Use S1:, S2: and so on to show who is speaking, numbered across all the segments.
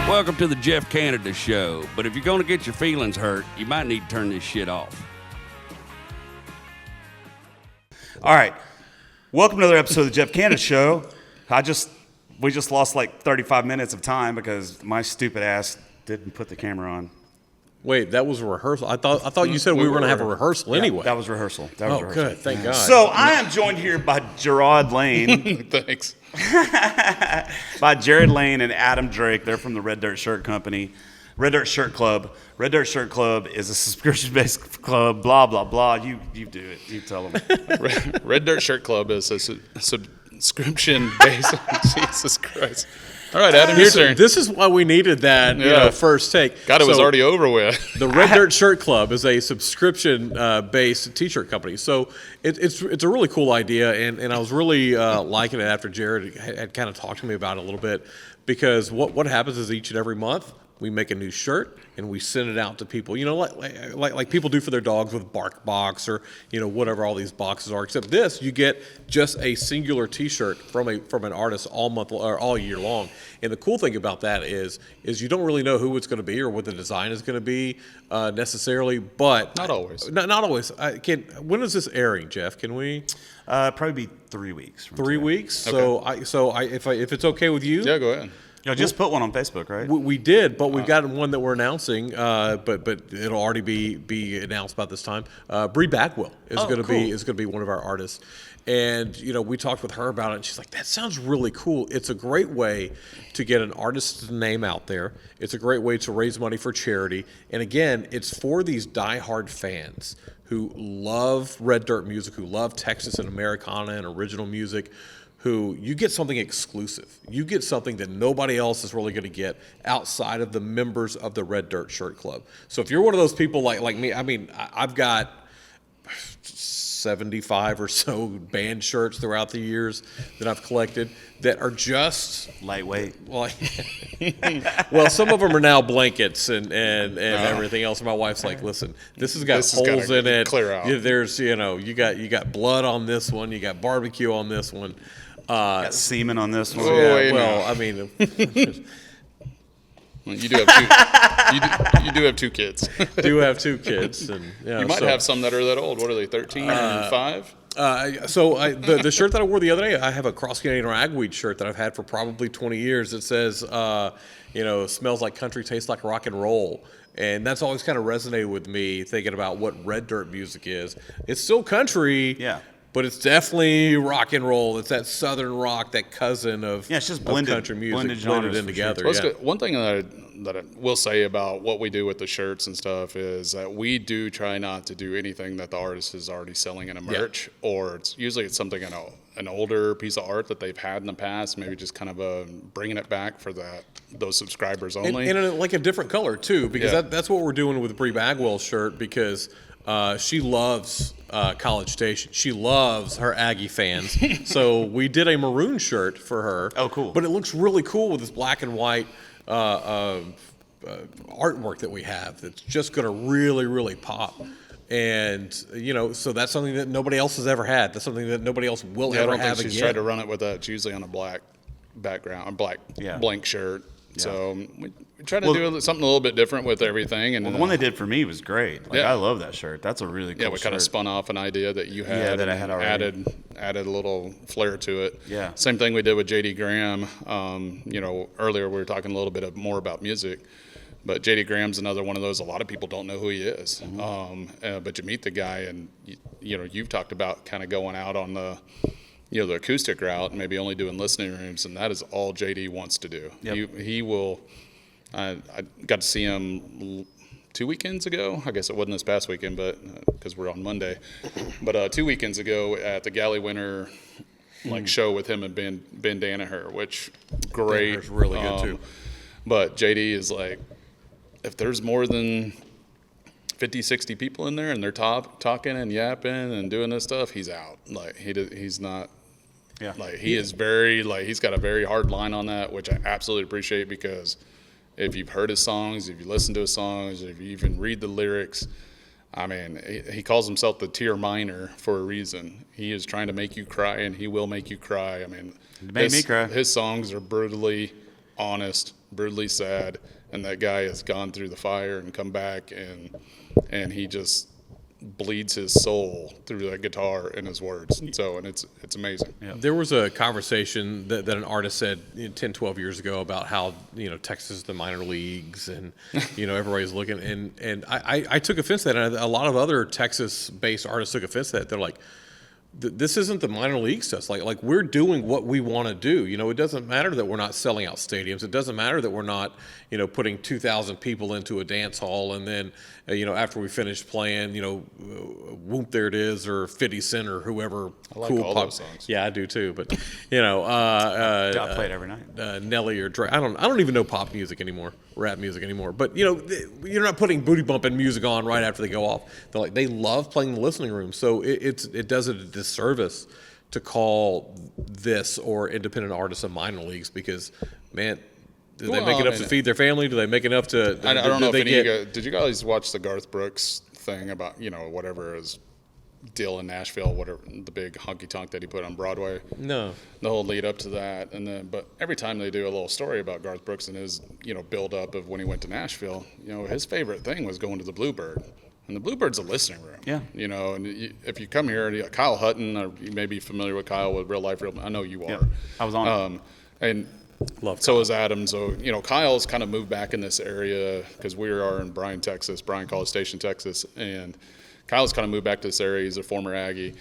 S1: Welcome to the Jeff Canada Show. But if you're going to get your feelings hurt, you might need to turn this shit off.
S2: All right. Welcome to another episode of the Jeff Canada Show. We just lost like 35 minutes of time because my stupid ass didn't put the camera on.
S3: Wait, that was a rehearsal. I thought you said we were going to have a rehearsal anyway.
S2: That was rehearsal.
S3: Good. Thank God.
S2: So I am joined here by Jerrod Lane.
S4: Thanks.
S2: By Jerrod Lane and Adam Drake. They're from the Red Dirt Shirt Company. Red Dirt Shirt Club. Red Dirt Shirt Club is a subscription-based club, blah, blah, blah. You do it. You tell them.
S4: Red Dirt Shirt Club is a subscription-based. Jesus Christ. All right, Adam, your turn.
S3: This is why we needed that first take.
S4: God, it was already over with.
S3: The Red Dirt Shirt Club is a subscription-based T-shirt company. So it's a really cool idea, and I was really liking it after Jerrod had kind of talked to me about it a little bit, because what happens is each and every month we make a new shirt and we send it out to people. You know, like people do for their dogs with Bark Box or whatever all these boxes are. Except this, you get just a singular T-shirt from an artist all month or all year long. And the cool thing about that is you don't really know who it's going to be or what the design is going to be necessarily. But
S4: not always.
S3: Not always. When is this airing, Jeff? Can we?
S2: Probably be 3 weeks.
S3: 3 weeks.
S4: Okay.
S3: So if it's okay with you,
S4: Yeah, go ahead.
S2: Just put one on Facebook, right?
S3: We did, but we've got one that we're announcing. But it'll already be announced by this time. Bree Bagwell is going to be one of our artists, and we talked with her about it. And she's like, "That sounds really cool. It's a great way to get an artist's name out there. It's a great way to raise money for charity. And again, it's for these diehard fans who love Red Dirt music, who love Texas and Americana and original music." Who you get something exclusive. You get something that nobody else is really going to get outside of the members of the Red Dirt Shirt Club. So if you're one of those people like me, I mean, I've got 75 or so band shirts throughout the years that I've collected that are just
S2: lightweight.
S3: Well, some of them are now blankets and everything else. My wife's like, "Listen, this has got holes in it.
S4: Clear out.
S3: There's you got blood on this one. You got barbecue on this one.
S2: Got semen on this one.
S3: I mean,
S4: you do have you do have two kids.
S3: Do have two kids, and
S4: you might have some that are that old. What are they? 13 and 5.
S3: The shirt that I wore the other day, I have a Cross Canadian Ragweed shirt that I've had for probably 20 years. It says, smells like country, tastes like rock and roll. And that's always kind of resonated with me, thinking about what Red Dirt music is. It's still country, but it's definitely rock and roll. It's that southern rock, that cousin of
S2: it's just blended
S3: country music,
S2: blended
S3: in together.
S4: Sure. Well, one thing that I will say about what we do with the shirts and stuff is that we do try not to do anything that the artist is already selling in a merch, or it's usually something in an older piece of art that they've had in the past, maybe just kind of bringing it back for those subscribers only.
S3: And like a different color too, because that's what we're doing with Bree Bagwell's shirt, because she loves College Station. She loves her Aggie fans. So we did a maroon shirt for her.
S2: Oh, cool.
S3: But it looks really cool with this black and white artwork that we have. It's just going to really, really pop. And, so that's something that nobody else has ever had. That's something that nobody else will ever have again. I don't think
S4: she's tried to run it with that. It's usually on a black background, a black blank shirt. Yeah. So we try to do something a little bit different with everything. And
S2: the one they did for me was great. I love that shirt. That's a really cool shirt.
S4: Yeah, we kind of spun off an idea that you had.
S2: That I had already.
S4: Added a little flair to it.
S2: Yeah.
S4: Same thing we did with J.D. Graham. Earlier we were talking a little bit more about music. But J.D. Graham's another one of those. A lot of people don't know who he is. Mm-hmm. But you meet the guy, and you've talked about kind of going out on the acoustic route, and maybe only doing listening rooms, and that is all JD wants to do. Yep. He will. I got to see him 2 weekends ago. I guess it wasn't this past weekend, but because we're on Monday. But 2 weekends ago at the Galley Winter show with him and Ben Danaher, which great.
S3: Danaher's really good too.
S4: But JD is like, if there's more than 50, 60 people in there and they're talking and yapping and doing this stuff, he's out. He's not. Yeah. He is very, he's got a very hard line on that, which I absolutely appreciate, because if you've heard his songs, if you listen to his songs, if you even read the lyrics, I mean, he calls himself the tier minor for a reason. He is trying to make you cry, and he will make you cry. I mean,
S2: it made me cry.
S4: His songs are brutally honest, brutally sad, and that guy has gone through the fire and come back, and he just bleeds his soul through that guitar and his words. So, and it's amazing.
S2: Yeah.
S3: There was a conversation that an artist said 10, 12 years ago about how, Texas is the minor leagues and, everybody's looking. And I took offense to that. And a lot of other Texas-based artists took offense to that. They're like, this isn't the minor league stuff. Like we're doing what we want to do. It doesn't matter that we're not selling out stadiums. It doesn't matter that we're not, putting 2,000 people into a dance hall and then, after we finish playing, whoop, there it is, or 50 Cent or whoever.
S4: I like
S3: cool
S4: all
S3: pop.
S4: those songs.
S3: Yeah, I do too. But
S2: I play it every night.
S3: Nelly or Drake. I don't even know pop music anymore, rap music anymore. But you're not putting booty bumping music on right after they go off. They love playing in the listening room. So it does it a disservice to call this or independent artists of minor leagues because, man, do they make enough to feed their family? Do they make enough to?
S4: I don't know if any of you guys, did you guys watch the Garth Brooks thing about whatever his deal in Nashville, whatever the big honky tonk that he put on Broadway?
S3: No.
S4: The whole lead up to that, and then but every time they do a little story about Garth Brooks and his build up of when he went to Nashville, his favorite thing was going to the Bluebird. And the Bluebird's a listening room.
S2: Yeah.
S4: If you come here, Kyle Hutton, or you may be familiar with Kyle with Real Life, I know you are.
S2: Yeah. I was on.
S4: And
S3: Love
S4: so is Adam. So, Kyle's kind of moved back in this area because we are in Bryan, Texas, Bryan College Station, Texas. And Kyle's kind of moved back to this area. He's a former Aggie.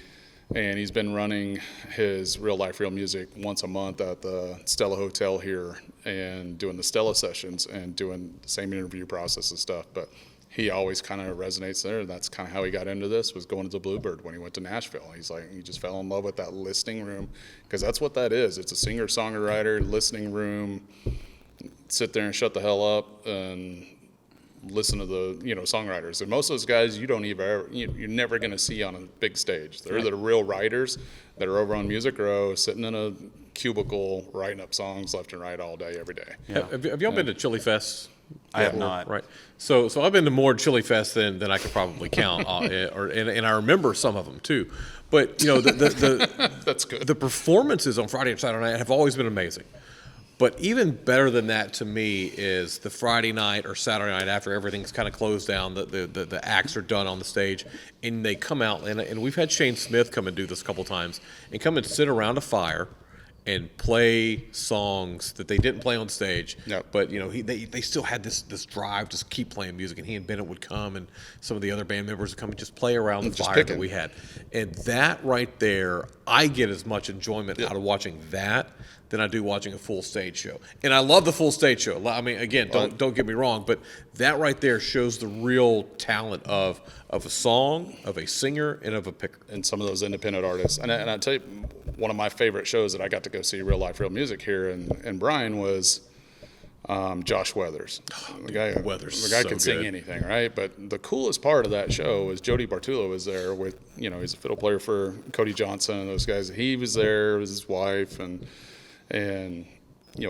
S4: And he's been running his Real Life, Real Music once a month at the Stella Hotel here and doing the Stella sessions and doing the same interview process and stuff. But he always kind of resonates there. And that's kind of how he got into this, was going to the Bluebird when he went to Nashville. He's like, he just fell in love with that listening room because that's what that is. It's a singer-songwriter listening room. Sit there and shut the hell up and listen to the songwriters. And most of those guys you're never going to see on a big stage. They're the real writers that are over on Music Row sitting in a cubicle writing up songs left and right all day, every day.
S2: Yeah.
S3: Have y'all been to Chili Fest?
S2: I have not.
S3: Right. So I've been to more Chili Fest than I could probably count, and I remember some of them too. But the
S4: That's good.
S3: The performances on Friday and Saturday night have always been amazing. But even better than that to me is the Friday night or Saturday night after everything's kind of closed down, the acts are done on the stage, and they come out, and we've had Shane Smith come and do this a couple times, and come and sit around a fire and play songs that they didn't play on stage.
S4: Yep.
S3: But they still had this drive to keep playing music, and he and Bennett would come, and some of the other band members would come and just play around the fire that we had. And that right there, I get as much enjoyment out of watching that than I do watching a full stage show. And I love the full stage show. I mean, again, don't get me wrong, but that right there shows the real talent of a song, of a singer, and of a picker.
S4: And some of those independent artists. And I tell you, one of my favorite shows that I got to go see Real Life, Real Music here in Bryan was Josh Weathers. The guy
S3: so
S4: could sing
S3: good.
S4: anything, right? But the coolest part of that show was Jody Bartulo was there with, he's a fiddle player for Cody Johnson and those guys. He was there with his wife, and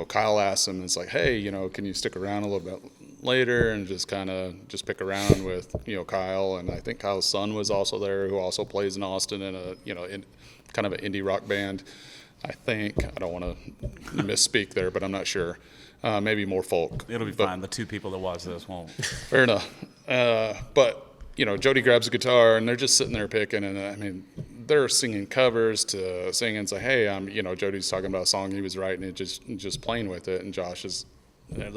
S4: Kyle asked him, it's like, hey, can you stick around a little bit later and just pick around with, Kyle. And I think Kyle's son was also there, who also plays in Austin in a, in kind of an indie rock band. I think, I don't want to misspeak there, but I'm not sure. Maybe more folk.
S2: It'll be fine. The two people that watch this won't.
S4: Fair enough. But, Jody grabs a guitar and they're just sitting there picking. And they're singing covers to singing. It's like, hey, Jody's talking about a song he was writing and just playing with it. And Josh is, and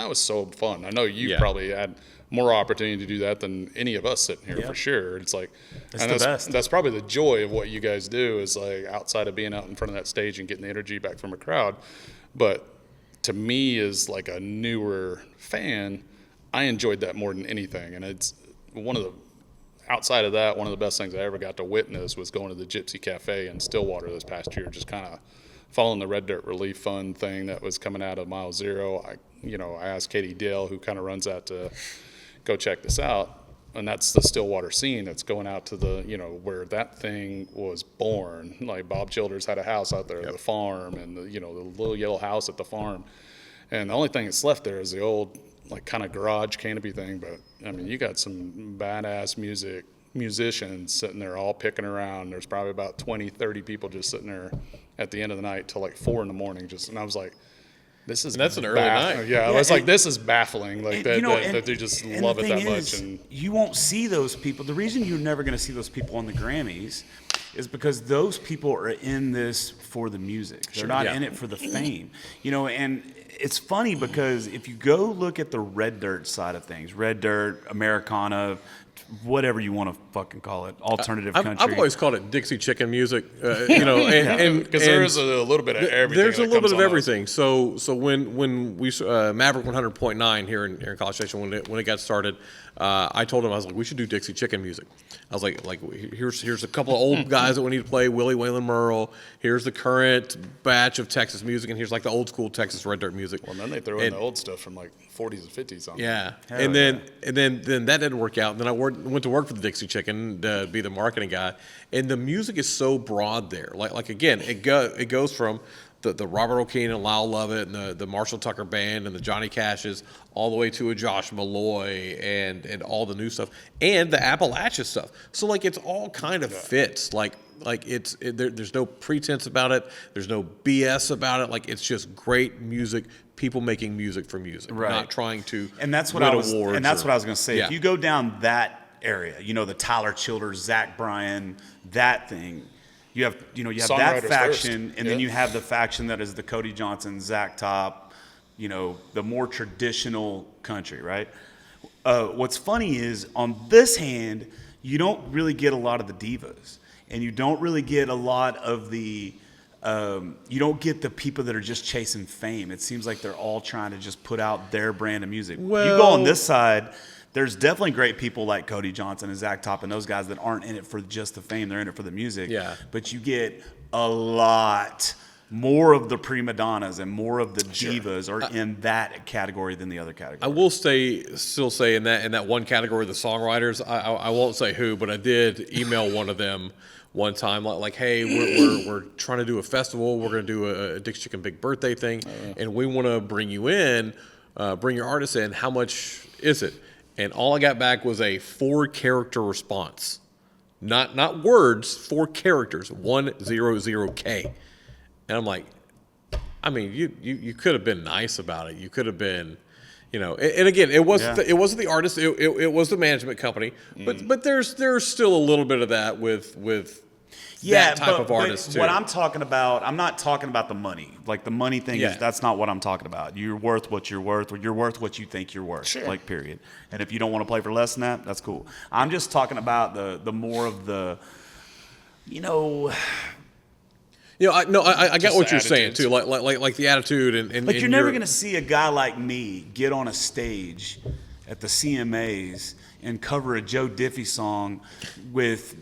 S4: that was so fun. I know you probably had more opportunity to do that than any of us sitting here for sure. It's like,
S2: it's the best.
S4: That's probably the joy of what you guys do, is like outside of being out in front of that stage and getting the energy back from a crowd. But to me, as like a newer fan, I enjoyed that more than anything. And it's outside of that, one of the best things I ever got to witness was going to the Gypsy Cafe in Stillwater this past year, just kind of following the Red Dirt Relief Fund thing that was coming out of Mile Zero. I asked Katie Dale, who kind of runs that, to go check this out. And that's the Stillwater scene that's going out to the, where that thing was born. Like Bob Childers had a house out there, the farm, and the little yellow house at the farm. And the only thing that's left there is the old, like, kind of garage canopy thing. But you got some badass musicians sitting there all picking around. There's probably about 20, 30 people just sitting there at the end of the night till like 4 a.m. and I was like, This is
S3: And that's an early night.
S4: Yeah, I was like, this is baffling. Like that,
S2: you know,
S4: that they just
S2: and
S4: love
S2: the
S4: it that
S2: thing
S4: much.
S2: is,
S4: And
S2: you won't see those people. The reason you're never going to see those people on the Grammys is because those people are in this for the music. They're not in it for the fame. You know, and it's funny because if you go look at the Red Dirt side of things, Red Dirt, Americana, whatever you want to fucking call it, alternative country.
S3: I've always called it Dixie chicken music, you know, and
S4: because there is a little bit of everything.
S3: There's a
S4: that
S3: little bit
S4: comes
S3: of
S4: on
S3: everything. So when we Maverick 100.9 here in College Station when it got started, I told him, I was like, we should do Dixie chicken music. I was like here's a couple of old guys that we need to play, Willie Waylon Merle. Here's the current batch of Texas music, and here's like the old school Texas Red Dirt music.
S4: Well, and then they throw in the old stuff from like 40s and 50s on.
S3: Yeah,
S2: Hell
S3: and then that didn't work out. And then I went to work for the Dixie Chicken to be the marketing guy, and the music is so broad there. Like again, it goes from the Robert O'Kane and Lyle Lovett and the Marshall Tucker Band and the Johnny Cashes all the way to a Josh Malloy and all the new stuff and the Appalachia stuff. So like it's all kind of fits. Like there's no pretense about it. There's no BS about it. Like it's just great music. People making music for music, not trying to.
S2: And that's what
S3: win
S2: I was.
S3: awards
S2: And that's
S3: or-
S2: what I was going to say.
S3: Yeah.
S2: If you go down that area, you know, the Tyler Childers, Zach Bryan, that thing. You have that
S4: Songwriters
S2: faction,
S4: first.
S2: and then you have the faction that is the Cody Johnson, Zach Top, you know, the more traditional country, right? What's funny is on this hand, you don't really get a lot of the divas, and you don't really get a lot of the. You don't get the people that are just chasing fame. It seems like they're all trying to just put out their brand of music. You go on this side, there's definitely great people like Cody Johnson and Zach Top and those guys that aren't in it for just the fame. They're in it for the music.
S3: Yeah.
S2: But you get a lot more of the prima donnas and more of the divas are in that category than the other category.
S3: I will still say in that one category, the songwriters. I won't say who, but I did email one of them one time, like, hey, we're trying to do a festival. We're going to do a Dick's Chicken Big Birthday thing, and we want to bring you in, bring your artists in. How much is it? And all I got back was a 4-character response, not words, 4 characters, 100K. And I'm like, I mean, you could have been nice about it. You could have been, you know. And again, it wasn't the artist. It was the management company. But there's still a little bit of that with that type of artist too.
S2: What I'm talking about, I'm not talking about the money. Like the money thing is that's not what I'm talking about. You're worth what you're worth, or you're worth what you think you're worth.
S4: Sure.
S2: Like period. And if you don't want to play for less than that, that's cool. I'm just talking about the more of the, you know.
S3: You know, I get what you're saying
S4: attitudes.
S3: too, like the attitude and.
S2: Like you're never gonna see a guy like me get on a stage at the CMAs and cover a Joe Diffie song with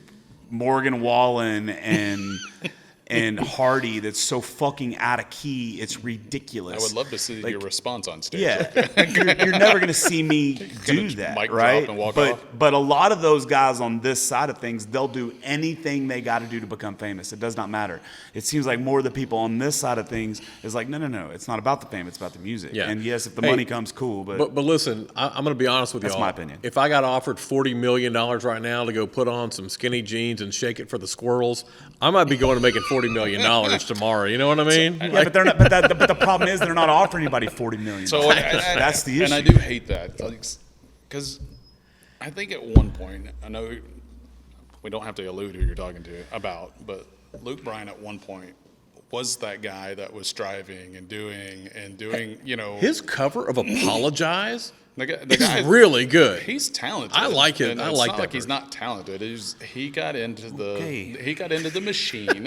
S2: Morgan Wallen and Hardy that's so fucking out of key, it's ridiculous.
S4: I would love to see your response on stage.
S2: Yeah, you're never going to see me do that,
S4: mic drop
S2: right?
S4: and walk
S2: but
S4: off.
S2: but a lot of those guys on this side of things, they'll do anything they got to do to become famous. It does not matter. It seems like more of the people on this side of things is like, no, it's not about the fame, it's about the music.
S3: Yeah.
S2: And yes, if the money comes, cool. But
S3: listen, I'm going to be honest with you.
S2: That's my opinion.
S3: If I got offered $40 million right now to go put on some skinny jeans and shake it for the squirrels, I might be going to making $40 million tomorrow. You know what I mean?
S2: yeah, but they're not. But the problem is they're not offering anybody $40 million.
S4: So
S2: That's the issue.
S4: And I do hate that because I think at one point, I know we don't have to allude who you're talking to about, but Luke Bryan at one point was that guy that was striving and doing, you know.
S3: His cover of Apologize
S4: the
S3: is
S4: guy
S3: really good.
S4: He's talented.
S3: I like it.
S4: And
S3: I
S4: it's
S3: like
S4: not
S3: that
S4: like he's
S3: version.
S4: not talented. He got into the
S2: Okay.
S4: he got into the machine.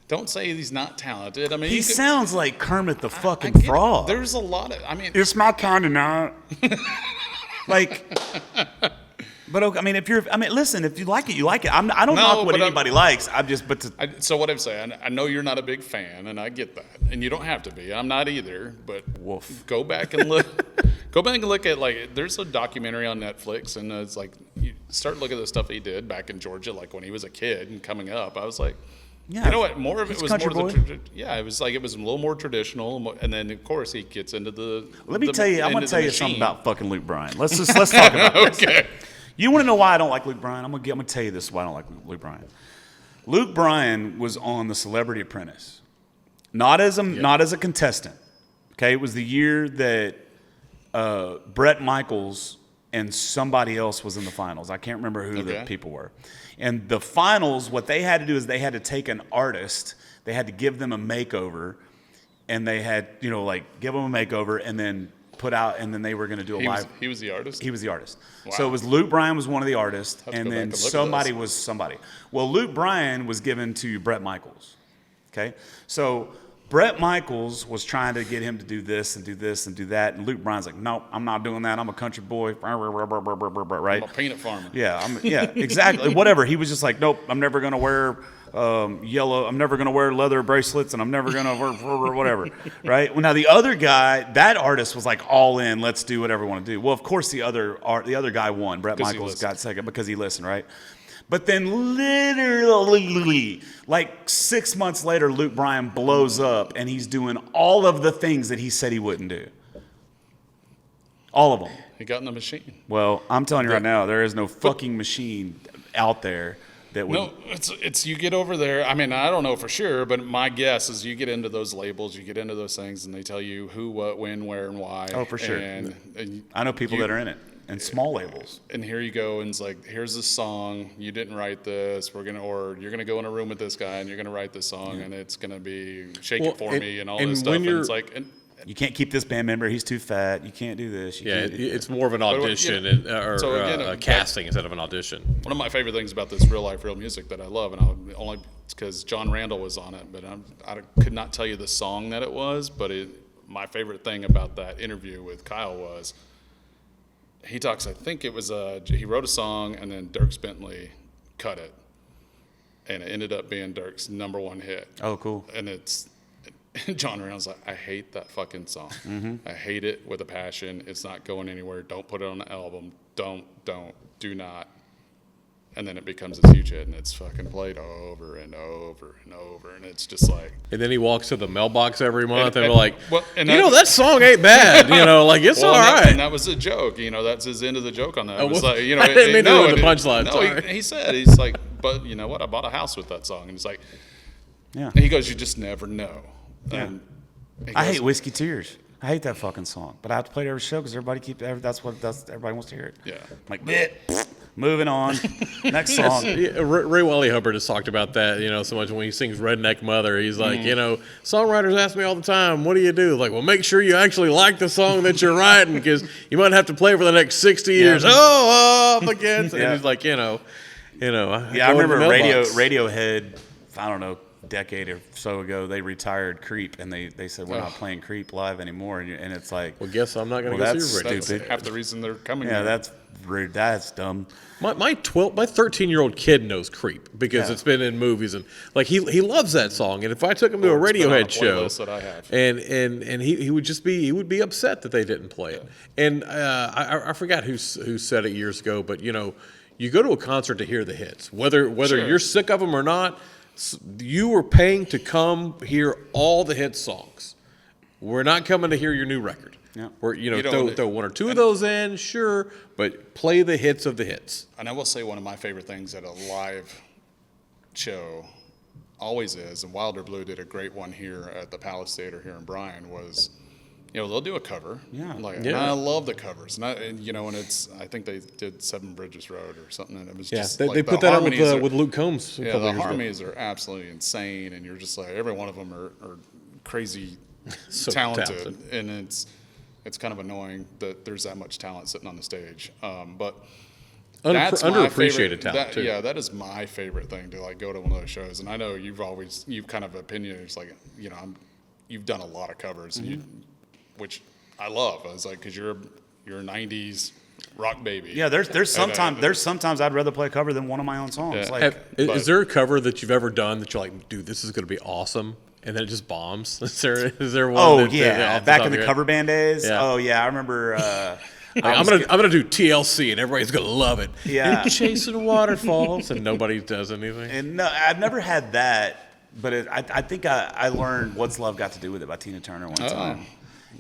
S4: Don't say he's not talented. I mean,
S2: he
S4: you could-
S2: sounds like Kermit the
S4: I
S2: fucking
S4: get it.
S2: Frog.
S4: There's a lot of. I mean,
S2: It's my kind of not. Like, but okay, I mean, listen, if you like it, you like it. I don't
S4: No,
S2: knock what
S4: but
S2: anybody likes.
S4: so what I'm saying, I know you're not a big fan, and I get that, and you don't have to be. I'm not either. But
S2: Woof.
S4: go back and look. Go back and look at there's a documentary on Netflix, and it's like you start looking at the stuff he did back in Georgia, like when he was a kid and coming up. I was like.
S2: Yeah,
S4: You know what? More of it
S2: he's
S4: was
S2: country
S4: more
S2: boy.
S4: it was like it was a little more traditional, and then of course he gets into the.
S2: Let me tell you, I'm going to
S4: into
S2: tell
S4: the
S2: you something
S4: machine.
S2: about fucking Luke Bryan. Let's talk about this.
S4: Okay.
S2: You want to know why I don't like Luke Bryan? I'm gonna tell you this why I don't like Luke Bryan. Luke Bryan was on The Celebrity Apprentice, not as a contestant. Okay, it was the year that Bret Michaels and somebody else was in the finals. I can't remember who the people were. And the finals, what they had to do is they had to take an artist, they had to give them a makeover, and they had, you know, like give them a makeover and then put out, and then they were going to do a live.
S4: He was the artist?
S2: He was the artist.
S4: Wow.
S2: So it was Luke Bryan was one of the artists,
S4: Have to
S2: and
S4: go back
S2: then
S4: and look at
S2: somebody
S4: this.
S2: was somebody. Well, Luke Bryan was given to Bret Michaels. Okay? So Bret Michaels was trying to get him to do this and do this and do that, and Luke Bryan's like, nope, I'm not doing that. I'm a country boy, right?
S4: I'm a peanut farmer.
S2: Yeah, exactly. Whatever. He was just like, nope, I'm never going to wear yellow. I'm never going to wear leather bracelets, and I'm never going to wear whatever, right? Well, now the other guy, that artist was like all in. Let's do whatever we want to do. Well, of course the other guy won. Bret Michaels got second because he listened, right? But then literally, like 6 months later, Luke Bryan blows up, and he's doing all of the things that he said he wouldn't do. All of them.
S4: He got in the machine.
S2: Well, I'm telling you right now, there is no fucking machine out there that would.
S4: No, it's you get over there. I mean, I don't know for sure, but my guess is you get into those labels, you get into those things, and they tell you who, what, when, where, and why.
S2: Oh, for sure.
S4: And
S2: I know people that are in it, and small labels.
S4: And here you go, and it's like, here's this song. You didn't write this. Or you're gonna go in a room with this guy, and you're gonna write this song, and it's gonna be Shake It For Me and all this stuff. And it's like.
S2: You can't keep this band member. He's too fat. You can't do this.
S3: It's more of an audition or casting instead of an audition.
S4: One of my favorite things about this real life, real music that I love, and it's because John Randall was on it, but I could not tell you the song that it was. But my favorite thing about that interview with Kyle was he talks. I think it was he wrote a song and then Dierks Bentley cut it, and it ended up being Dirk's #1 hit.
S2: Oh, cool!
S4: And John Randall's like, I hate that fucking song.
S2: Mm-hmm.
S4: I hate it with a passion. It's not going anywhere. Don't put it on the album. Do not. And then it becomes this huge hit, and it's fucking played over and over and over, and it's just like.
S3: And then he walks to the mailbox every month, and we're like,
S4: well,
S3: that song ain't bad. Like it's all right.
S4: And that was a joke. That's his end of the joke on that. It was like,
S3: I didn't mean to do the punchline.
S4: No, he said, he's like, but you know what? I bought a house with that song, and it's like,
S2: yeah.
S4: And he goes, you just never know.
S2: Yeah. I hate Whiskey Tears. I hate that fucking song, but I have to play it every show because everybody wants to hear it.
S4: Yeah.
S2: I'm like, bleh, moving on. Next song.
S3: Ray Wally Hubbard has talked about that, so much when he sings Redneck Mother. He's like, songwriters ask me all the time, what do you do? Like, well, make sure you actually like the song that you're writing because you might have to play for the next 60 years. Up against. And he's like, I
S2: remember Radiohead, I don't know, decade or so ago, they retired Creep, and they said we're not playing Creep live anymore, and it's like,
S3: well, guess I'm not going to go see Radiohead.
S2: Stupid.
S4: Half the reason they're coming.
S2: Yeah,
S4: here.
S2: that's rude. That's dumb.
S3: My 13-year-old kid knows Creep because it's been in movies, and like he loves that song. And if I took him to a Radiohead show,
S4: that I have.
S3: and he would be upset that they didn't play it. And I forgot who said it years ago, but you go to a concert to hear the hits, whether you're sick of them or not. You were paying to come hear all the hit songs. We're not coming to hear your new record.
S2: Yeah.
S3: We're throw one or two of those in, sure, but play the hits of the hits.
S4: And I will say one of my favorite things at a live show always is, and Wilder Blue did a great one here at the Palace Theater here in Bryan, was they'll do a cover.
S2: Yeah.
S4: And I love the covers. And I think they did Seven Bridges Road or something, and it was just
S3: they put that out with Luke Combs.
S4: The harmonies are absolutely insane, and you're just like, every one of them are crazy
S3: so
S4: talented, and it's kind of annoying that there's that much talent sitting on the stage. But that's
S3: underappreciated talent too.
S4: Yeah, that is my favorite thing to like go to one of those shows. And I know you've kind of opinionated. It's like you've done a lot of covers, and which I love. I was like, because you're a '90s rock baby.
S2: Yeah, there's sometimes I'd rather play a cover than one of my own songs.
S4: Yeah.
S3: Is there a cover that you've ever done that you're like, dude, this is going to be awesome, and then it just bombs? Is there one?
S2: Oh yeah, back in the cover band days.
S3: Yeah.
S2: Oh yeah, I remember.
S3: I'm gonna do TLC, and everybody's gonna love it.
S2: Yeah,
S3: chasing waterfalls, and nobody does anything.
S2: And no, I've never had that, but I think I learned "What's Love Got to Do with It" by Tina Turner one time.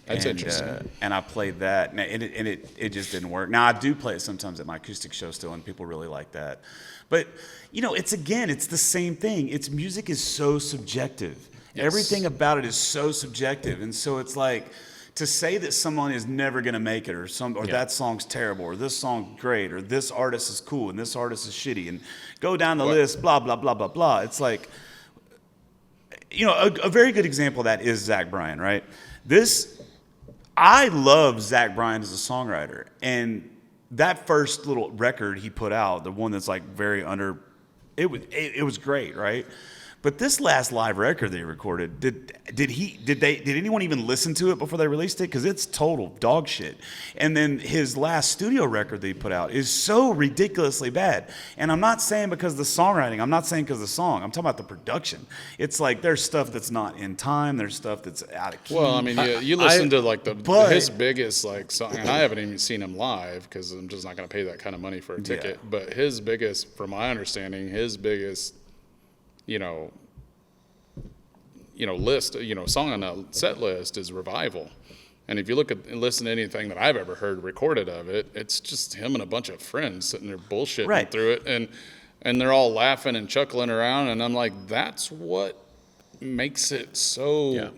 S4: That's interesting.
S2: And I played that, and it just didn't work. Now I do play it sometimes at my acoustic show still, and people really like that. But it's the same thing. Music is so subjective. Everything about it is so subjective, and so it's like to say that someone is never going to make it, or that song's terrible, or this song's great, or this artist is cool and this artist is shitty, and go down the list, blah blah blah blah blah. It's like, a very good example of that is Zach Bryan, right? I love Zach Bryan as a songwriter, and that first little record he put out, the one that's like very under, it was great, right? But this last live record they recorded, did anyone even listen to it before they released it? Because it's total dog shit. And then his last studio record that he put out is so ridiculously bad. And I'm not saying because of the songwriting. I'm not saying because of the song. I'm talking about the production. It's like there's stuff that's not in time. There's stuff that's out of key.
S4: Well, I mean, you listen to like his biggest like song, and I haven't even seen him live because I'm just not going to pay that kind of money for a ticket. Yeah. But his biggest, from my understanding, list, song on that set list is Revival. And if you look at and listen to anything that I've ever heard recorded of it, it's just him and a bunch of friends sitting there bullshitting through it, and they're all laughing and chuckling around, and I'm like, that's what makes it so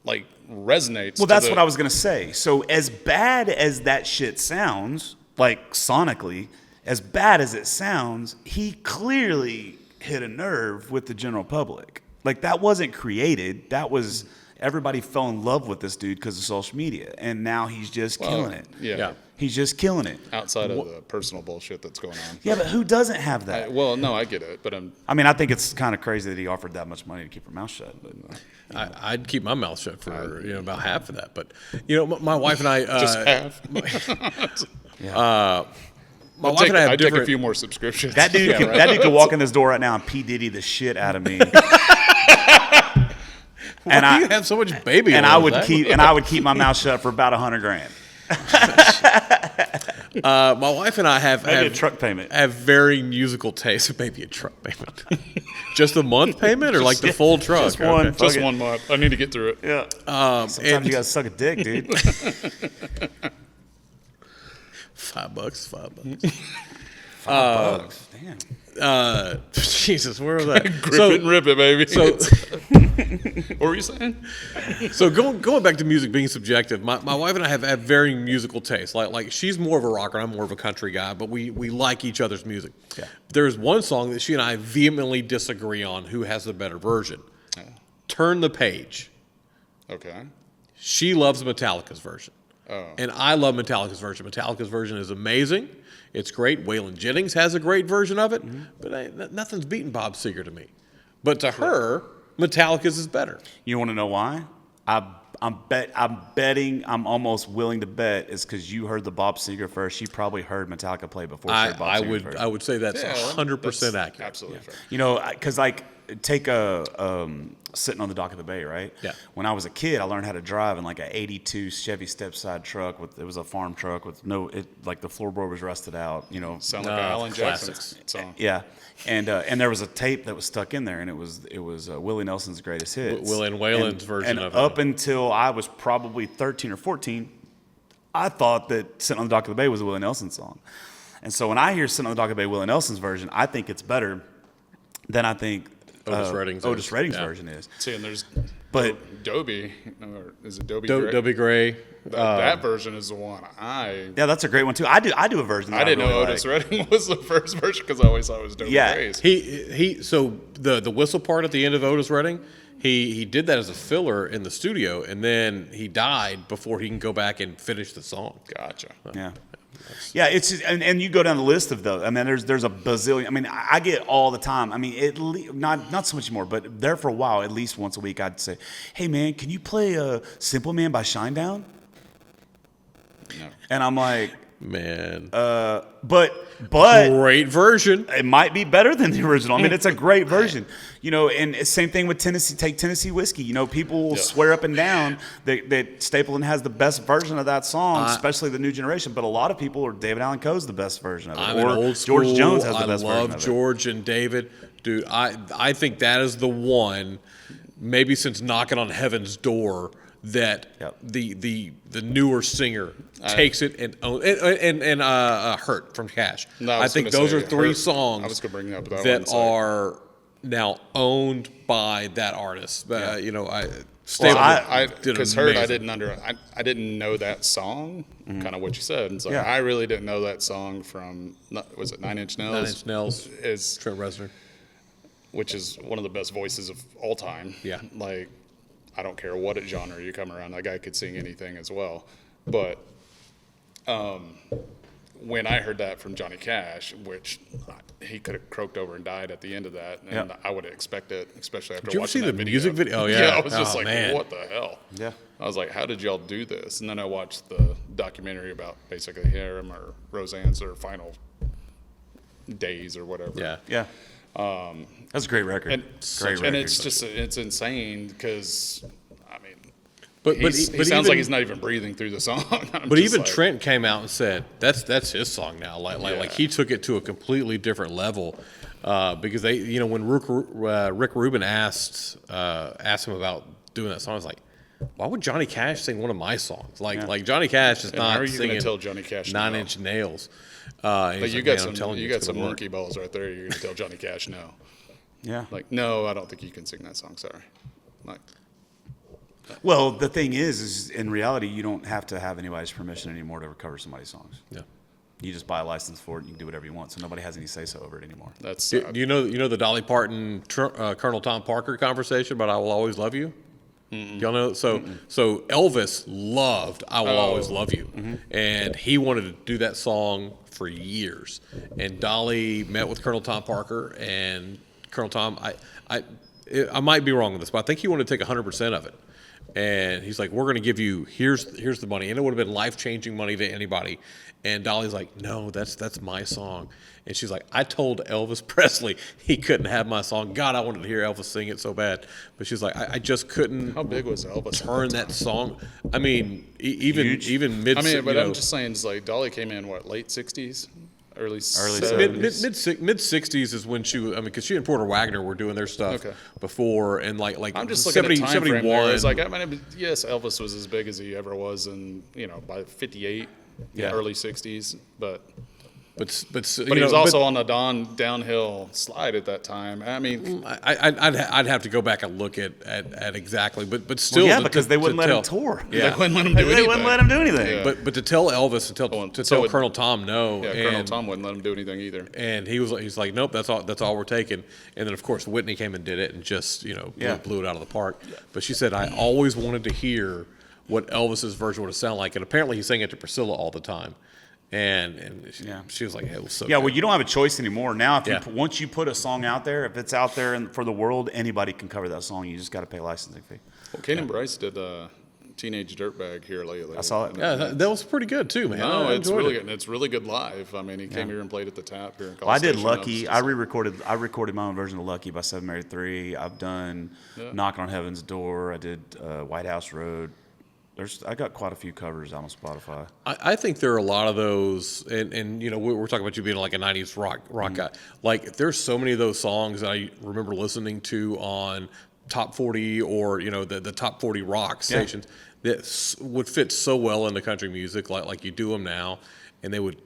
S4: like resonates.
S2: Well, that's what I was gonna say. So as bad as that shit sounds, like sonically, as bad as it sounds, he clearly hit a nerve with the general public. Like, that wasn't created. That was everybody fell in love with this dude because of social media, and now he's just killing it.
S4: Yeah.
S2: He's just killing it.
S4: Outside of the personal bullshit that's going on.
S2: Yeah, but who doesn't have that?
S4: No, I get it, but
S2: I think it's kind of crazy that he offered that much money to keep her mouth shut. But
S3: I'd keep my mouth shut for about half of that. But my wife and I
S4: just half.
S3: My wife and I have
S4: I'd take a few more subscriptions.
S2: That dude could walk in this door right now and P. Diddy the shit out of me.
S3: And you have so much baby.
S2: And I would keep my mouth shut for about $100,000.
S3: My wife and I have
S2: a truck payment.
S3: Have varying musical tastes. Maybe a truck payment. Just a month payment, or like the full truck?
S2: Just one.
S3: Okay.
S4: Just 1 month. I need to get through it.
S2: Yeah. Sometimes you gotta suck a dick, dude.
S3: $5.
S2: $5. Damn.
S3: Jesus, where was that?
S4: Grip it and rip it, baby.
S3: So,
S4: what were you saying?
S3: So going back to music being subjective, my wife and I have varying musical tastes. Like she's more of a rocker, I'm more of a country guy, but we like each other's music.
S2: Yeah.
S3: There's one song that she and I vehemently disagree on who has the better version.
S4: Yeah.
S3: Turn the Page.
S4: Okay.
S3: She loves Metallica's version.
S4: Oh.
S3: And I love Metallica's version. Metallica's version is amazing. It's great. Waylon Jennings has a great version of it, but nothing's beating Bob Seger to me. But to her, Metallica's is better.
S2: You want to know why? I'm almost willing to bet it's because you heard the Bob Seger first. You probably heard Metallica play before.
S3: I would say that's 100% accurate.
S4: Absolutely fair.
S2: Because take Sitting on the Dock of the Bay, right?
S3: Yeah.
S2: When I was a kid, I learned how to drive in like a '82 Chevy stepside truck. It was a farm truck with the floorboard was rusted out.
S4: Sound like Alan Jackson's song.
S2: Yeah. And there was a tape that was stuck in there, and it was Willie Nelson's greatest hits.
S3: Will and Waylon's version of it.
S2: And up until I was probably 13 or 14, I thought that Sitting on the Dock of the Bay was a Willie Nelson song. And so when I hear Sitting on the Dock of the Bay, Willie Nelson's version, I think it's better than I think Otis Redding's version is.
S4: See, and there's
S2: Dobie,
S4: or is it Dobie?
S3: Dobie Gray.
S4: That version is the one
S2: Yeah, that's a great one too. I do a version.
S4: I didn't know Otis Redding was the first version because I always thought it was Dobie Gray's.
S3: So the whistle part at the end of Otis Redding, he did that as a filler in the studio, and then he died before he can go back and finish the song.
S4: Gotcha.
S2: Yeah. Yeah, it's and you go down the list of those. I mean, there's a bazillion. I mean, I get all the time. I mean, not so much more, but there for a while, at least once a week, I'd say, "Hey, man, can you play Simple Man by Shinedown?"
S4: No.
S2: And I'm like,
S3: man,
S2: but
S3: great version.
S2: It might be better than the original. I mean, it's a great version. And same thing with Tennessee. Take Tennessee Whiskey. People will swear up and down that Stapleton has the best version of that song, especially the new generation. But a lot of people are David Allan Coe's the best version of it.
S3: I'm old school.
S2: George Jones has the best version of it.
S3: I love George and David. Dude, I think that is the one, maybe since Knocking on Heaven's Door, that the newer singer takes it and Hurt from Cash.
S4: No,
S3: I think those are three songs
S4: I was going to bring up that
S3: are now owned by that artist. You know,
S2: Well,
S3: Stable
S4: I
S3: did
S4: because Heard I
S3: amazing.
S4: I didn't know that song, kind of what you said. And so
S2: Yeah.
S4: I really didn't know that song from was it 9 Inch Nails?
S3: 9 Inch Nails,
S4: is
S3: Trent Reznor.
S4: which is one of the best voices of all time.
S3: Yeah.
S4: Like I don't care what genre you come around, that guy could sing anything as well. But when I heard that from Johnny Cash, which he could have croaked over and died at the end of that, and
S2: Yeah.
S4: I would expect it, especially after
S3: Did you ever
S4: watching
S3: see
S4: that
S3: the
S4: video.
S3: music video? Oh, yeah.
S4: I was just
S3: Oh,
S4: like,
S3: man.
S4: what the hell?
S2: Yeah.
S4: I was like, how did y'all do this? And then I watched the documentary about basically him or Roseanne's or final days or whatever.
S3: Yeah.
S2: Yeah. That's a great record.
S4: And,
S2: Great
S4: and
S2: record.
S4: it's just, it's insane because, I mean,
S3: But
S4: he sounds
S3: even,
S4: like he's not even breathing through the song. I'm
S3: But
S4: just
S3: even
S4: like,
S3: Trent came out and said that's his song now. Like he took it to a completely different level because they, you know, when Rick Rubin asked him about doing that song, I was like, why would Johnny Cash sing one of my songs? Like Johnny Cash is
S4: And how
S3: not
S4: are you gonna
S3: singing
S4: tell Johnny Cash
S3: 9
S4: no?
S3: Inch Nails.
S4: But you got some monkey balls right there. You're gonna tell Johnny Cash no.
S2: Yeah.
S4: Like, no, I don't think you can sing that song. Sorry. Like,
S2: Well, the thing is in reality, you don't have to have anybody's permission anymore to cover somebody's songs.
S3: Yeah.
S2: You just buy a license for it, and you can do whatever you want. So nobody has any say so over it anymore.
S4: that's
S3: Do you know the Dolly Parton Colonel Tom Parker conversation about "I Will Always Love You"? Y'all know. So Elvis loved "I Will Always Love You," and he wanted to do that song for years. And Dolly met with Colonel Tom Parker, and Colonel Tom, I might be wrong with this, but I think he wanted to take 100% of it. And he's like, "We're going to give you here's the money," and it would have been life-changing money to anybody. And Dolly's like, "No, that's my song." And she's like, "I told Elvis Presley he couldn't have my song. God, I wanted to hear Elvis sing it so bad." But she's like, I just couldn't
S4: how big was Elvis?
S3: turn that song. I mean, even mid.
S4: I mean, but
S3: you
S4: I'm
S3: know,
S4: just saying, it's like Dolly came in what, late '60s, early
S2: Early
S4: 70s?
S3: mid 60s is when she. I mean, because she and Porter Wagner were doing their stuff
S4: Okay.
S3: before, and like
S4: I'm just looking
S3: 70,
S4: at time frame
S3: 71.
S4: there. It's like, I mean, yes, Elvis was as big as he ever was, and by '58,
S2: Yeah.
S4: early '60s, but
S3: but
S4: he was also on a downhill slide at that time. I mean,
S3: I'd have to go back and look at exactly, but still,
S2: yeah,
S3: to-
S2: because they
S3: to
S2: wouldn't let him
S3: tell-
S2: tour.
S3: Yeah,
S4: they wouldn't let him do anything.
S2: They wouldn't let him do anything.
S4: Yeah.
S3: but to tell Elvis to
S4: so
S3: tell
S4: would-
S3: Colonel Tom no,
S4: yeah,
S3: and,
S4: Colonel Tom wouldn't let him do anything either.
S3: and he's like, nope, that's all we're taking. And then of course Whitney came and did it and just blew it out of the park. But she said, I always wanted to hear what Elvis's version would have sounded like, and apparently he sang it to Priscilla all the time. And she was like, it was so
S2: Yeah,
S3: good.
S2: well, you don't have a choice anymore. Now, if
S3: Yeah.
S2: once you put a song out there, if it's out there for the world, anybody can cover that song. You just got to pay a licensing fee.
S4: Well, Kane and Bryce did Teenage Dirtbag here lately.
S2: I saw it.
S3: Yeah, that was pretty good too, man.
S4: No,
S3: I
S4: it's
S3: enjoyed
S4: really
S3: it.
S4: good. And it's really good live. I mean, he came here and played at the Tap here in College
S2: Well, I did
S4: Station.
S2: Lucky.
S4: was
S2: I recorded my own version of Lucky by Seven Mary 3. I've done Knocking on Heaven's Door. I did White House Road. I got quite a few covers out on Spotify.
S3: I think there are a lot of those, and we're talking about you being like a '90s rock guy. Like, there's so many of those songs that I remember listening to on Top 40 or the Top 40 rock stations that would fit so well into country music, like you do them now, and they would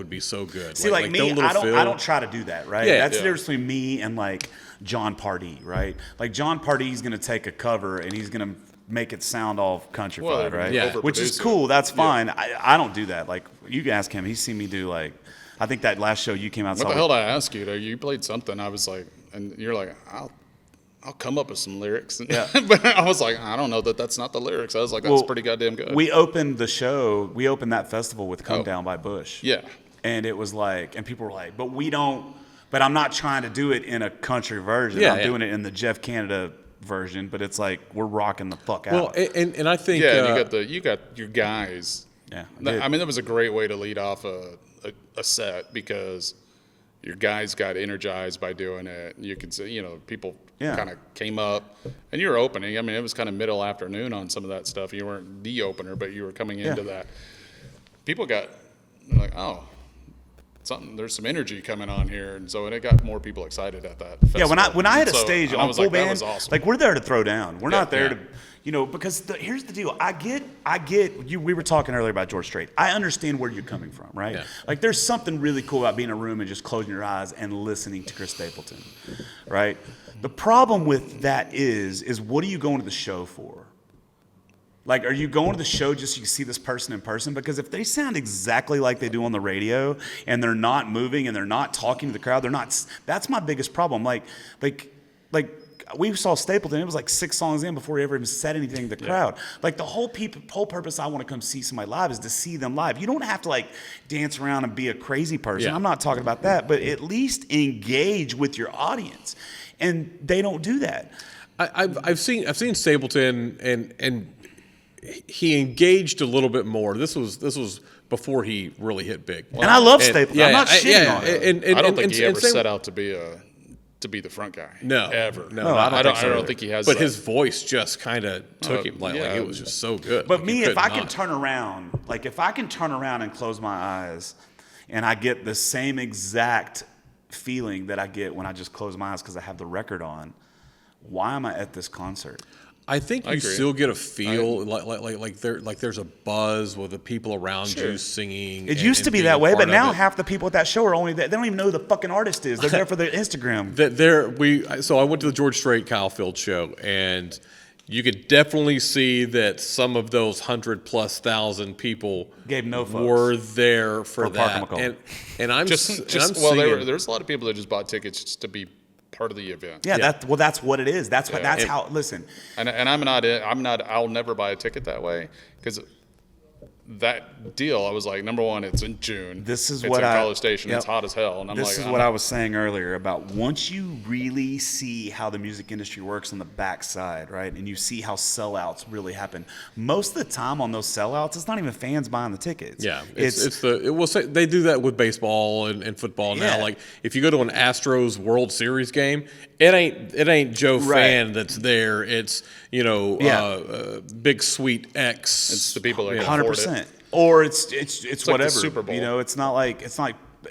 S3: be so good.
S2: See, like me,
S3: Don't Little
S2: I
S3: Phil.
S2: don't try to do that, right?
S3: Yeah.
S2: That's the difference between me and like John Pardee, right? Like John Pardee's going to take a cover and he's going to make it sound all countrified,
S4: Well,
S2: right?
S3: Yeah.
S2: Which is
S4: overproduce it.
S2: cool. That's fine. I don't do that. Like you can ask him. He's seen me do like, I think that last show you came out.
S4: What
S2: saw
S4: the hell did I ask you? You played something. I was like, and you're like, I'll come up with some lyrics. But I was like, I don't know that's not the lyrics. I was like, that's pretty goddamn good.
S2: We opened the show. We opened that festival with "Come Down" by Bush.
S4: Yeah.
S2: And it was like, and people were like, but we don't. But I'm not trying to do it in a country version.
S3: Yeah,
S2: I'm
S3: yeah.
S2: doing it in the Jeff Canada version. But it's like we're rocking the fuck
S3: Well,
S2: out.
S3: and I think
S4: Yeah, you got your guys.
S2: Yeah,
S4: I mean, that was a great way to lead off a set because your guys got energized by doing it. You could see, people kind of came up, and you were opening. I mean, it was kind of middle afternoon on some of that stuff. You weren't the opener, but you were coming into that. People got like, oh, there's some energy coming on here, and so it got more people excited at that festival.
S2: Yeah, when I had a
S4: So-
S2: stage
S4: and I
S2: on
S4: was
S2: full
S4: like, that
S2: band,
S4: was awesome.
S2: like we're there to throw down. We're not there
S3: Yeah.
S2: to, because here's the deal. I get you. We were talking earlier about George Strait. I understand where you're coming from, right?
S3: Yeah.
S2: Like there's something really cool about being in a room and just closing your eyes and listening to Chris Stapleton, right? The problem with that is what are you going to the show for? Like, are you going to the show just so you see this person in person? Because if they sound exactly like they do on the radio and they're not moving and they're not talking to the crowd, that's my biggest problem. Like we saw Stapleton, it was like 6 songs in before he ever even said anything to the crowd. Like the whole purpose I want to come see somebody live is to see them live. You don't have to like dance around and be a crazy person.
S3: Yeah.
S2: I'm not talking about that, but at least engage with your audience. And they don't do that.
S3: I've seen Stapleton and he engaged a little bit more. This was before he really hit big.
S2: And I love Stapleton. I'm not shitting on him.
S3: And
S4: I don't think he ever
S3: same-
S4: set out to be the front guy.
S3: No,
S4: ever.
S3: no,
S2: I don't think so
S4: I don't
S2: either.
S4: think he has.
S3: But
S4: that.
S3: his voice just kind of took him. Like
S4: yeah.
S3: it was just so good.
S2: But
S3: Like,
S2: me,
S3: you
S2: if I
S3: could
S2: can
S3: not.
S2: turn around, like if I can turn around and close my eyes and I get the same exact feeling that I get when I just close my eyes because I have the record on, why am I at this concert?
S3: I think you
S4: agree.
S3: still get a feel like there's a buzz with the people around you singing.
S2: It used to be
S3: being
S2: that
S3: a
S2: way,
S3: part
S2: but
S3: of
S2: now
S3: it.
S2: half the people at that show are only there. They don't even know who the fucking artist is. They're there for their Instagram.
S3: So I went to the George Strait Kyle Field show, and you could definitely see that some of those 100,000+ people
S2: Gave no fucks
S3: were there for
S2: Parker
S3: that.
S2: McCall.
S3: And I'm
S4: just
S3: and I'm
S4: well,
S3: singing.
S4: there's a lot of people that just bought tickets just to be part of the event.
S2: Yeah, that's what it is. That's how. Listen,
S4: And I'll never buy a ticket that way because that deal, I was like, number one, it's in June.
S2: This is
S4: it's
S2: what
S4: in
S2: I-
S4: College Station.
S2: yep.
S4: It's hot as hell, and I'm
S2: this
S4: like,
S2: is
S4: I'm
S2: what
S4: not-
S2: I was saying earlier about once you really see how the music industry works on the backside, right, and you see how sellouts really happen. Most of the time on those sellouts, it's not even fans buying the tickets.
S3: Yeah, we'll say they do that with baseball and football now.
S2: Yeah.
S3: Like if you go to an Astros World Series game, it ain't Joe
S2: Right.
S3: Fan that's there. It's Big Sweet X.
S4: It's the people that can
S2: 100%.
S4: afford it.
S2: Or it's
S4: like
S2: whatever.
S4: the Super Bowl.
S2: It's not like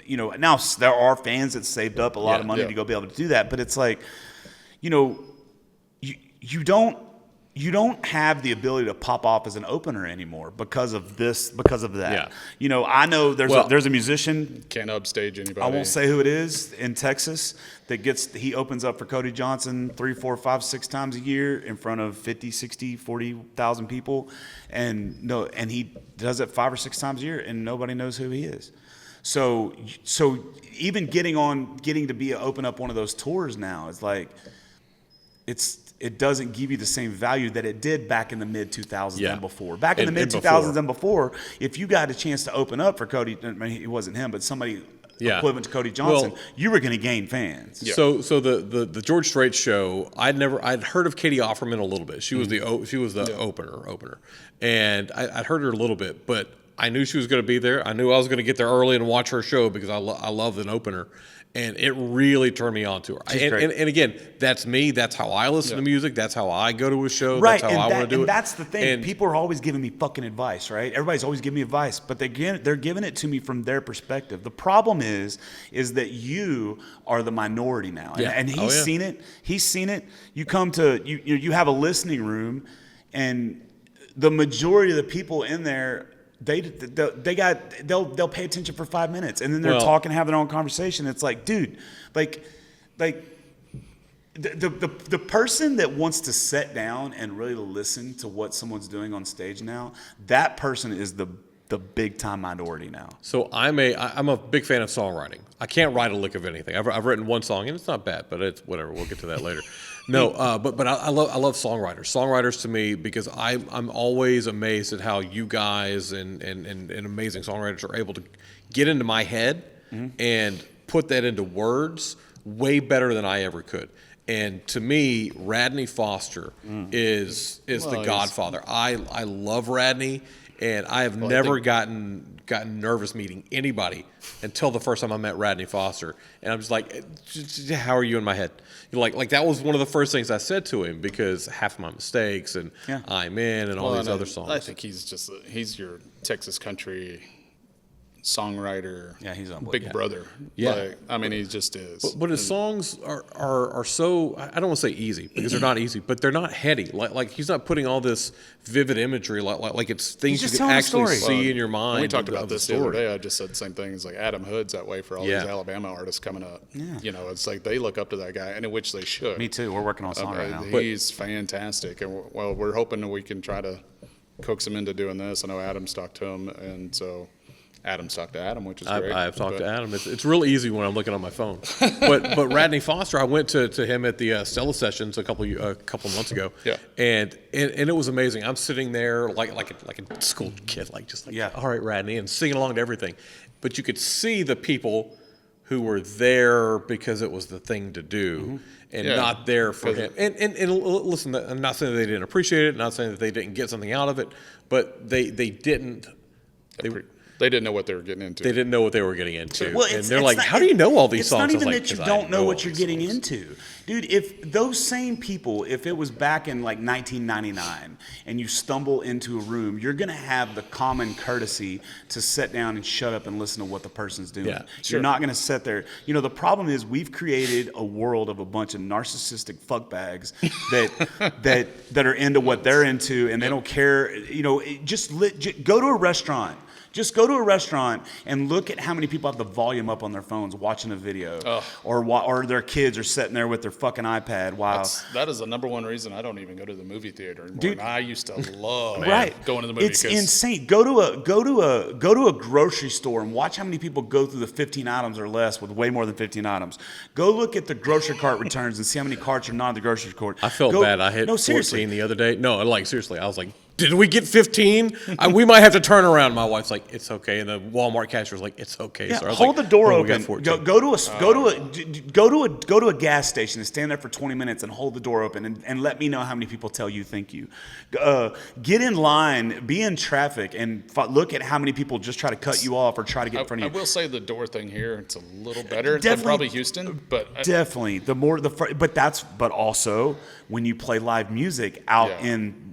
S2: now there are fans that saved up a lot of money
S4: yeah.
S2: to go be able to do that, but it's like, you don't have the ability to pop off as an opener anymore because of that.
S3: Yeah.
S2: I know there's a musician,
S4: Can't upstage anybody.
S2: I won't say who it is, in Texas that he opens up for Cody Johnson 3, 4, 5, 6 times a year in front of 50, 60, 40,000 people. And he does it 5 or 6 times a year and nobody knows who he is. So even getting to open up one of those tours now is like, it doesn't give you the same value that it did back in the mid 2000s
S3: Yeah.
S2: and before. Back in the
S3: And
S2: mid 2000s and before, if you got a chance to open up for Cody, I mean, it wasn't him, but somebody equivalent to Cody Johnson,
S3: Well,
S2: you were going to gain fans.
S4: Yeah.
S3: So the George Strait show, I'd heard of Katie Offerman a little bit. She was the opener, and I'd heard her a little bit, but I knew she was going to be there. I knew I was going to get there early and watch her show because I love an opener. And it really turned me on to her. And again, that's me. That's how I listen to music. That's how I go to a show.
S2: Right,
S3: That's how I want to do it.
S2: and that's the thing.
S3: And
S2: People are always giving me fucking advice, right? Everybody's always giving me advice, but they're giving it to me from their perspective. The problem is that you are the minority now, and he's seen it. He's seen it. You come to you have a listening room, and the majority of the people in there. They'll pay attention for 5 minutes and then they're talking, have their own conversation. It's like, dude, like the person that wants to sit down and really listen to what someone's doing on stage now, that person is the big time minority now.
S3: So I'm a big fan of songwriting. I can't write a lick of anything. I've written one song and it's not bad, but it's whatever. We'll get to that later. No, but I love songwriters. Songwriters to me, because I'm always amazed at how you guys and amazing songwriters are able to get into my head and put that into words way better than I ever could. And to me, Radney Foster is the godfather. I love Radney, and I have never gotten nervous meeting anybody until the first time I met Radney Foster. And I'm just like, how are you in my head? Like that was one of the first things I said to him, because half of my mistakes and I'm in and all these other songs.
S4: I think he's your Texas country songwriter.
S2: Yeah, he's unbelievable.
S4: Big brother.
S3: Yeah.
S4: Like, I mean, he just is.
S3: But his songs are so, I don't want to say easy because they're not easy, but they're not heady. Like he's not putting all this vivid imagery like it's things you
S2: just
S3: can
S2: telling a
S3: actually
S2: story.
S3: see in your mind.
S4: When we talked
S3: of
S4: about
S3: the
S4: this the other
S3: story.
S4: day, I just said the same thing. It's like Adam Hood's that way for all
S3: Yeah.
S4: these Alabama artists coming up.
S2: Yeah.
S4: You know, it's like they look up to that guy, and in which they should.
S2: Me too. We're working on a song right now.
S4: He's fantastic, and we're hoping that we can try to coax him into doing this. I know Adam's talked to him, and so Adam's talked to Adam, which is great.
S3: I've talked
S4: But-
S3: to Adam. It's real easy when I'm looking on my phone. But Radney Foster, I went to him at the Stella Sessions a couple months ago.
S4: Yeah.
S3: And it was amazing. I'm sitting there like a school kid,
S2: Yeah.
S3: all right, Radney, and singing along to everything. But you could see the people who were there because it was the thing to do, and
S4: Yeah.
S3: not there for him. And listen, I'm not saying that they didn't appreciate it, not saying that they didn't get something out of it, but they didn't.
S4: They didn't know what they were getting into.
S3: They didn't know what they were getting into.
S2: Well,
S3: and
S2: it's-
S3: they're
S2: it's
S3: like,
S2: not-
S3: how do you know all these songs?
S2: It's not
S3: I was
S2: even
S3: like,
S2: that you
S3: 'cause I
S2: don't know
S3: all
S2: what you're
S3: these
S2: getting
S3: songs.
S2: into. Dude, if those same people, if it was back in like 1999 and you stumble into a room, you're going to have the common courtesy to sit down and shut up and listen to what the person's doing.
S3: Yeah,
S2: You're not going to sit there. You know, the problem is we've created a world of a bunch of narcissistic fuckbags that are into what they're into, and they don't care. You know, just go to a restaurant. Just go to a restaurant and look at how many people have the volume up on their phones watching a video, or their kids are sitting there with their fucking iPad. Wow,
S4: That is the number one reason I don't even go to the movie theater anymore.
S2: Dude.
S4: And I used to love going to the movie.
S2: It's
S4: 'cause
S2: insane. Go to a grocery store and watch how many people go through the 15 items or less with way more than 15 items. Go look at the grocery cart returns and see how many carts are not in the grocery cart.
S3: I felt bad. I hit
S2: no,
S3: 14
S2: seriously.
S3: the other day. No, like seriously, I was like, did we get 15? We might have to turn around. My wife's like, it's okay, and the Walmart cashier's like, it's okay.
S2: Yeah,
S3: So I was
S2: hold
S3: like,
S2: the door
S3: oh, we got
S2: open.
S3: 14.
S2: Go to a gas station and stand there for 20 minutes and hold the door open and let me know how many people tell you thank you. Get in line, be in traffic, and look at how many people just try to cut you off or try to get in front
S4: I
S2: of you.
S4: will say the door thing here, it's a little better than
S2: Definitely-
S4: probably Houston, but
S2: Definitely, but also when you play live music out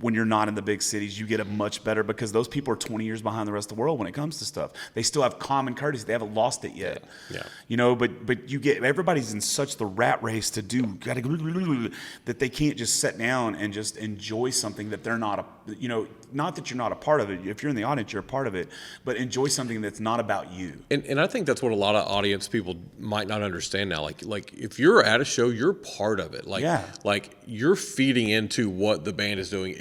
S2: when you're not in the big cities, you get a much better because those people are 20 years behind the rest of the world when it comes to stuff. They still have common courtesy. They haven't lost it yet.
S3: Yeah.
S2: You know, but you get everybody's in such the rat race to do that they can't just sit down and just enjoy something that they're not not that you're not a part of it. If you're in the audience, you're a part of it, but enjoy something that's not about you.
S3: And I think that's what a lot of audience people might not understand now. Like if you're at a show, you're part of it. Like you're feeding into what the band is doing.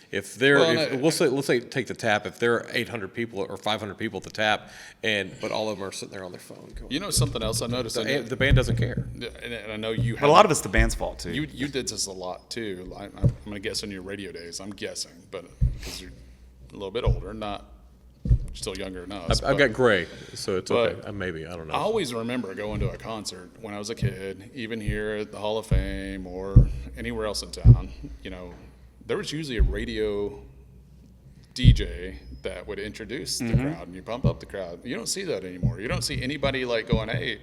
S3: If they're let's say take the Tap. If there are 800 people or 500 people at the Tap, but all of them are sitting there on their phone. Going,
S4: you know something else I noticed?
S3: the band doesn't care.
S4: And I know you
S2: But a lot of it's the band's fault too.
S4: You did this a lot too. I'm going to guess on your radio days. I'm guessing, but because you're a little bit older, not still younger than us.
S3: I've got gray, so it's
S4: but
S3: okay. Maybe I don't know.
S4: I always remember going to a concert when I was a kid, even here at the Hall of Fame or anywhere else in town. You know, there was usually a radio DJ that would introduce the crowd and you pump up the crowd. You don't see that anymore. You don't see anybody like going, hey,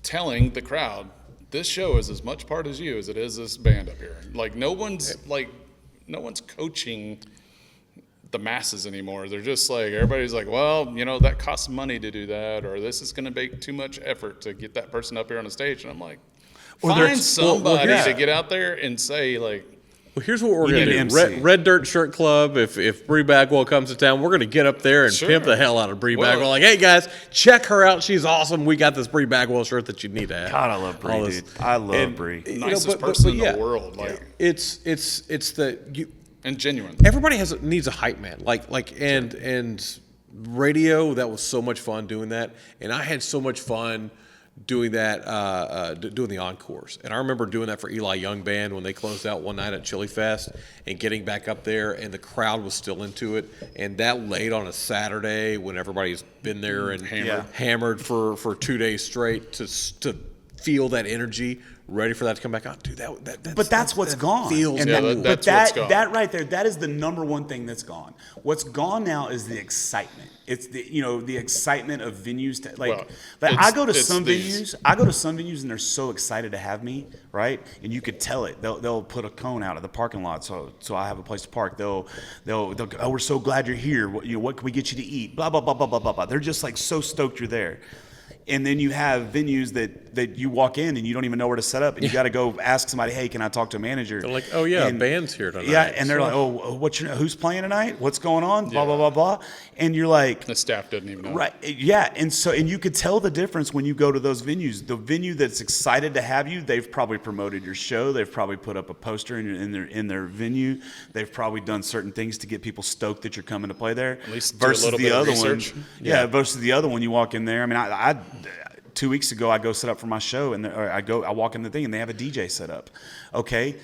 S4: telling the crowd, this show is as much part as you as it is this band up here. Like no one's coaching the masses anymore. They're just like, everybody's like, well, you know, that costs money to do that, or this is going to make too much effort to get that person up here on the stage. And I'm like, find somebody to get out there and say, like,
S3: Well, here's what we're going
S2: need
S3: to
S2: an
S3: do.
S2: MC.
S3: Red Dirt Shirt Club, if Bree Bagwell comes to town, we're going to get up there and
S4: Sure.
S3: pimp the hell out of Bree
S4: Well-
S3: Bagwell. Like, hey, guys, check her out. She's awesome. We got this Bree Bagwell shirt that you need to have.
S2: God, I love Bree,
S3: All this-
S2: dude. I love
S3: and,
S2: Bree.
S3: you know,
S4: nicest person in
S3: yeah,
S4: the world. Like,
S3: It's the
S4: and genuine.
S3: everybody needs a hype man. And radio, that was so much fun doing that. And I had so much fun doing that, doing the encores. And I remember doing that for Eli Young Band when they closed out one night at Chili Fest and getting back up there and the crowd was still into it. And that late on a Saturday when everybody's been there and hammered for 2 days straight to feel that energy, ready for that to come back out. Dude,
S2: that's what's gone.
S3: Feels
S2: and
S3: good.
S4: that's what's gone.
S2: That right there, that is the number one thing that's gone. What's gone now is the excitement. It's the excitement of venues. I go to some venues and they're so excited to have me, right? And you could tell it. They'll put a cone out of the parking lot, so I have a place to park. They'll go, oh, we're so glad you're here. What can we get you to eat? Blah blah blah blah blah blah blah. They're just like so stoked you're there. And then you have venues that you walk in and you don't even know where to set up, and you got to go ask somebody, hey, can I talk to a manager?
S3: They're like, oh yeah, band's here tonight.
S2: Yeah, and they're like, oh, who's playing tonight? What's going on? Blah blah blah blah. And you're like,
S4: the staff doesn't even know.
S2: Right? Yeah, and you could tell the difference when you go to those venues. The venue that's excited to have you, they've probably promoted your show. They've probably put up a poster in their venue. They've probably done certain things to get people stoked that you're coming to play there.
S4: At least
S2: versus
S4: do a little
S2: the
S4: bit of
S2: other
S4: research.
S2: one. Yeah, versus the other one, you walk in there. I mean, I 2 weeks ago, I go set up for my show, and I walk in the thing, and they have a DJ set up. Okay,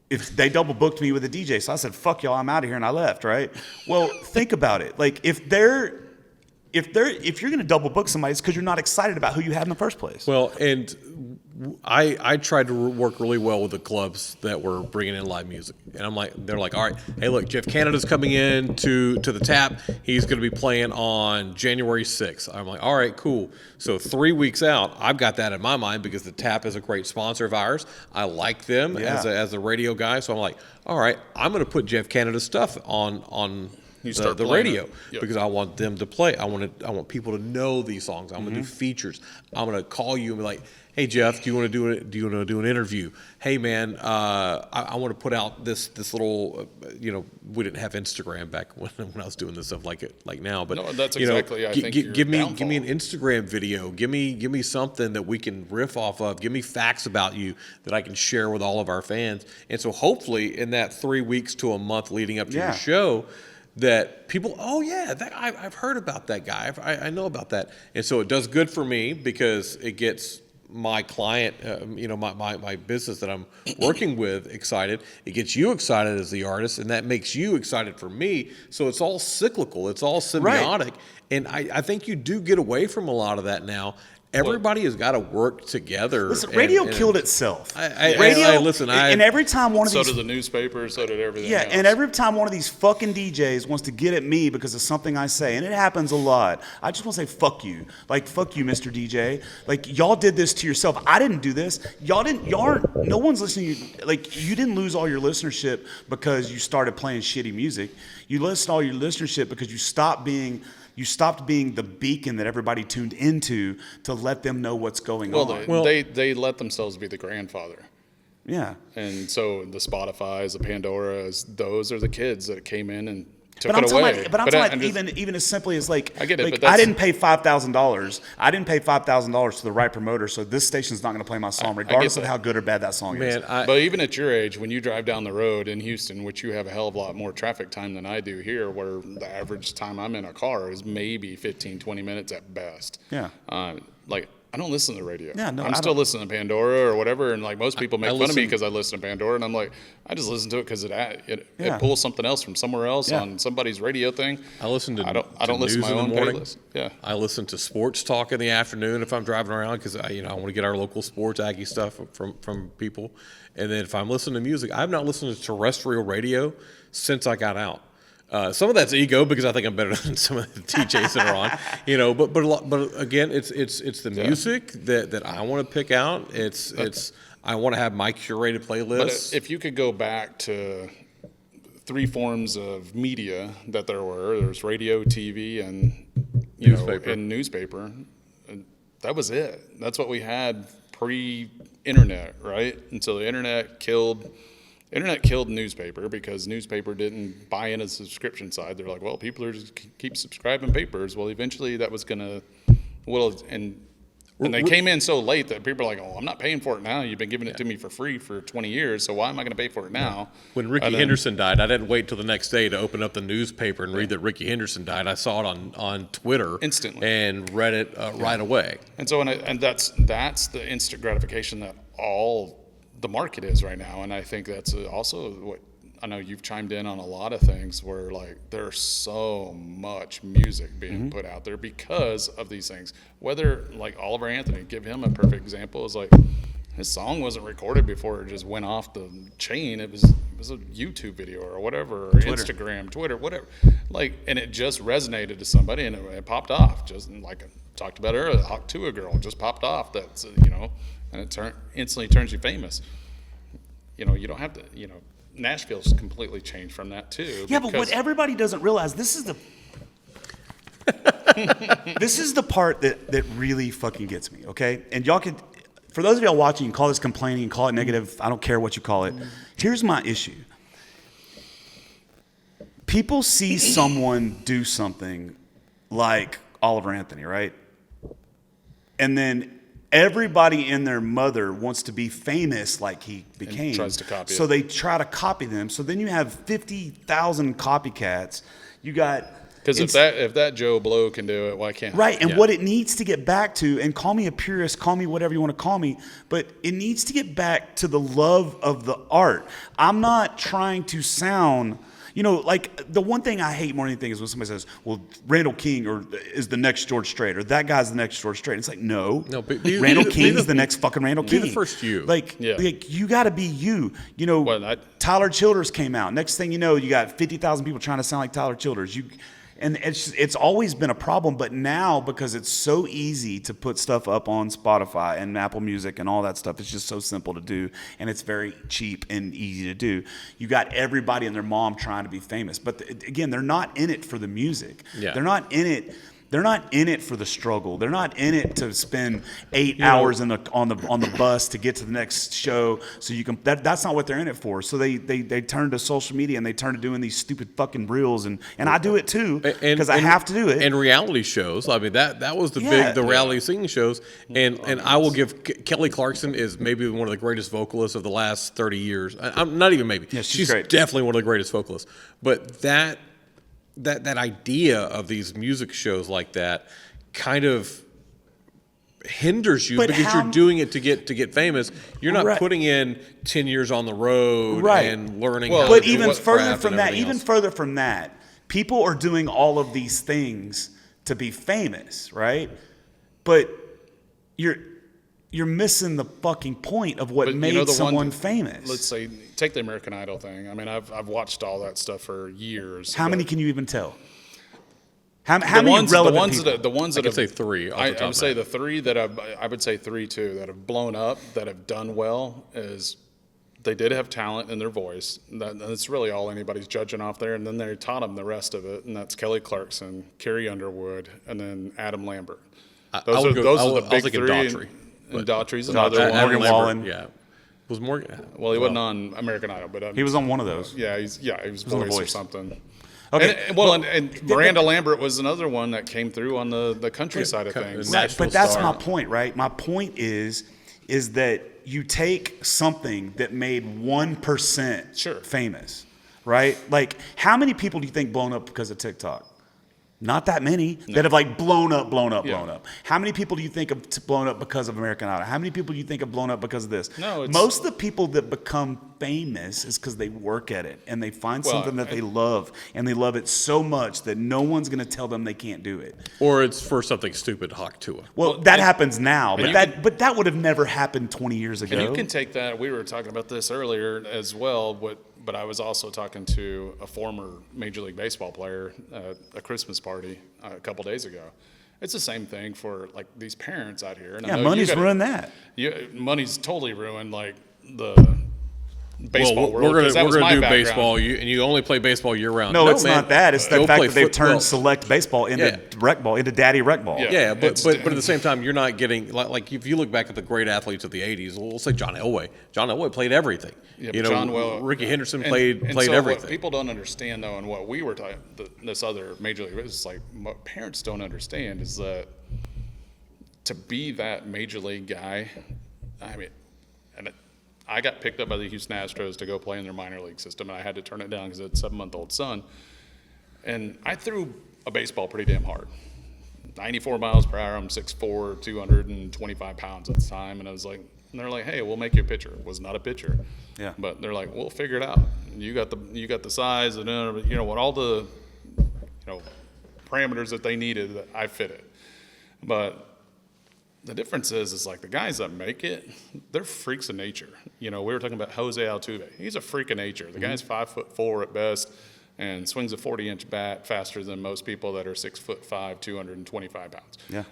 S2: if they double booked me with a DJ, so I said, "Fuck y'all, I'm out of here," and I left. Right? Well, think about it. Like if you're gonna double book somebody, it's because you're not excited about who you had in the first place.
S3: Well, and I tried to work really well with the clubs that were bringing in live music, and they're like, all right, hey, look, Jeff Canada's coming in to the Tap. He's going to be playing on January 6th. I'm like, all right, cool. So 3 weeks out, I've got that in my mind because the Tap is a great sponsor of ours. I like them as a radio guy, so I'm like, all right, I'm going to put Jeff Canada's stuff on the radio because I want them to play. I want people to know these songs. I'm gonna do features. I'm gonna call you and be like, hey Jeff, do you want to do an interview? Hey man, I want to put out this little we didn't have Instagram back when I was doing this stuff like now, but
S4: no, that's exactly I think
S3: give me an Instagram video. Give me something that we can riff off of. Give me facts about you that I can share with all of our fans. And so hopefully in that 3 weeks to a month leading up to your show, that people, oh yeah, I've heard about that guy. I know about that, and so it does good for me because it gets my client, my business that I'm working with excited. It gets you excited as the artist, and that makes you excited for me. So it's all cyclical. It's all symbiotic, right. And I think you do get away from a lot of that now. Everybody has got to work together.
S2: Listen, radio killed itself.
S3: Listen,
S2: and every time one of these,
S4: so did the newspaper, so did everything else.
S2: And every time one of these fucking DJs wants to get at me because of something I say, and it happens a lot, I just want to say fuck you. Like, fuck you, Mr. DJ. Like, y'all did this to yourself. I didn't do this. No one's listening to you. Like, you didn't lose all your listenership because you started playing shitty music. You lost all your listenership because you stopped being the beacon that everybody tuned into to let them know what's going on.
S4: They let themselves be the grandfather.
S2: Yeah.
S4: And so the Spotify's, the Pandora's, those are the kids that came in and took
S2: But
S4: it away.
S2: I'm talking about even as simply as like,
S4: I get it,
S2: like
S4: but
S2: I didn't pay $5,000. I didn't pay $5,000 to the right promoter, so this station's not going to play my song, regardless of how good or bad that song is.
S4: But even at your age, when you drive down the road in Houston, which you have a hell of a lot more traffic time than I do here, where the average time I'm in a car is maybe 15, 20 minutes at best.
S2: Yeah.
S4: I don't listen to the radio.
S2: Yeah, no,
S4: I'm still listening to Pandora or whatever, and like most people make fun of me because I listen to Pandora, and I'm like, I just listen to it because it pulls something else from somewhere else on somebody's radio thing.
S3: I listen to.
S4: I don't listen to my own playlist. Yeah,
S3: I listen to sports talk in the afternoon if I'm driving around because I want to get our local sports Aggie stuff from people, and then if I'm listening to music, I've not listened to terrestrial radio since I got out. Some of that's ego because I think I'm better than some of the DJs that are on, but again, it's the music that I want to pick out. I want to have my curated playlist.
S4: But if you could go back to 3 forms of media that there's radio, TV, and newspaper. That was it. That's what we had pre-internet, right? And so the internet killed newspaper because newspaper didn't buy into the subscription side. They're like, well, people are just keep subscribing papers. Well, eventually that was gonna, and they came in so late that people are like, oh, I'm not paying for it now. You've been giving it to me for free for 20 years, so why am I going to pay for it now?
S3: When Ricky Henderson died, I didn't wait till the next day to open up the newspaper and read that Ricky Henderson died. I saw it on Twitter
S4: instantly
S3: and read it right away.
S4: And so, and that's the instant gratification that all the market is right now, and I think that's also what I know you've chimed in on a lot of things where like there's so much music being put out there because of these things. Whether like Oliver Anthony, give him a perfect example, is like his song wasn't recorded before it just went off the chain. It was a YouTube video or whatever, or Instagram, Twitter, whatever. Like, and it just resonated to somebody, and it popped off. Just like I talked about earlier, Hawk to a girl just popped off. That's and it instantly turns you famous. You don't have to. Nashville's completely changed from that too.
S2: Yeah, but what everybody doesn't realize, this is the this is the part that really fucking gets me, okay? And y'all can, for those of y'all watching, you can call this complaining, call it negative, I don't care what you call it. Here's my issue. People see someone do something like Oliver Anthony, right? And then everybody and their mother wants to be famous like he became.
S4: And tries to copy
S2: so
S4: it.
S2: they try to copy them. So then you have 50,000 copycats. You got...
S4: Because if that Joe Blow can do it, why can't
S2: Right, and what it needs to get back to, and call me a purist, call me whatever you want to call me, but it needs to get back to the love of the art. I'm not trying to sound... like the one thing I hate more than anything is when somebody says, well, Randall King is the next George Strait, or that guy's the next George Strait. It's like, no, Randall King's the next fucking Randall King.
S3: Be the first you.
S2: Like you got to be you. Tyler Childers came out. Next thing you know, you got 50,000 people trying to sound like Tyler Childers. And it's always been a problem, but now because it's so easy to put stuff up on Spotify and Apple Music and all that stuff, it's just so simple to do, and it's very cheap and easy to do. You got everybody and their mom trying to be famous, but again, they're not in it for the music.
S3: Yeah.
S2: They're not in it. They're not in it for the struggle. They're not in it to spend 8 hours on the bus to get to the next show. So you can. That's not what they're in it for. So they turn to social media and they turn to doing these stupid fucking reels, and I do it too because I have to do it.
S3: And reality shows. I mean that was the reality singing shows. And I will give Kelly Clarkson is maybe one of the greatest vocalists of the last 30 years. I'm not even maybe.
S2: Yeah,
S3: she's
S2: great.
S3: Definitely one of the greatest vocalists. But that idea of these music shows like that kind of hinders you because you're doing it to get famous. You're not putting in 10 years on the road and learning. How
S2: but
S3: to
S2: even
S3: do
S2: further from that,
S3: else.
S2: people are doing all of these things to be famous, right? But you're missing the fucking point of what made someone famous.
S4: Let's say, take the American Idol thing. I mean, I've watched all that stuff for years.
S2: How many can you even tell? How many relevant people?
S4: The ones that
S3: I could say three.
S4: I would say the three that I would say three too that have blown up, that have done well, is they did have talent in their voice. That's really all anybody's judging off there. And then they taught them the rest of it, and that's Kelly Clarkson, Carrie Underwood, and then Adam Lambert. Those are the big three.
S3: Daughtry.
S4: And Daughtry's another one.
S2: Morgan Wallen.
S3: Yeah. Was Morgan?
S4: Well, he wasn't on American Idol, but
S2: He was on one of those.
S4: Yeah, he was
S2: on The
S4: Voice or
S2: Voice.
S4: something.
S2: Okay.
S4: And Miranda Lambert was another one that came through on the country side of things.
S2: Right, but that's my point, right? My point is that you take something that made 1% famous, right? Like, how many people do you think blown up because of TikTok? Not that many that have like blown up. How many people do you think have blown up because of American Idol? How many people do you think have blown up because of this? Most of the people that become famous is because they work at it and they find something that they love, and they love it so much that no one's going to tell them they can't do it.
S3: Or it's for something stupid, Hawk Tua.
S2: Well, that happens now, but that would have never happened 20 years ago.
S4: And you can take that. We were talking about this earlier as well. But I was also talking to a former Major League Baseball player at a Christmas party a couple days ago. It's the same thing for like these parents out here. And
S2: money's ruined that.
S4: Money's totally ruined like the baseball world.
S3: We're going to do
S4: background.
S3: baseball, and you only play baseball year round.
S2: No, it's not that. It's the fact that they've turned select baseball into rec ball, into daddy rec ball.
S3: Yeah, but at the same time, you're not getting like if you look back at the great athletes of the '80s. We'll say John Elway. John Elway played everything.
S4: Yeah,
S3: Ricky Henderson played
S4: so
S3: everything.
S4: What people don't understand though, and what we were talking, this other major league, it's like what parents don't understand is that to be that major league guy, I mean, I got picked up by the Houston Astros to go play in their minor league system, and I had to turn it down because I had a 7-month-old son. And I threw a baseball pretty damn hard. 94 miles per hour, I'm 6'4", 225 pounds at the time, and I was like, and they're like, hey, we'll make you a pitcher. Was not a pitcher.
S2: Yeah.
S4: But they're like, we'll figure it out. You got the size, and what all the parameters that they needed. That I fit it, but the difference is like the guys that make it, they're freaks of nature. We were talking about Jose Altuve. He's a freak of nature. The guy's 5'4" at best, and swings a 40-inch bat faster than most people that are 6'5", 225 pounds.
S2: Yeah.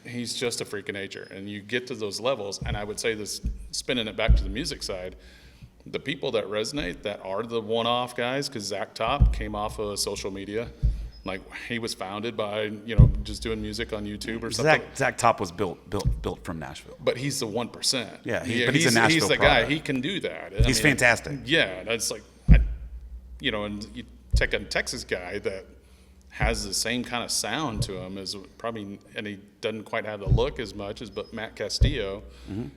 S4: He's just a freak of nature. And you get to those levels, and I would say this, spinning it back to the music side, the people that resonate, that are the one-off guys, because Zach Top came off of social media. Like, he was founded by, just doing music on YouTube or something.
S2: Zach Top was built from Nashville.
S4: But he's the 1%.
S2: Yeah, but he's a Nashville
S4: He's the
S2: product.
S4: guy. He can do that.
S2: He's fantastic.
S4: Yeah, that's like, and you take a Texas guy that has the same kind of sound to him as probably, and he doesn't quite have the look as much as, but Matt Castillo,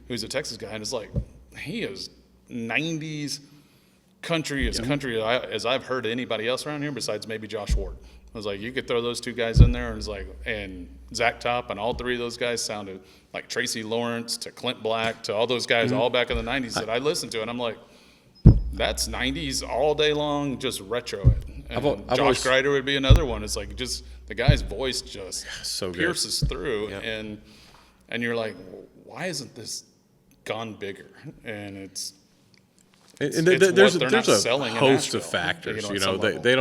S4: who's a Texas guy, and it's like, he is 90s country as I've heard anybody else around here besides maybe Josh Ward. I was like, you could throw those two guys in there, and it's like, and Zach Top and all three of those guys sounded like Tracy Lawrence to Clint Black to all those guys all back in the 90s that I listened to, and I'm like, that's 90s all day long, just retro it. And Josh Greider would be another one. It's like, just the guy's voice just
S3: so
S4: pierces through, and you're like, why isn't this gone bigger? And it's
S3: there's a
S4: selling
S3: host of factors. They're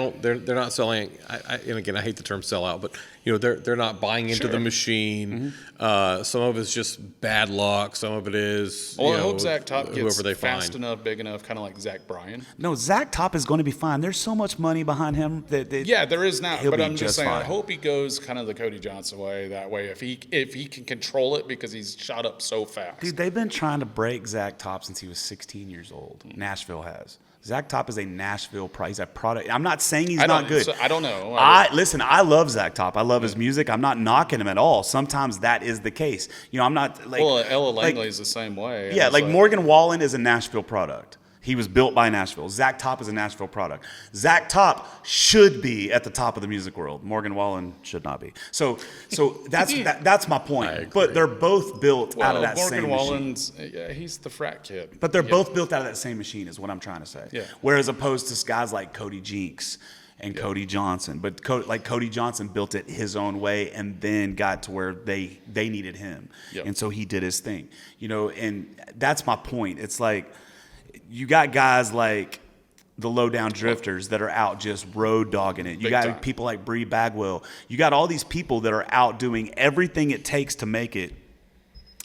S3: not selling. And again, I hate the term sell out, but they're not buying into the machine. Some of it's just bad luck. Some of it is.
S4: Well, I hope Zach Top gets
S3: they
S4: fast
S3: find.
S4: enough, big enough, kind of like Zach Bryan.
S2: No, Zach Top is going to be fine. There's so much money behind him that
S4: there is now. But I'm just saying,
S2: fine.
S4: I hope he goes kind of the Cody Johnson way. That way, if he can control it, because he's shot up so fast.
S2: Dude, they've been trying to break Zach Top since he was 16 years old. Nashville has. Zach Top is a Nashville product. He's a product. I'm not saying he's not good.
S4: I don't know.
S2: Listen, I love Zach Top. I love his music. I'm not knocking him at all. Sometimes that is the case. I'm not like.
S4: Well, Ella Langley is the same way.
S2: Yeah, like Morgan Wallen is a Nashville product. He was built by Nashville. Zach Top is a Nashville product. Zach Top should be at the top of the music world. Morgan Wallen should not be. So that's my point. But they're both built out of that same machine.
S4: Morgan Wallen's, he's the frat kid.
S2: But they're both built out of that same machine is what I'm trying to say.
S4: Yeah.
S2: Whereas opposed to guys like Cody Jinks and Cody Johnson. But Cody Johnson built it his own way and then got to where they needed him.
S4: Yep.
S2: And so he did his thing. And that's my point. It's like, you got guys like the Low Down Drifters that are out just road dogging it. You got people like Bree Bagwell. You got all these people that are out doing everything it takes to make it.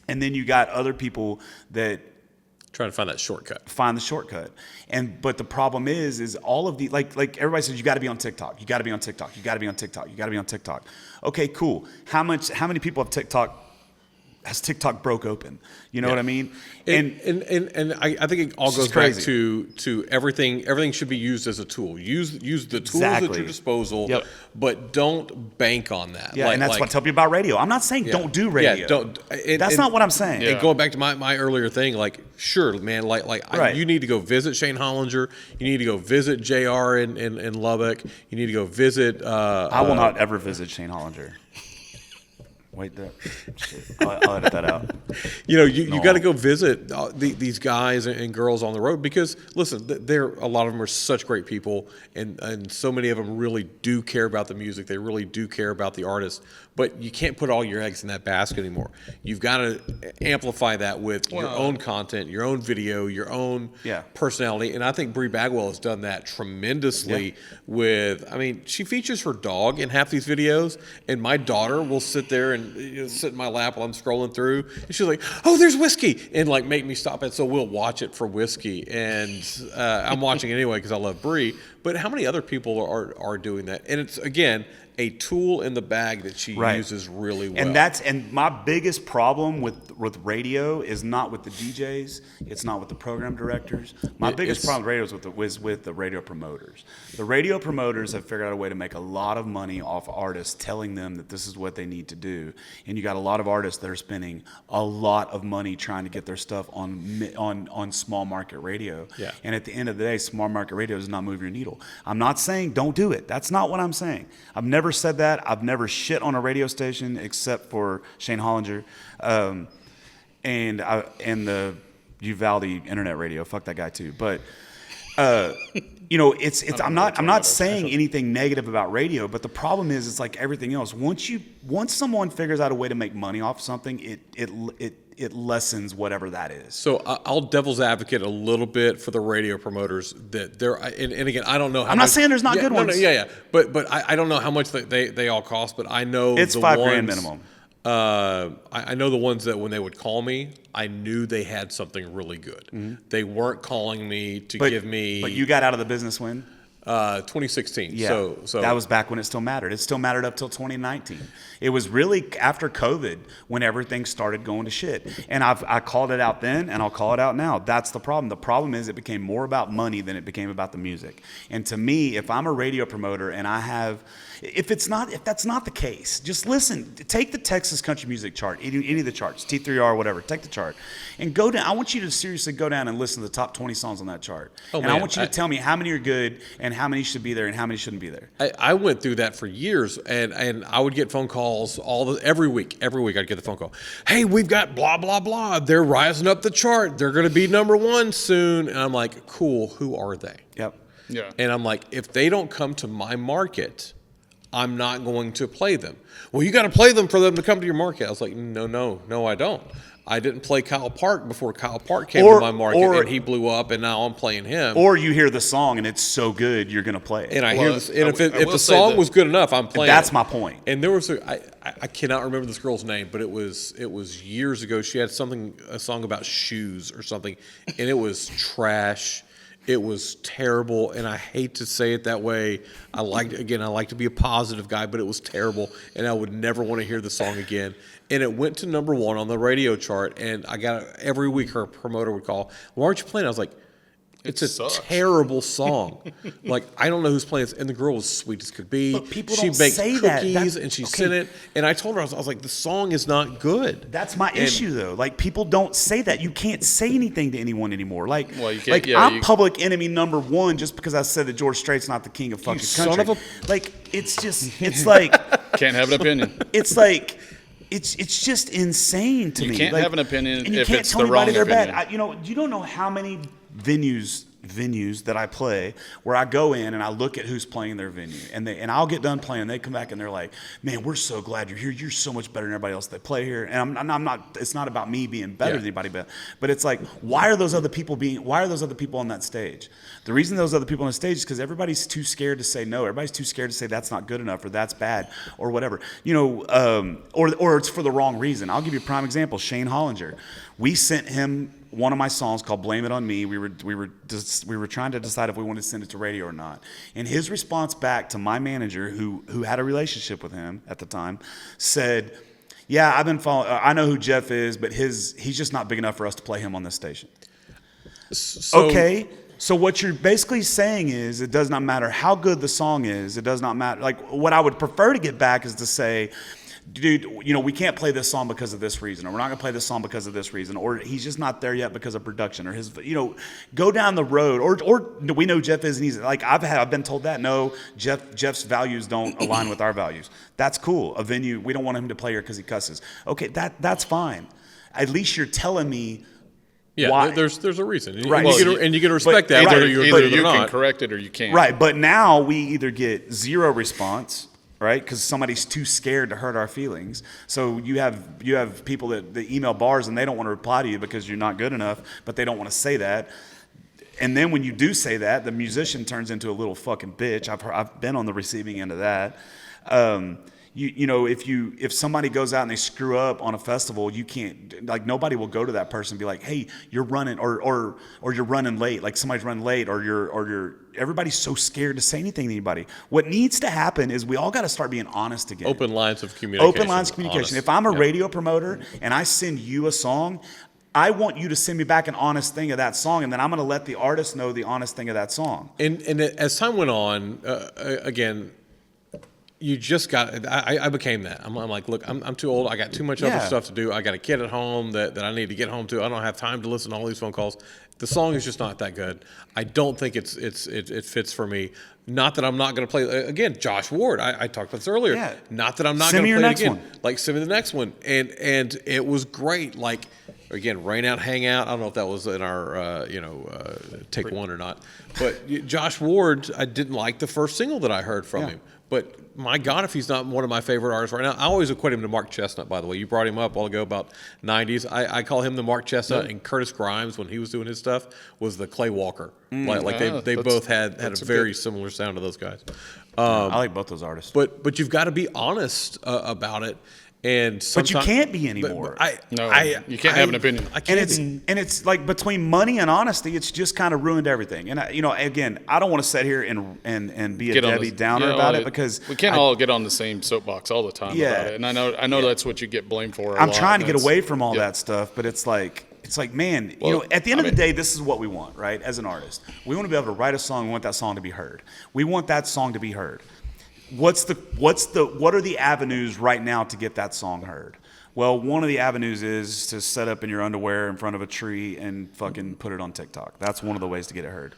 S2: And then you got other people that
S3: trying to find that shortcut.
S2: Find the shortcut. But the problem is all of the like everybody says you got to be on TikTok. You got to be on TikTok. You got to be on TikTok. You got to be on TikTok. Okay, cool. How many people have TikTok? Has TikTok broke open? You know what I mean?
S3: And I think it all goes back to everything. Everything should be used as a tool. Use the tools at your disposal, but don't bank on that.
S2: Yeah, and that's what I tell people about radio. I'm not saying don't do radio.
S3: Yeah,
S2: that's not what I'm saying.
S3: And going back to my earlier thing, like, sure, man, you need to go visit Shane Hollinger. You need to go visit JR in Lubbock. You need to go visit.
S2: I will not ever visit Shane Hollinger. Wait, I'll edit that out.
S3: You got to go visit these guys and girls on the road because, listen, a lot of them are such great people, and so many of them really do care about the music. They really do care about the artist. But you can't put all your eggs in that basket anymore. You've got to amplify that with your own content, your own video, your own personality. And I think Bree Bagwell has done that tremendously she features her dog in half these videos, and my daughter will sit there and sit in my lap while I'm scrolling through, and she's like, "Oh, there's whiskey," and like make me stop it. So we'll watch it for whiskey, and I'm watching it anyway because I love Bree. But how many other people are doing that? And it's again a tool in the bag that she uses really well.
S2: And my biggest problem with radio is not with the DJs, it's not with the program directors. My biggest problem with radio is with the radio promoters. The radio promoters have figured out a way to make a lot of money off artists telling them that this is what they need to do. And you got a lot of artists that are spending a lot of money trying to get their stuff on small market radio.
S3: Yeah.
S2: And at the end of the day, small market radio does not move your needle. I'm not saying don't do it. That's not what I'm saying. I've never said that. I've never shit on a radio station except for Shane Hollinger, and the Uvalde internet radio. Fuck that guy too. But It's I'm not saying anything negative about radio, but the problem is it's like everything else. Once someone figures out a way to make money off something, it lessens whatever that is.
S3: So I'll devil's advocate a little bit for the radio promoters that they're, and again, I don't know how
S2: I'm not saying there's not good ones.
S3: But I don't know how much they all cost, but I know
S2: it's
S3: the
S2: $5,000
S3: ones,
S2: minimum.
S3: I know the ones that when they would call me, I knew they had something really good.
S2: Mm-hmm.
S3: They weren't calling me to give me.
S2: But you got out of the business when?
S3: 2016.
S2: Yeah,
S3: so
S2: that was back when it still mattered. It still mattered up till 2019. It was really after COVID when everything started going to shit. And I called it out then, and I'll call it out now. That's the problem. The problem is it became more about money than it became about the music. And to me, if I'm a radio promoter and I have, if that's not the case, just listen. Take the Texas country music chart, any of the charts, T3R, whatever. Take the chart and go down. I want you to seriously go down and listen to the top 20 songs on that chart. I want you to tell me how many are good and how many should be there and how many shouldn't be there.
S3: I went through that for years, and I would get phone calls every week. Every week I'd get the phone call. Hey, we've got blah blah blah. They're rising up the chart. They're going to be #1 soon. And I'm like, cool. Who are they?
S2: Yep.
S4: Yeah.
S3: And I'm like, if they don't come to my market, I'm not going to play them. Well, you got to play them for them to come to your market. I was like, no, I don't. I didn't play Kyle Park before Kyle Park came to my market, and he blew up, and now I'm playing him.
S2: Or you hear the song and it's so good you're going to play it.
S3: And I hear this, and if the song was good enough, I'm playing.
S2: That's my point.
S3: And there was I cannot remember this girl's name, but it was years ago. She had a song about shoes or something, and it was trash. It was terrible, and I hate to say it that way. I like to be a positive guy, but it was terrible, and I would never want to hear the song again. And it went to #1 on the radio chart, and I got every week her promoter would call, "Why aren't you playing?" I was like, "It's a terrible song." Like, I don't know who's playing this. And the girl was sweet as could be.
S2: But people
S3: she
S2: don't
S3: baked
S2: say
S3: cookies,
S2: that.
S3: and she sent it. And I told her, I was like, the song is not good.
S2: That's my issue, though. Like, people don't say that. You can't say anything to anyone anymore. Like,
S4: Well, you can't-
S2: I'm public enemy #1 just because I said that George Strait's not the king of fucking
S3: son
S2: country.
S3: of a-
S2: Like, it's just, it's like,
S4: Can't have an opinion.
S2: it's like, it's just insane to me.
S4: You can't
S2: Like,
S4: have an opinion
S2: and you
S4: if
S2: can't
S4: it's
S2: tell
S4: the
S2: anybody
S4: wrong
S2: they're
S4: opinion.
S2: bad. You don't know how many venues that I play where I go in and I look at who's playing their venue and I'll get done playing and they come back and they're like, "Man, we're so glad you're here. You're so much better than everybody else that play here." And I'm not. It's not about me being better than anybody, but it's like, why are those other people on that stage? The reason those other people on the stage is because everybody's too scared to say no. Everybody's too scared to say that's not good enough or that's bad or whatever. Or it's for the wrong reason. I'll give you a prime example. Shane Hollinger. We sent him one of my songs called "Blame It on Me." We were trying to decide if we wanted to send it to radio or not. And his response back to my manager, who had a relationship with him at the time, said, "Yeah, I've been following. I know who Jeff is, but he's just not big enough for us to play him on this station." Okay. So what you're basically saying is it does not matter how good the song is. It does not matter. Like, what I would prefer to get back is to say, "Dude, we can't play this song because of this reason, or we're not going to play this song because of this reason, or he's just not there yet because of production, or his, go down the road, or we know Jeff is, and he's like, I've been told that, no, Jeff's values don't align with our values. That's cool. A venue, we don't want him to play here because he cusses. Okay, that's fine. At least you're telling me.
S3: Yeah,
S2: why.
S3: there's a reason,
S2: Right.
S3: and you get to respect that
S2: right,
S3: whether you agree
S4: Either
S3: with it
S4: you
S3: or
S4: can
S3: not.
S4: correct it or you can't.
S2: Right, but now we either get zero response, right? Because somebody's too scared to hurt our feelings. So you have people that email bars and they don't want to reply to you because you're not good enough, but they don't want to say that. And then when you do say that, the musician turns into a little fucking bitch. I've been on the receiving end of that. If somebody goes out and they screw up on a festival, you can't, like, nobody will go to that person and be like, "Hey, you're running," or you're running late, like somebody's running late, or everybody's so scared to say anything to anybody. What needs to happen is we all got to start being honest again.
S3: Open lines of communication. Honest.
S2: If I'm a radio promoter and I send you a song, I want you to send me back an honest thing of that song, and then I'm going to let the artist know the honest thing of that song.
S3: And as time went on, again, you just got. I became that. I'm like, look, I'm too old. I got too much other stuff to do. I got a kid at home that I need to get home to. I don't have time to listen to all these phone calls. The song is just not that good. I don't think it fits for me. Not that I'm not going to play again. Josh Ward. I talked about this earlier.
S2: Yeah.
S3: Not that I'm not
S2: Send
S3: going
S2: me
S3: to
S2: your
S3: play it
S2: next
S3: again.
S2: one.
S3: Like, send me the next one. And it was great. Like, Again, Rain Out, Hang Out. I don't know if that was in our, take one or not. But Josh Ward, I didn't like the first single that I heard from him. But my God, if he's not one of my favorite artists right now, I always equate him to Mark Chestnut, by the way. You brought him up a while ago about 90s. I call him the Mark Chestnut, and Curtis Grimes, when he was doing his stuff, was the Clay Walker. They both had a very similar sound to those guys.
S2: I like both those artists.
S3: But you've got to be honest about it. And
S2: but you can't be anymore.
S4: You can't have an opinion.
S2: And it's like between money and honesty, it's just kind of ruined everything. And again, I don't want to sit here and be a Debbie Downer about it, because
S4: we can't all get on the same soapbox all the time about it. And I know that's what you get blamed for.
S2: I'm trying to get away from all that stuff, but it's like, man, at the end of the day, this is what we want, right? As an artist, we want to be able to write a song. We want that song to be heard. We want that song to be heard. What are the avenues right now to get that song heard? Well, one of the avenues is to set up in your underwear in front of a tree and fucking put it on TikTok. That's one of the ways to get it heard.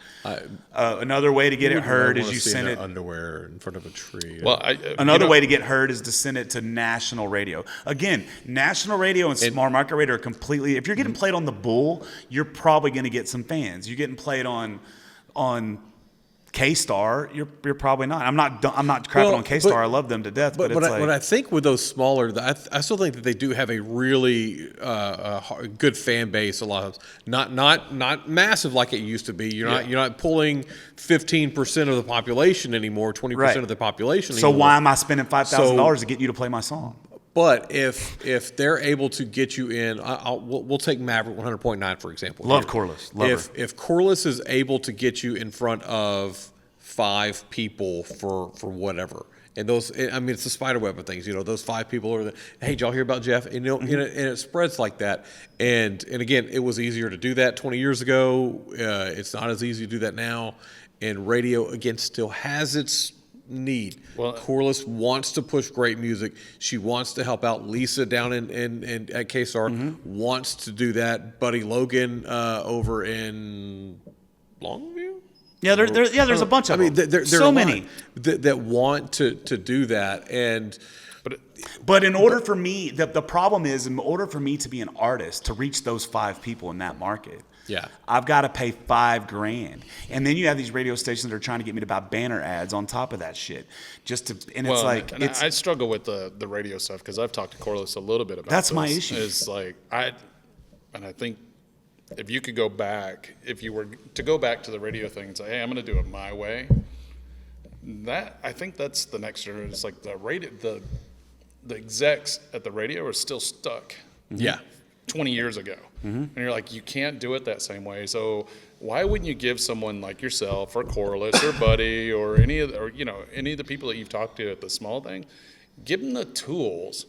S2: Another way to get it heard is you send it
S3: underwear in front of a tree.
S4: Well,
S2: another way to get heard is to send it to national radio. Again, national radio and smart market radio are completely. If you're getting played on the Bull, you're probably going to get some fans. You're getting played on K-Star, you're probably not. I'm not crapping on K-Star. I love them to death. But it's
S3: what I think with those smaller, I still think that they do have a really good fan base. A lot of not massive like it used to be. You're not pulling 15% of the population anymore, 20% of the population.
S2: So
S3: anymore.
S2: why am I spending $5,000 to get you to play my song?
S3: But if they're able to get you in, we'll take Maverick 100.9 for example.
S2: Love Corliss.
S3: If Corliss is able to get you in front of 5 people for whatever, and those, I mean, it's the spider web of things. Those 5 people are hey, did y'all hear about Jeff? And and it spreads like that. And again, it was easier to do that 20 years ago. It's not as easy to do that now. And radio again still has its need. Well, Corliss wants to push great music. She wants to help out Lisa down in at K-Star. Wants to do that. Buddy Logan over in Longview.
S2: Yeah, there's a bunch of them. There's so many
S3: that want to do that. And
S2: but in order for me, the problem is, in order for me to be an artist, to reach those 5 people in that market, I've got to pay $5,000, and then you have these radio stations that are trying to get me to buy banner ads on top of that shit. I
S4: struggle with the radio stuff because I've talked to Corliss a little bit about.
S2: That's my issue.
S4: Is like I think if you could go back, if you were to go back to the radio thing and say, hey, I'm going to do it my way. I think that's the next generation. It's like the execs at the radio are still stuck. 20 years ago. And you're like, you can't do it that same way. So why wouldn't you give someone like yourself or Corliss or Buddy or any of the people that you've talked to at the small thing, give them the tools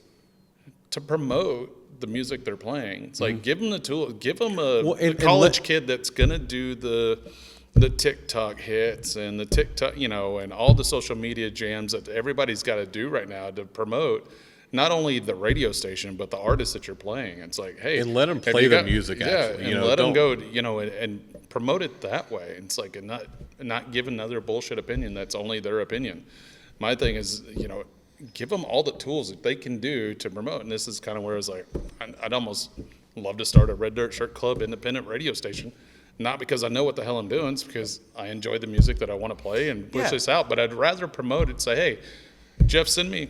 S4: to promote the music they're playing. It's like, give them the tools, give them a college kid that's going to do the TikTok hits and the TikTok, and all the social media jams that everybody's got to do right now to promote not only the radio station, but the artists that you're playing. It's like, hey.
S3: And let them play the music, actually.
S4: And let them go, and promote it that way. It's like, and not give another bullshit opinion that's only their opinion. My thing is, give them all the tools that they can do to promote. And this is kind of where I was like, I'd almost love to start a Red Dirt Shirt Club independent radio station. Not because I know what the hell I'm doing, it's because I enjoy the music that I want to play and push this out. But I'd rather promote it, say, hey, Jeff, send me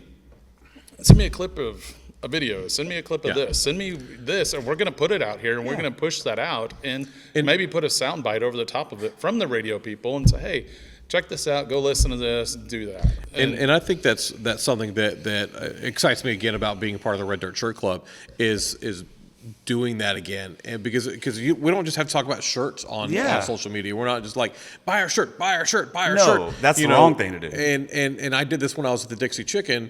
S4: a clip of a video. Send me a clip of this. Send me this, and we're going to put it out here, and we're going to push that out, and maybe put a sound bite over the top of it from the radio people and say, hey, check this out. Go listen to this. Do that.
S3: And I think that's something that excites me again about being part of the Red Dirt Shirt Club is doing that again, and because we don't just have to talk about shirts on social media. We're not just like buy our shirt, buy our shirt, buy our shirt.
S2: No, that's the wrong thing to do.
S3: And I did this when I was at the Dixie Chicken.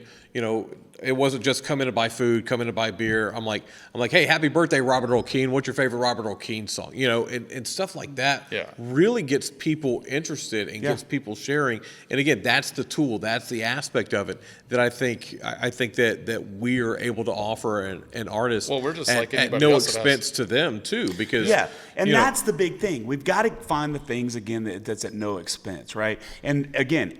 S3: It wasn't just come in to buy food, come in to buy beer. I'm like, hey, happy birthday, Robert Earl Keen. What's your favorite Robert Earl Keen song? And stuff like that really gets people interested and gets people sharing. And again, that's the tool, that's the aspect of it that I think that we are able to offer an artist.
S4: Well, we're just
S3: at no expense to them too, because
S2: that's the big thing. We've got to find the things again that's at no expense, right? And again,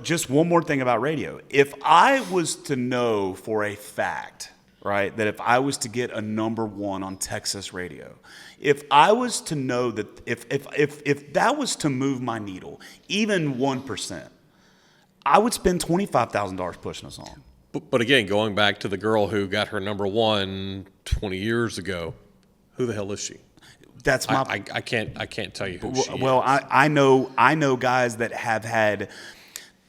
S2: just one more thing about radio. If I was to know for a fact, right? That if I was to get a number one on Texas radio, if I was to know that if that was to move my needle, even 1%, I would spend $25,000 pushing a song.
S3: But again, going back to the girl who got her number one 20 years ago, who the hell is she?
S2: That's my.
S3: I can't tell you who she
S2: Well,
S3: is.
S2: I know guys that have had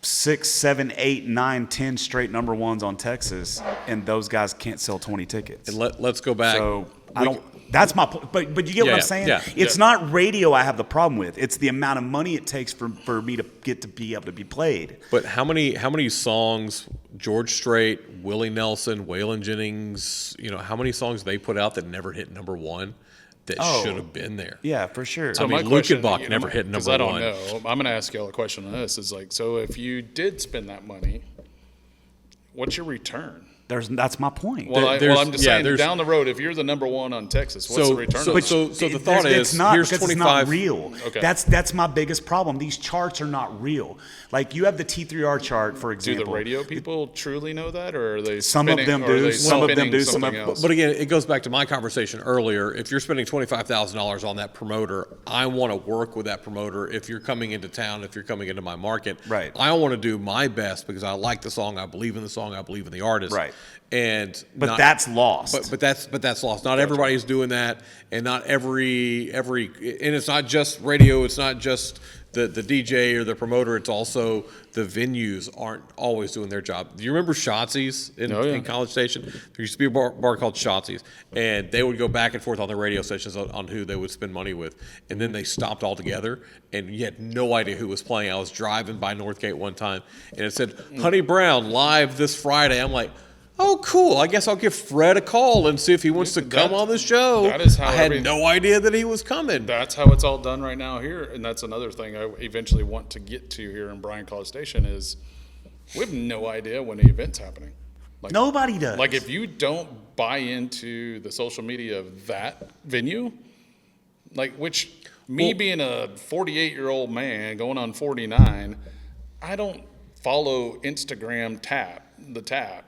S2: 6, 7, 8, 9, 10 straight number ones on Texas, and those guys can't sell 20 tickets.
S3: And let's go back.
S2: So I don't. That's my point. But you get what
S3: Yeah,
S2: I'm saying?
S3: yeah.
S2: It's not radio I have the problem with. It's the amount of money it takes for me to get to be able to be played.
S3: But how many songs George Strait, Willie Nelson, Waylon Jennings, how many songs they put out that never hit number one that should have been there?
S2: Yeah, for sure.
S3: I mean, Lukenbach never hit number
S4: I don't
S3: one.
S4: know. I'm going to ask y'all a question on this. Is like, so if you did spend that money, what's your return?
S2: That's my point.
S4: Well, I'm just saying,
S3: there's-
S4: down the road, if you're the number one on Texas, what's the return? on that?
S3: So the thought
S2: It's
S3: is,
S2: not
S3: here's
S2: because
S3: 25.
S2: it's not real.
S4: Okay.
S2: That's my biggest problem. These charts are not real. Like you have the T3R chart, for
S4: Do
S2: example.
S4: the radio people truly know that, or are they?
S2: Some of them do. Some of them do. Some of-
S4: else?
S3: But again, it goes back to my conversation earlier. If you're spending $25,000 on that promoter, I want to work with that promoter. If you're coming into town, if you're coming into my market,
S2: Right.
S3: I want to do my best because I like the song, I believe in the song, I believe in the artist.
S2: Right.
S3: But
S2: that's lost.
S3: But that's lost. Not everybody's doing that, and not every and it's not just radio. It's not just the DJ or the promoter. It's also the venues aren't always doing their job. Do you remember Shotzi's in College Station? There used to be a bar called Shotzi's, and they would go back and forth on their radio stations on who they would spend money with, and then they stopped altogether, and you had no idea who was playing. I was driving by Northgate one time, and it said Honey Brown live this Friday. I'm like, oh, cool. I guess I'll give Fred a call and see if he wants to come on the show.
S4: That is how
S3: I had no idea that he was coming.
S4: That's how it's all done right now here, and that's another thing I eventually want to get to here in Bryan College Station is we have no idea when the event's happening. Like,
S2: Nobody does.
S4: Like if you don't buy into the social media of that venue, which being a 48-year-old man going on 49, I don't follow Instagram the tap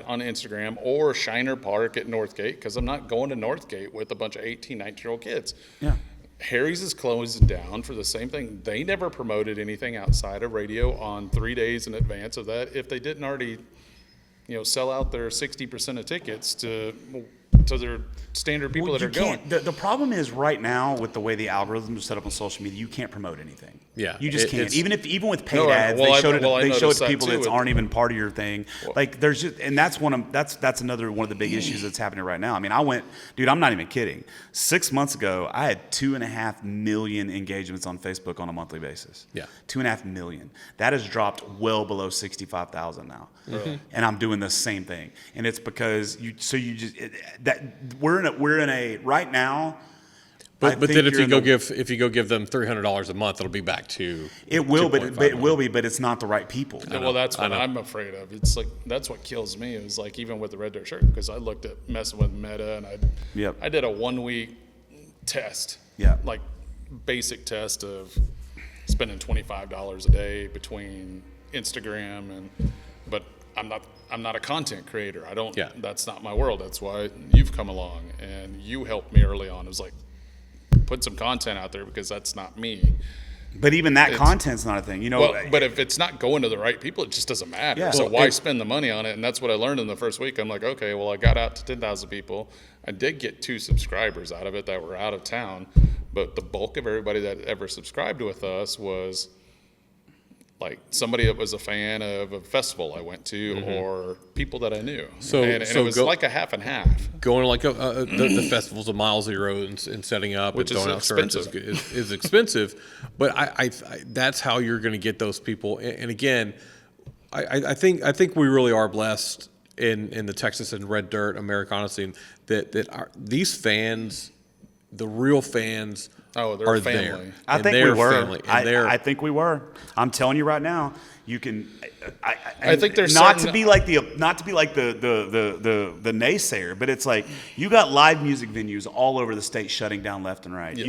S4: on Instagram or Shiner Park at Northgate because I'm not going to Northgate with a bunch of 18, 19-year-old kids.
S2: Yeah.
S4: Harry's is closing down for the same thing. They never promoted anything outside of radio on 3 days in advance of that. If they didn't already, sell out their 60% of tickets to their standard people that
S2: you
S4: are going.
S2: can't. The problem is right now with the way the algorithms are set up on social media, you can't promote anything.
S3: Yeah,
S2: you just can't. Even with paid
S4: No,
S2: ads,
S4: well,
S2: they showed
S4: I
S2: it
S4: noticed
S2: to people
S4: that
S2: that
S4: too.
S2: aren't even part of your thing. There's just, and that's that's another one of the big issues that's happening right now. I mean, I'm not even kidding. 6 months ago, I had 2.5 million engagements on Facebook on a monthly basis.
S3: Yeah,
S2: 2.5 million. That has dropped well below 65,000 now, and I'm doing the same thing. And it's because we're in a right now.
S3: but then if you go give them $300 a month, it'll be back to
S2: it will, but
S3: 2.5
S2: it will be, but it's not the right people.
S4: Well, that's what I'm afraid of. It's like that's what kills me. It was like even with the Red Dirt Shirt because I looked at messing with Meta and I did a 1 week test.
S2: Yeah.
S4: Like basic test of spending $25 a day between Instagram but I'm not a content creator. I don't.
S3: Yeah.
S4: That's not my world. That's why you've come along and you helped me early on. It was like put some content out there because that's not me.
S2: But even that content's not a thing,
S4: But if it's not going to the right people, it just doesn't matter.
S2: Yeah.
S4: So
S2: Well,
S4: why spend the money on it? And that's what I learned in the first week. I'm like, okay, well, I got out to 10,000 people. I did get 2 subscribers out of it that were out of town, but the bulk of everybody that ever subscribed with us was like somebody that was a fan of a festival I went to or people that I knew.
S3: So
S4: and it was like a half and half.
S3: going like the festivals of Mile Zero and setting up
S4: Which
S3: and
S4: is
S3: going
S4: expensive.
S3: is expensive, but I that's how you're going to get those people. And again, I think we really are blessed in the Texas and Red Dirt Americana scene that these fans, the real fans,
S4: Oh, they're
S3: are
S4: a family.
S3: there.
S2: I
S3: And
S2: think we
S3: they're
S2: were.
S3: family, and they're-
S2: I think we were. I'm telling you right now. You can.
S4: I think there's
S2: not
S4: certain-
S2: to be like the naysayer, but it's like you got live music venues all over the state shutting down left and right.
S4: Yes.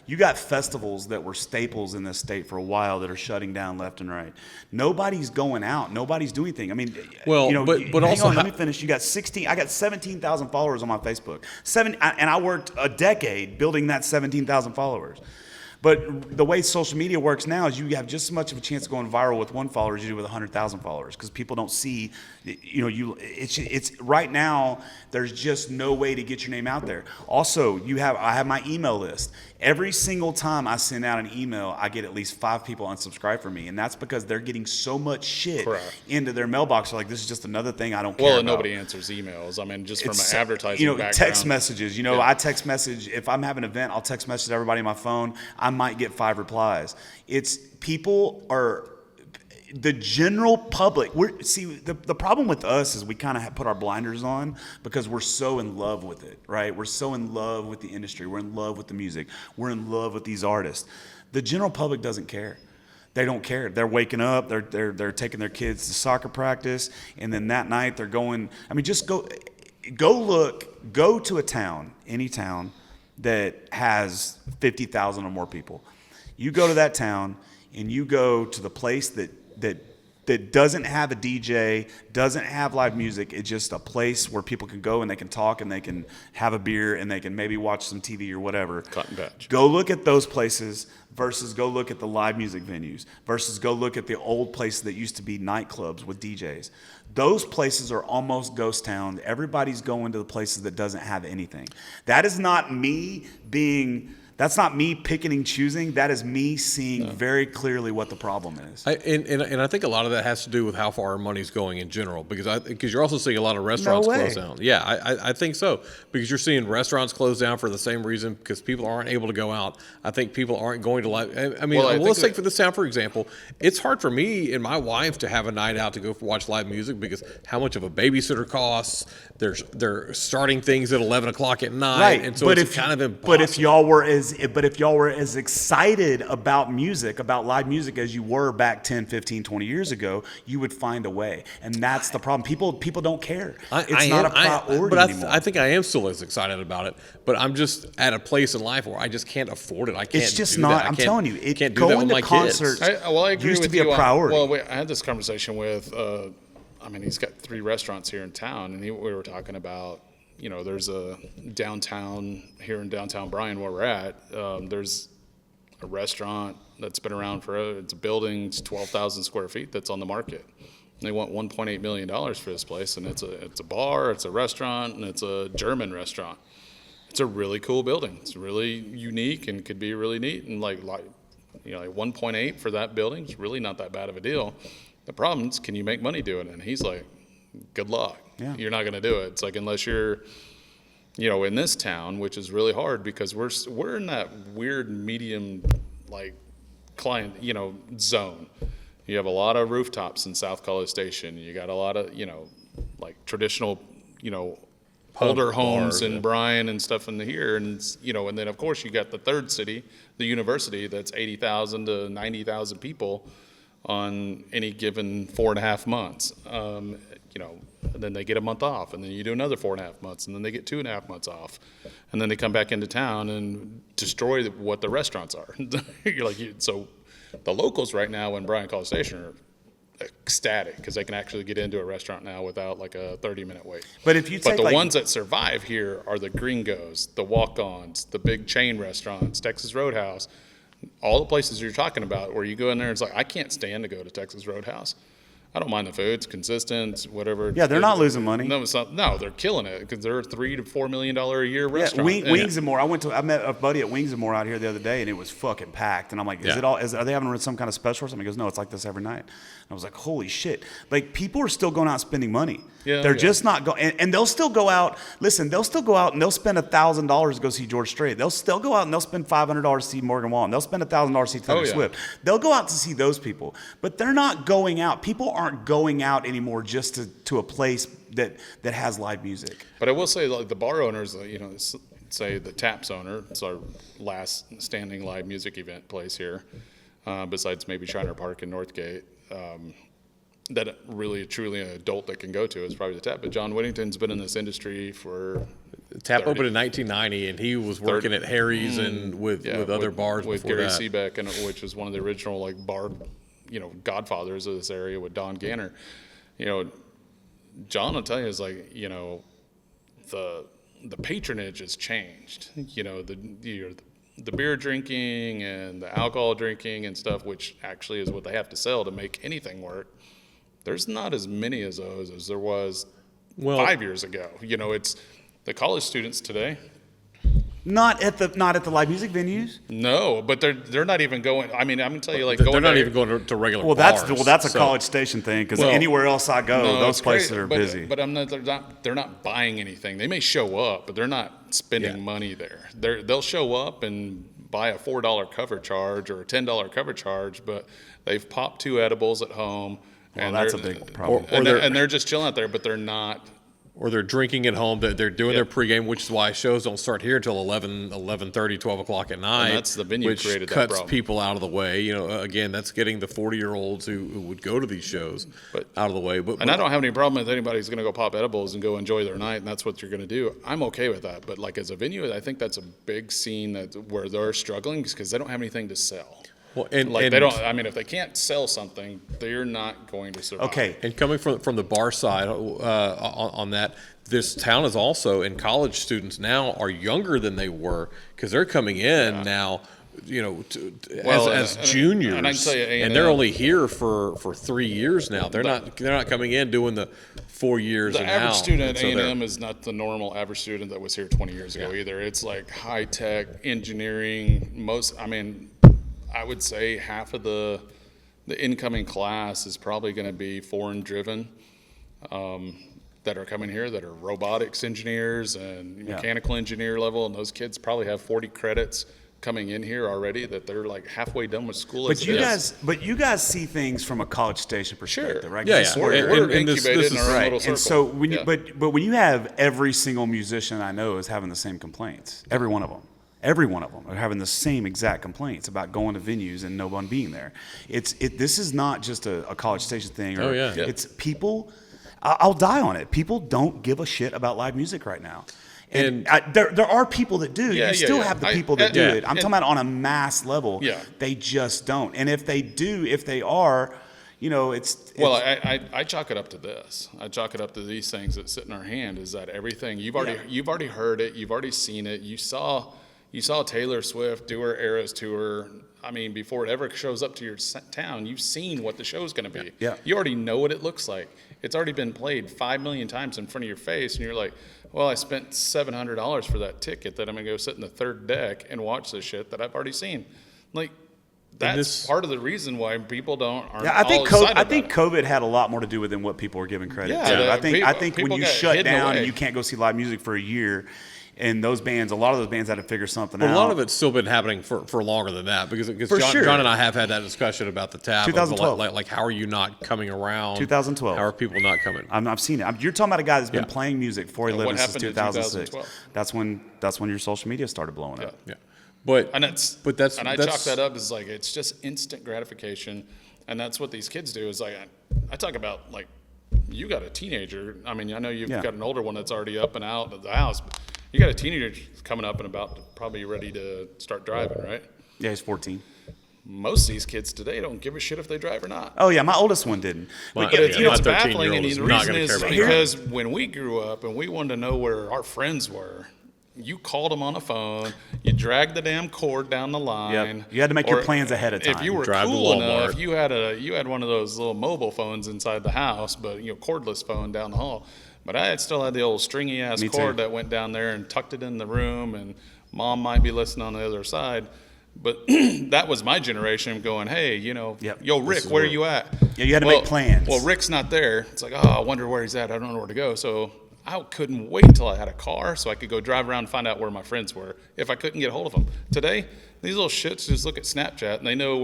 S2: You got festivals that were staples in this state for a while that are shutting down left and right. Nobody's going out. Nobody's doing anything. I mean,
S3: Well,
S2: you know,
S3: but
S2: hang
S3: also
S2: on, let
S3: how-
S2: me finish. You got 16. I got 17,000 followers on my Facebook. And I worked a decade building that 17,000 followers. But the way social media works now is you have just as much of a chance of going viral with one follower as you do with 100,000 followers because people don't see, it's right now. There's just no way to get your name out there. Also, I have my email list. Every single time I send out an email, I get at least 5 people unsubscribe from me, and that's because they're getting so much shit
S4: Correct.
S2: into their mailbox. They're like, this is just another thing I don't care
S4: Well,
S2: about.
S4: and nobody answers emails. I mean, just from
S2: It's,
S4: an advertising background.
S2: text messages.
S4: Yeah.
S2: I text message if I'm having an event. I'll text message everybody on my phone. I might get 5 replies. It's people are the general public. The problem with us is we kind of put our blinders on because we're so in love with it, right? We're so in love with the industry. We're in love with the music. We're in love with these artists. The general public doesn't care. They don't care. They're waking up. They're taking their kids to soccer practice, and then that night they're going. I mean, just go to a town, any town that has 50,000 or more people. You go to that town, and you go to the place that doesn't have a DJ, doesn't have live music. It's just a place where people can go and they can talk and they can have a beer and they can maybe watch some TV or whatever.
S4: Cotton patch.
S2: Go look at those places versus go look at the live music venues versus go look at the old places that used to be nightclubs with DJs. Those places are almost ghost town. Everybody's going to the places that doesn't have anything. That is not me being... That's not me picking and choosing. That is me seeing very clearly what the problem is.
S3: And I think a lot of that has to do with how far our money's going in general, because you're also seeing a lot of restaurants close down. Yeah, I think so, because you're seeing restaurants close down for the same reason, because people aren't able to go out. I think people aren't going to live. I mean,
S4: Well, I
S3: let's
S4: think
S3: take for this town, for example. It's hard for me and my wife to have a night out to go watch live music because how much of a babysitter costs. They're starting things at 11 o'clock at night,
S2: Right,
S3: and so it's kind of impossible.
S2: But if y'all were as excited about music, about live music as you were back 10, 15, 20 years ago, you would find a way. And that's the problem. People don't care. It's not a priority anymore.
S3: I think I am still as excited about it, but I'm just at a place in life where I just can't afford it. I can't.
S2: It's just
S3: do
S2: not.
S3: that. I
S2: I'm
S3: can't-
S2: telling you,
S3: can't do that
S2: going
S3: with
S2: to
S3: my
S2: concerts
S3: kids.
S4: I agree
S2: used to
S4: with
S2: be
S4: you
S2: a priority.
S4: I had this conversation with, I mean, he's got 3 restaurants here in town, and we were talking about, there's a downtown, here in downtown Bryan where we're at, there's a restaurant that's been around forever. It's a building, it's 12,000 square feet that's on the market. And they want $1.8 million for this place, and it's a bar, it's a restaurant, and it's a German restaurant. It's a really cool building. It's really unique and could be really neat, and like 1.8 for that building is really not that bad of a deal. The problem is, can you make money doing it? And he's like, good luck.
S2: Yeah.
S4: You're not going to do it. It's like, unless you're, in this town, which is really hard because we're in that weird medium, like, client, zone. You have a lot of rooftops in South College Station. You got a lot of, like traditional, older homes in Bryan and stuff in here. And, and then of course you got the third city, the university, that's 80,000 to 90,000 people on any given 4.5 months. And then they get a month off, and then you do another 4.5 months, and then they get 2.5 months off, and then they come back into town and destroy what the restaurants are. So the locals right now in Bryan College Station are ecstatic because they can actually get into a restaurant now without like a 30-minute wait.
S2: But if you take
S4: the ones that survive here are the Gringos, the Walk-Ons, the big chain restaurants, Texas Roadhouse, all the places you're talking about where you go in there, it's like, I can't stand to go to Texas Roadhouse. I don't mind the food; it's consistent, whatever.
S2: Yeah, they're not losing money.
S4: No, they're killing it because they're a $3 to $4 million a year restaurant.
S2: Wings and More. I met a buddy at Wings and More out here the other day, and it was fucking packed. And I'm like, are they having some kind of special or something? He goes, no, it's like this every night. And I was like, holy shit! Like, people are still going out spending money.
S4: Yeah,
S2: they're just not going, and they'll still go out. Listen, they'll still go out and they'll spend $1,000 to go see George Strait. They'll still go out and they'll spend $500 to see Morgan Wallen. They'll spend $1,000 to see Taylor Swift. They'll go out to see those people, but they're not going out. People aren't going out anymore just to a place that has live music.
S4: But I will say, like, the bar owners, say the Taps owner, it's our last standing live music event place here, besides maybe Shiner Park and Northgate, that really truly an adult that can go to is probably the Tap. But John Whittington's been in this industry for
S3: Tap opened in 1990, and he was working at Harry's and with other bars
S4: with
S3: before
S4: Gary
S3: that.
S4: Seebeck, and which is one of the original like bar, godfathers of this area with Don Ganner. John will tell you is like the patronage has changed. The beer drinking and the alcohol drinking and stuff, which actually is what they have to sell to make anything work. There's not as many of those as there was 5 years ago. It's the college students today.
S2: Not at the live music venues.
S4: No, but they're not even going. I mean, I'm gonna tell you, like,
S3: they're not even going to regular
S2: Well,
S3: bars.
S2: that's a College Station thing because anywhere else I go,
S4: No,
S2: those
S4: it's
S2: places
S4: crazy,
S2: are busy.
S4: But they're not buying anything. They may show up, but they're not spending money there. They'll show up and buy a $4 cover charge or a $10 cover charge, but they've popped 2 edibles at home.
S2: Well,
S4: and
S2: that's a
S4: they're-
S2: big problem.
S4: And they're just chilling out there, but they're not.
S3: Or they're drinking at home. They're doing their pregame, which is why shows don't start here until 11:30, 12 o'clock at night.
S4: that's the venue
S3: which
S4: created that
S3: cuts
S4: problem.
S3: people out of the way. Again, that's getting the 40-year-olds who would go to these shows out of the way. But
S4: And I don't have any problem with anybody who's going to go pop edibles and go enjoy their night, and that's what you're going to do. I'm okay with that. But like as a venue, I think that's a big scene where they're struggling because they don't have anything to sell.
S3: Well, and
S4: They don't. I mean, if they can't sell something, they're not going to survive.
S2: Okay.
S3: And coming from the bar side on that, this town is also, and college students now are younger than they were because they're coming in now, as juniors,
S4: and I can tell you,
S3: and they're only here for 3 years now. They're not coming in doing the 4 years.
S4: The
S3: and
S4: average
S3: out.
S4: student at
S3: And so
S4: A&M is not the normal average student that was here 20 years ago either. It's like high tech engineering. I would say half of the incoming class is probably going to be foreign driven. That are coming here that are robotics engineers and mechanical engineer level, and those kids probably have 40 credits coming in here already that they're like halfway done with school.
S2: But you guys see things from a College Station perspective, right?
S3: Yeah,
S2: This is
S3: yeah.
S2: where-
S4: We're
S3: And this
S4: incubated
S3: is
S4: in our own
S2: Right,
S4: little circle.
S2: and so when you, but when you have every single musician I know is having the same complaints, every one of them are having the same exact complaints about going to venues and no one being there. This is not just a College Station thing. It's people. I'll die on it. People don't give a shit about live music right now. And there are people that do. You still have the people that do it. I'm talking about on a mass level.
S4: Yeah.
S2: They just don't. And if they do, if they are, it's
S4: Well, I chalk it up to this. I chalk it up to these things that sit in our hand. Is that everything you've already heard it, you've already seen it. You saw Taylor Swift do her Eras tour. I mean, before it ever shows up to your town, you've seen what the show's going to be.
S2: Yeah.
S4: You already know what it looks like. It's already been played 5 million times in front of your face, and you're like, well, I spent $700 for that ticket that I'm going to go sit in the third deck and watch this shit that I've already seen. Like, that's part of the reason why people aren't.
S2: Yeah, I think
S4: all excited
S2: I think
S4: about
S2: COVID had a lot more to do with than what people were giving credit
S4: Yeah,
S2: to.
S4: the
S2: I think
S4: people
S2: when you
S4: got
S2: shut
S4: hidden
S2: down
S4: away.
S2: and you can't go see live music for a year, and a lot of those bands had to figure something out.
S3: a lot of it's still been happening for longer than that because
S2: For sure.
S3: John and I have had that discussion about the Tap.
S2: 2012.
S3: Like how are you not coming around?
S2: 2012.
S3: How are people not coming?
S2: I've seen it. You're talking about a guy that's been
S3: Yeah.
S2: playing music for a
S4: And
S2: living
S4: what
S2: since
S4: happened in
S2: 2006.
S4: 2012?
S2: That's when your social media started blowing up.
S3: Yeah, but
S4: And I
S3: that's
S4: chalk that up as like it's just instant gratification, and that's what these kids do. Is like I talk about like you got a teenager. I mean, I know you've got an older one that's already up and out of the house, but you got a teenager coming up and about to probably ready to start driving, right?
S2: Yeah, he's 14.
S4: Most of these kids today don't give a shit if they drive or not.
S2: Oh yeah, my oldest one didn't.
S3: My-
S4: But
S3: Yeah, my
S4: it's
S3: 13-year-old
S4: baffling, and
S3: is
S4: the
S3: not
S4: reason
S3: gonna
S4: is
S3: care about
S4: because when we grew up and we wanted to know where our friends were, you called them on a phone, you dragged the damn cord down the line.
S2: You had to make your
S4: or
S2: plans ahead of
S4: If
S2: time.
S4: you were
S3: Drive to
S4: cool
S3: Walmart.
S4: enough, you had one of those little mobile phones inside the house, but cordless phone down the hall. But I still had the old stringy ass
S2: Me too.
S4: cord that went down there and tucked it in the room, and mom might be listening on the other side. But that was my generation going, hey, yo, Rick, where are you at?
S2: Yeah, you had to make plans.
S4: Well, Rick's not there. It's like, oh, I wonder where he's at. I don't know where to go. So I couldn't wait until I had a car so I could go drive around and find out where my friends were if I couldn't get a hold of them. Today, these little shits just look at Snapchat and they know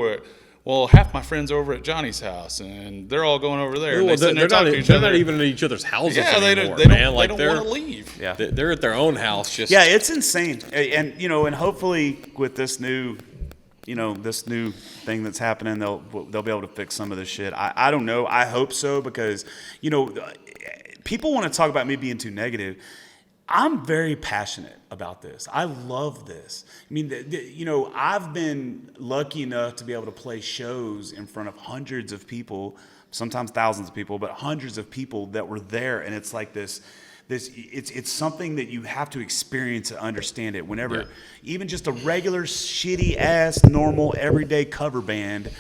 S4: well, half my friends are over at Johnny's house, and they're all going over there. And
S3: Well,
S4: they sit there
S3: they're
S4: talking
S3: not,
S4: to each
S3: they're
S4: other.
S3: not even at each other's houses
S4: Yeah,
S3: anymore,
S4: they
S3: man. Like
S4: don't
S3: they're
S4: want to leave.
S2: Yeah.
S3: they're at their own house. Just
S2: Yeah, it's insane. And and hopefully with this new, this new thing that's happening, they'll be able to fix some of this shit. I don't know. I hope so because, people want to talk about me being too negative. I'm very passionate about this. I love this. I mean, I've been lucky enough to be able to play shows in front of hundreds of people, sometimes thousands of people, but hundreds of people that were there. And it's like it's something that you have to experience to understand it. Whenever even just a regular shitty ass normal everyday cover band,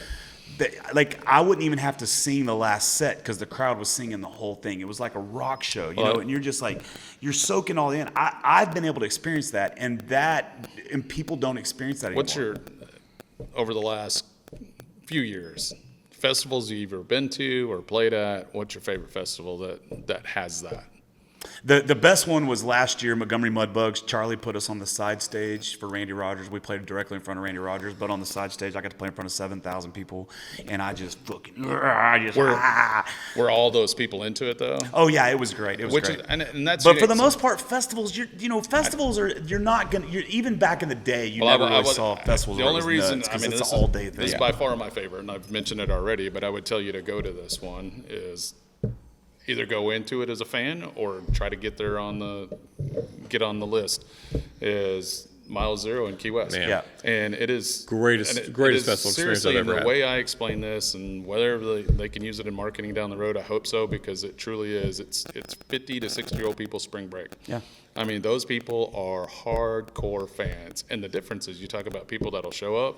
S2: I wouldn't even have to sing the last set because the crowd was singing the whole thing. It was like a rock show, and you're just like, you're soaking all in. I've been able to experience that, and people don't experience that anymore.
S4: What's your, over the last few years, festivals you've ever been to or played at, what's your favorite festival that has that?
S2: The best one was last year, Montgomery Mudbugs. Charlie put us on the side stage for Randy Rogers. We played directly in front of Randy Rogers, but on the side stage, I got to play in front of 7,000 people, and I just fucking
S4: Were all those people into it though?
S2: Oh yeah, it was great. It was great.
S4: And that's
S2: but for the most part, festivals, you're not gonna. Even back in the day, you never really saw festivals.
S4: The only reason,
S2: because
S4: it's
S2: an all day thing.
S4: This is by far my favorite, and I've mentioned it already. But I would tell you to go to this one is either go into it as a fan or try to get on the list. Is Mile Zero in Key West.
S3: Man.
S2: Yeah.
S4: And it is
S3: greatest festival experience
S4: seriously,
S3: I've ever
S4: the
S3: had.
S4: way I explain this, and whether they can use it in marketing down the road, I hope so, because it truly is. It's 50 to 60-year-old people spring break.
S2: Yeah.
S4: I mean, those people are hardcore fans. And the difference is, you talk about people that'll show up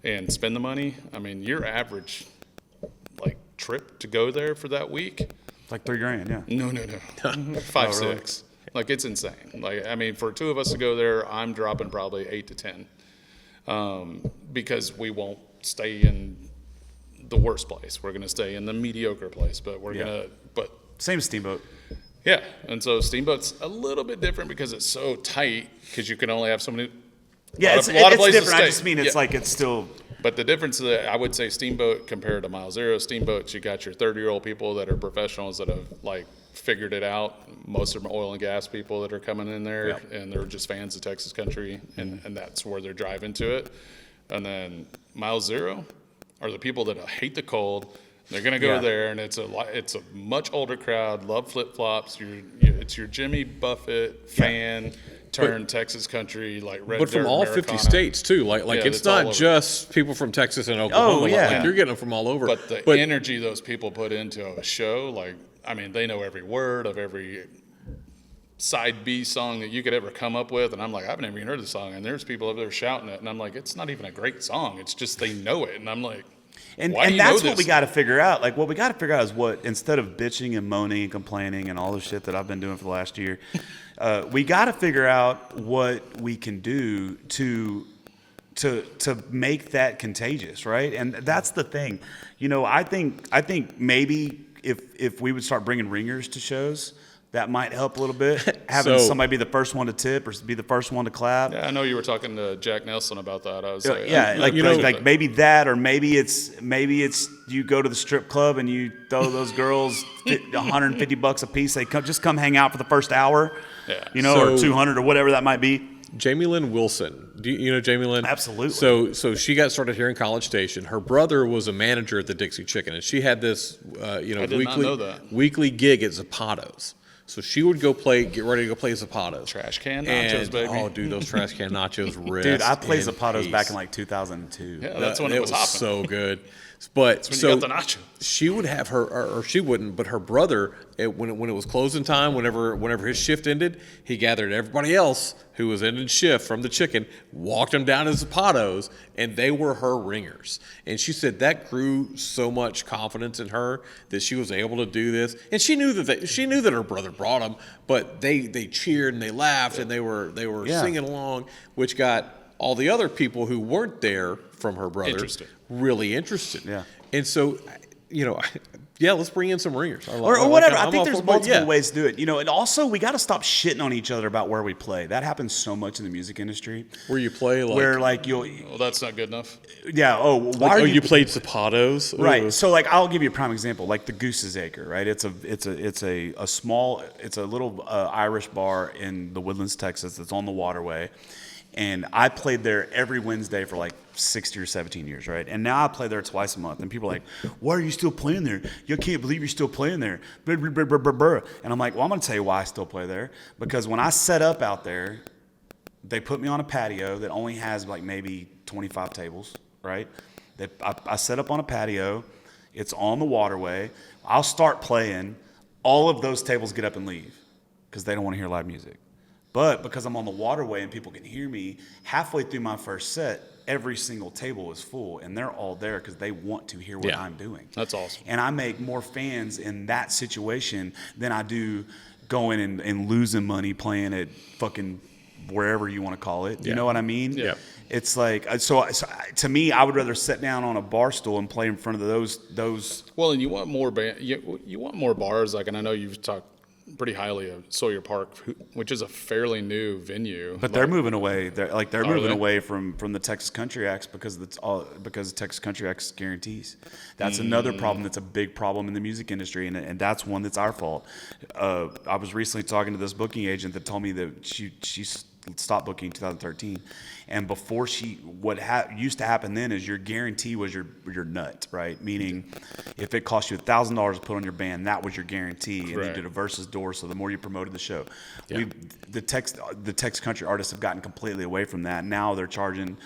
S4: and spend the money. I mean, your average trip to go there for that week,
S2: Like $3,000, yeah.
S4: no. 5,
S2: really?
S4: 6. It's insane. I mean, for two of us to go there, I'm dropping probably 8 to 10, because we won't stay in the worst place. We're going to stay in the mediocre place, but
S2: Same as Steamboat.
S4: yeah. And so Steamboat's a little bit different because it's so tight, because you can only have so many.
S2: Yeah, it's different. I just mean it's it's still.
S4: But the difference is, I would say Steamboat compared to Mile Zero, Steamboat, you got your 30-year-old people that are professionals that have figured it out. Most of them are oil and gas people that are coming in there, and they're just fans of Texas country, and that's where they're driving to it. And then Mile Zero are the people that hate the cold. They're gonna go there, and it's a much older crowd. Love flip flops. It's your Jimmy Buffett fan. Texas country, red
S3: But from
S4: dirt
S3: all
S4: Americana.
S3: 50 states too. It's
S4: it's all
S3: not
S4: over.
S3: just people from Texas and Oklahoma.
S2: Oh, yeah.
S3: You're getting them from all over.
S4: But the energy those people put into a show, they know every word of every side B song that you could ever come up with. And I'm like, I've never even heard the song. And there's people up there shouting it. And I'm like, it's not even a great song. It's just they know it. And I'm like,
S2: And
S4: why do you
S2: that's
S4: know
S2: what we
S4: this?
S2: got to figure out. What we got to figure out is instead of bitching and moaning and complaining and all the shit that I've been doing for the last year, we got to figure out what we can do to make that contagious, right? And that's the thing. I think maybe if we would start bringing ringers to shows, that might help a little bit. Having somebody be the first one to tip or be the first one to clap.
S4: Yeah, I know you were talking to Jack Nelson about that. I was
S2: Maybe that, or maybe it's you go to the strip club and you throw those girls $150 a piece. They come hang out for the first hour, or 200 or whatever that might be.
S3: Jamie Lynn Wilson. Do you know Jamie Lynn?
S2: Absolutely.
S3: So she got started here in College Station. Her brother was a manager at the Dixie Chicken, and she had this
S4: did not know that.
S3: weekly gig at Zapato's. So she would get ready to go play Zapato's.
S4: Trash can nachos, baby.
S3: Oh, dude, those trash can nachos rest.
S2: Dude, I played
S3: in
S2: Zapato's
S3: peace.
S2: back in 2002.
S4: Yeah, that's when it was hopping.
S3: so good. But
S4: when you got the nachos.
S3: She would have or she wouldn't, but her brother, when it was closing time, whenever his shift ended, he gathered everybody else who was ending shift from the chicken, walked them down to Zapato's, and they were her ringers. And she said that grew so much confidence in her that she was able to do this. And she knew that her brother brought them, but they cheered and they laughed and they were singing along, which got all the other people who weren't there from her brother really interested.
S2: Yeah.
S3: And so, Yeah, let's bring in some ringers.
S2: Or whatever. I
S3: I'm
S2: think
S3: all
S2: there's
S3: for- but
S2: multiple
S3: yeah.
S2: ways to do it. And also we got to stop shitting on each other about where we play. That happens so much in the music industry.
S3: Where you play like,
S2: Where like you'll,
S4: Well, that's not good enough.
S2: yeah. Oh, why
S3: like,
S2: are
S3: oh,
S2: you?
S3: you played Zapatos,
S2: Right.
S3: Ooh.
S2: So like I'll give you a prime example, like the Goose's Acre, right? It's a little Irish bar in the Woodlands, Texas. That's on the waterway, and I played there every Wednesday for like 60 or 17 years, right? And now I play there twice a month, and people are like, "Why are you still playing there? You can't believe you're still playing there." And I'm like, "Well, I'm gonna tell you why I still play there, because when I set up out there, they put me on a patio that only has like maybe 25 tables, right? I set up on a patio. It's on the waterway. I'll start playing. All of those tables get up and leave because they don't want to hear live music. But because I'm on the waterway and people can hear me, halfway through my first set, every single table is full, and they're all there because they want to hear what I'm doing.
S4: That's awesome.
S2: And I make more fans in that situation than I do going and losing money playing at fucking wherever you want to call it. You know what I mean?
S4: Yeah.
S2: It's like so to me, I would rather sit down on a bar stool and play in front of those.
S4: Well, and you want more you want more bars. Like, and I know you've talked pretty highly of Sawyer Park, which is a fairly new venue.
S2: But they're moving away. They're moving
S4: they?
S2: away from the Texas Country Acts because Texas Country Acts guarantees. That's another problem. That's a big problem in the music industry, and that's one that's our fault. I was recently talking to this booking agent that told me that she stopped booking in 2013, and before what used to happen then is your guarantee was your nut, right? Meaning, if it cost you $1,000 to put on your band, that was your guarantee, and you
S4: Correct.
S2: did a versus door. So the more you promoted the show, the Texas country artists have gotten completely away from that. Now they're charging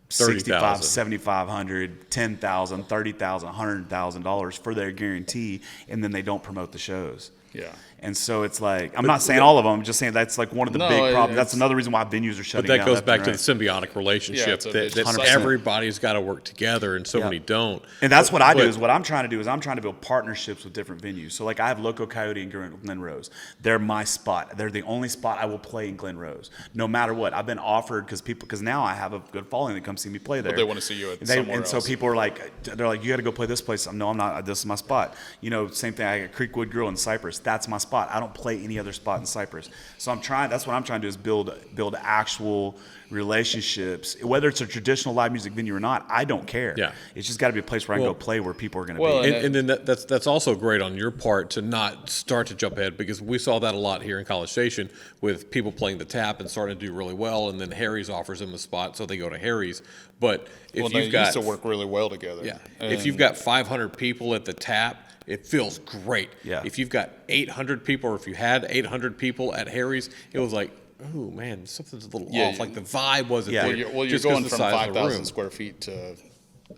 S2: $65,000, $7,500, $10,000, $30,000, $100,000 for their guarantee, and then they don't promote the shows.
S4: Yeah.
S2: And so it's like, I'm not saying all of them. I'm just saying that's like one of the big problems. That's another reason why venues are shutting
S3: But
S2: down.
S3: that goes
S2: left
S3: back
S2: and
S3: to
S2: right.
S3: the symbiotic relationship
S4: Yeah, it's a
S3: that
S4: vicious cycle.
S3: everybody's got to work together, and so many don't.
S2: And that's what I do. Is what I'm trying to do is I'm trying to build partnerships with different venues. So like I have Loco Coyote and Glen Rose. They're my spot. They're the only spot I will play in Glen Rose, no matter what. I've been offered because now I have a good following that comes see me play there.
S4: But they want to see you at somewhere
S2: and so
S4: else.
S2: people are like, they're like, you got to go play this place. No, I'm not. This is my spot. You know, same thing. I got Creekwood Grill in Cypress. That's my spot. I don't play any other spot in Cypress. So that's what I'm trying to do is build actual relationships. Whether it's a traditional live music venue or not, I don't care.
S3: Yeah.
S2: It's just got to be a place where I can go play where people are going to
S4: well,
S2: be.
S3: And then that's also great on your part to not start to jump ahead, because we saw that a lot here in College Station with people playing the tap and starting to do really well, and then Harry's offers them a spot, so they go to Harry's. But if
S4: they
S3: you've got
S4: used to work really well together.
S3: Yeah.
S4: And
S3: If you've got 500 people at the tap, it feels great.
S2: Yeah.
S3: If you've got 800 people, or if you had 800 people at Harry's, it was like, oh man, something's a little off. Like the vibe wasn't
S2: Yeah.
S3: there.
S4: Well, you're
S3: just 'cause
S4: going
S3: the
S4: from
S3: size of the
S4: 5,000
S3: room.
S4: square feet to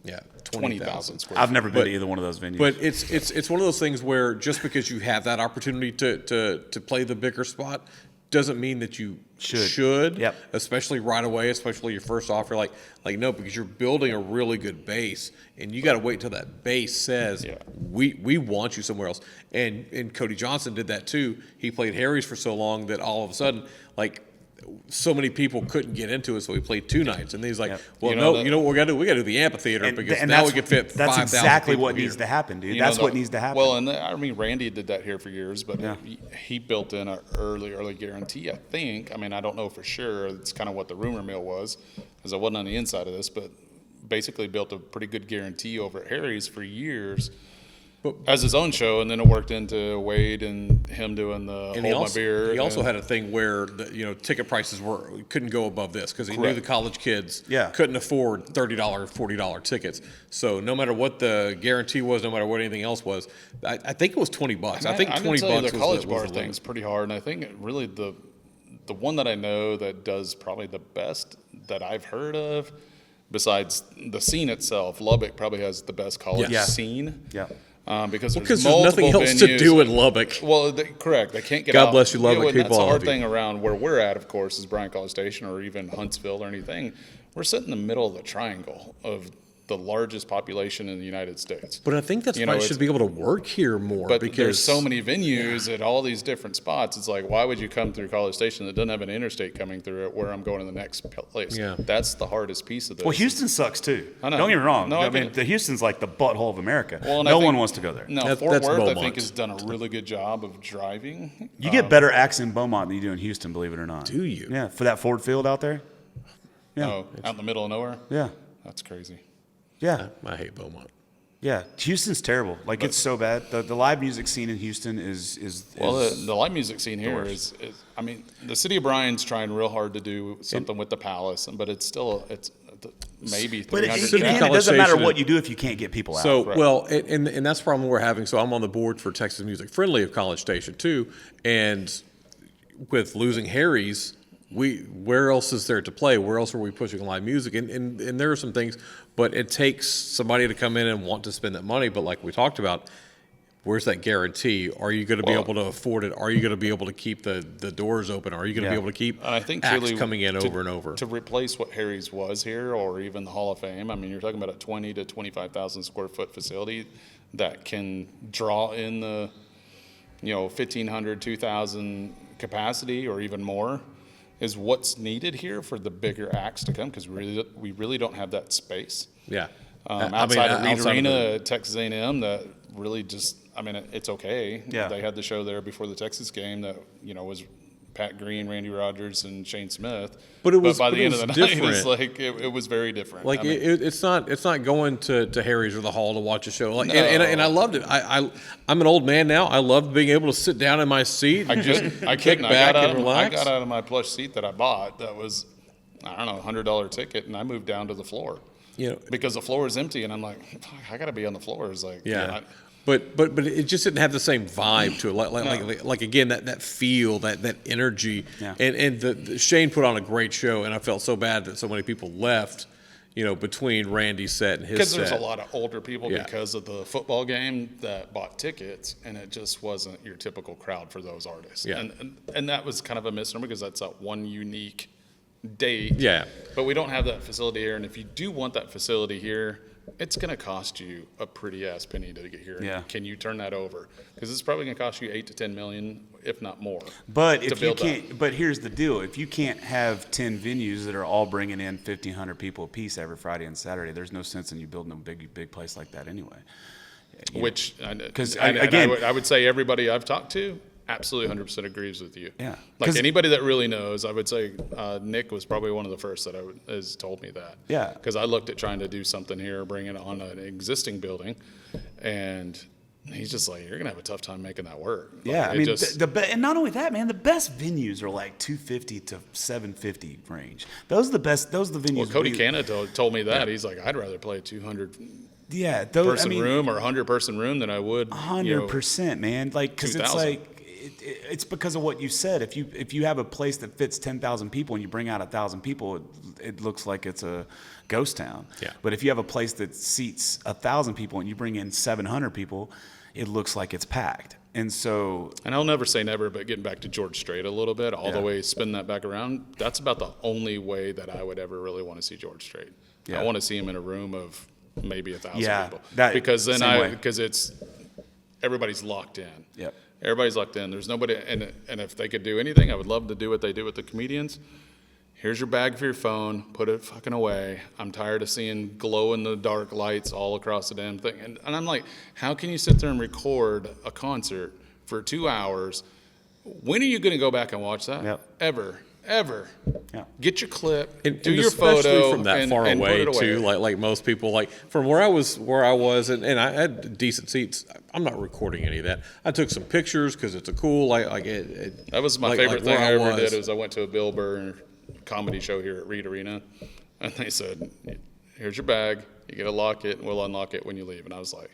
S3: Yeah,
S4: 20,000 square
S2: I've
S4: feet.
S2: never been to either one of those venues.
S3: But it's one of those things where just because you have that opportunity to play the bigger spot doesn't mean that you should.
S2: Yep.
S3: Especially right away, especially your first offer. Like no, because you're building a really good base, and you got to wait until that base says we want you somewhere else. And Cody Johnson did that too. He played Harry's for so long that all of a sudden, like, so many people couldn't get into it, so we played 2 nights. And he's like, well, you know what we got to do? We got to do the amphitheater, because now we can fit 5,000
S2: That's exactly
S3: people
S2: what
S3: here.
S2: needs to happen, dude.
S4: You know,
S2: That's what needs to happen.
S4: Well, and I mean, Randy did that here for years, but
S2: Yeah.
S4: he built in an early guarantee, I think. I mean, I don't know for sure. It's kind of what the rumor mill was, because I wasn't on the inside of this, but basically built a pretty good guarantee over at Harry's for years as his own show, and then it worked into Wade and him doing the
S3: And
S4: Hold My Beer.
S3: he also
S4: and-
S3: had a thing where ticket prices couldn't go above this, because he knew
S4: Correct.
S3: the college kids
S2: Yeah.
S3: couldn't afford $30, $40 tickets. So no matter what the guarantee was, no matter what anything else was, I think it was $20. I think
S4: can
S3: $20
S4: tell you
S3: was
S4: the college
S3: the,
S4: bar
S3: was the
S4: thing's
S3: limit.
S4: pretty hard, and I think really the one that I know that does probably the best that I've heard of, besides the scene itself, Lubbock probably has the best college
S2: Yeah.
S4: scene.
S2: yeah.
S4: Because
S3: Because there's nothing
S4: multiple
S3: else to
S4: venues.
S3: do in Lubbock.
S4: Well, correct. They can't get
S3: God
S4: out.
S3: bless you, Lubbock
S4: and
S3: people,
S4: That's the
S3: I
S4: hard
S3: love you.
S4: thing around where we're at, of course, is Bryan College Station or even Huntsville or anything. We're sitting in the middle of the triangle of the largest population in the United States.
S3: But I think that's
S4: You
S3: why
S4: know,
S3: it
S4: it's-
S3: should be able to work here more.
S4: But
S3: because
S4: there's so many venues at all these different spots. It's like, why would you come through College Station that doesn't have an interstate coming through it where I'm going to the next place?
S3: Yeah.
S4: That's the hardest piece of this.
S2: Well, Houston sucks too.
S4: I know.
S2: Don't get me wrong.
S4: No, I
S2: I
S4: get
S2: mean,
S4: it.
S2: the Houston's like the butthole of America.
S4: Well, and
S2: no
S4: I think-
S2: one wants to go there.
S4: No,
S3: That-
S4: Fort
S3: that's
S4: Worth, I
S3: Beaumont.
S4: think, has done a really good job of driving.
S2: You get better acts in Beaumont than you do in Houston, believe it or not.
S3: Do you?
S2: Yeah, for that Ford Field out there. Yeah.
S4: Oh, out in the middle of nowhere?
S2: Yeah,
S4: That's crazy.
S2: yeah,
S3: I hate Beaumont.
S2: yeah. Houston's terrible. Like it's so bad. The live music scene in Houston is
S4: Well, the live music scene here is, I mean, the city of Bryan's trying real hard to do something with the Palace, but it's still, it's maybe
S2: but
S4: 300
S3: City
S2: it
S3: College
S2: doesn't matter
S3: Station
S2: what you do if you can't get people out.
S3: So,
S4: Right.
S3: well, and that's the problem we're having. So I'm on the board for Texas Music Friendly of College Station too. And with losing Harry's, where else is there to play? Where else are we pushing live music? And there are some things, but it takes somebody to come in and want to spend that money. But like we talked about, where's that guarantee? Are you going to be able to afford it? Are you going to be able to keep the doors open? Are you going to
S2: Yeah.
S3: be able to keep
S4: And I think
S3: acts
S4: truly
S3: coming in
S4: to-
S3: over and over?
S4: to replace what Harry's was here, or even the Hall of Fame. I mean, you're talking about a 20 to 25,000 square foot facility that can draw in the, 1,500, 2,000 capacity, or even more, is what's needed here for the bigger acts to come, because we really don't have that space.
S3: Yeah.
S4: Outside of Reed
S3: outside of
S4: Arena
S3: the-
S4: at Texas A&M, that really just, I mean, it's okay.
S2: Yeah.
S4: They had the show there before the Texas game that, was Pat Green, Randy Rogers, and Shane Smith.
S3: But it was-
S4: by
S3: but
S4: the
S3: it
S4: end of the
S3: was
S4: night, it was
S3: different.
S4: like, it was very different.
S3: Like
S4: I mean,
S3: it's not going to Harry's or the Hall to watch a show. Like, and I loved it. I'm an old man now. I loved being able to sit down in my seat.
S4: I
S3: and
S4: couldn't. I
S3: kick
S4: couldn't.
S3: back
S4: I
S3: and relax.
S4: got out of my plush seat that I bought. That was, I don't know, $100 ticket, and I moved down to the floor. Because the floor is empty, and I'm like, fuck, I got to be on the floor. It's like,
S3: Yeah. But it just didn't have the same vibe to it. Like again, that feel, that energy.
S2: Yeah.
S3: And the Shane put on a great show, and I felt so bad that so many people left, between Randy's set and his
S4: Because
S3: set.
S4: there's a lot of older people
S3: Yeah.
S4: because of the football game that bought tickets, and it just wasn't your typical crowd for those artists.
S3: Yeah.
S4: And that was kind of a misnomer, because that's that one unique date.
S3: Yeah.
S4: But we don't have that facility here, and if you do want that facility here, it's going to cost you a pretty ass penny to get here.
S2: Yeah.
S4: Can you turn that over? Because it's probably going to cost you $8 to $10 million, if not more.
S2: But
S4: to
S2: if you
S4: build that.
S2: can't, but here's the deal: if you can't have 10 venues that are all bringing in 1,500 people apiece every Friday and Saturday, there's no sense in you building a big place like that anyway.
S4: Which,
S2: 'Cause
S4: again, I would say everybody I've talked to absolutely 100% agrees with you.
S2: Yeah.
S4: Like
S2: 'Cause-
S4: anybody that really knows, I would say Nick was probably one of the first that has told me that.
S2: Yeah.
S4: Because I looked at trying to do something here, bring it on an existing building, and he's just like, you're going to have a tough time making that work. Like,
S2: Yeah, I
S4: it
S2: mean,
S4: just-
S2: and not only that, man, the best venues are like 250 to 750 range. Those are the best. Those are the venues.
S4: well, Cody
S2: we-
S4: Canna told me that. He's like, I'd rather play a 200
S2: Yeah, those. I
S4: person
S2: mean,
S4: room or 100 person room than I would.
S2: 100%, man. Like, because it's
S4: 2,000.
S2: like it's because of what you said. If you have a place that fits 10,000 people and you bring out 1,000 people, it looks like it's a ghost town.
S3: Yeah.
S2: But if you have a place that seats 1,000 people and you bring in 700 people, it looks like it's packed. And so,
S4: And I'll never say never, but getting back to George Strait a little bit, all the
S2: Yeah.
S4: way spin that back around, that's about the only way that I would ever really want to see George Strait.
S2: Yeah.
S4: I want to see him in a room of maybe 1,000
S2: Yeah,
S4: people.
S2: that-
S4: Because then
S2: same way.
S4: because it's, everybody's locked in.
S2: Yep.
S4: Everybody's locked in. There's nobody, and if they could do anything, I would love to do what they do with the comedians. Here's your bag for your phone. Put it fucking away. I'm tired of seeing glow in the dark lights all across the damn thing. And I'm like, how can you sit there and record a concert for 2 hours? When are you going to go back and watch that?
S2: Yep.
S4: Ever.
S2: Yeah.
S4: Get your clip.
S3: And,
S4: do
S3: and
S4: your
S3: especially
S4: photo
S3: from that
S4: and,
S3: far
S4: and put
S3: away
S4: it away.
S3: too. Like most people, like from where I was, and I had decent seats. I'm not recording any of that. I took some pictures because it's a cool
S4: That was my
S3: like-
S4: favorite
S3: like where
S4: thing I ever
S3: was.
S4: did. Was I went to a Bill Burr comedy show here at Reed Arena, and they said, "Here's your bag. You get to lock it, and we'll unlock it when you leave." And I was like,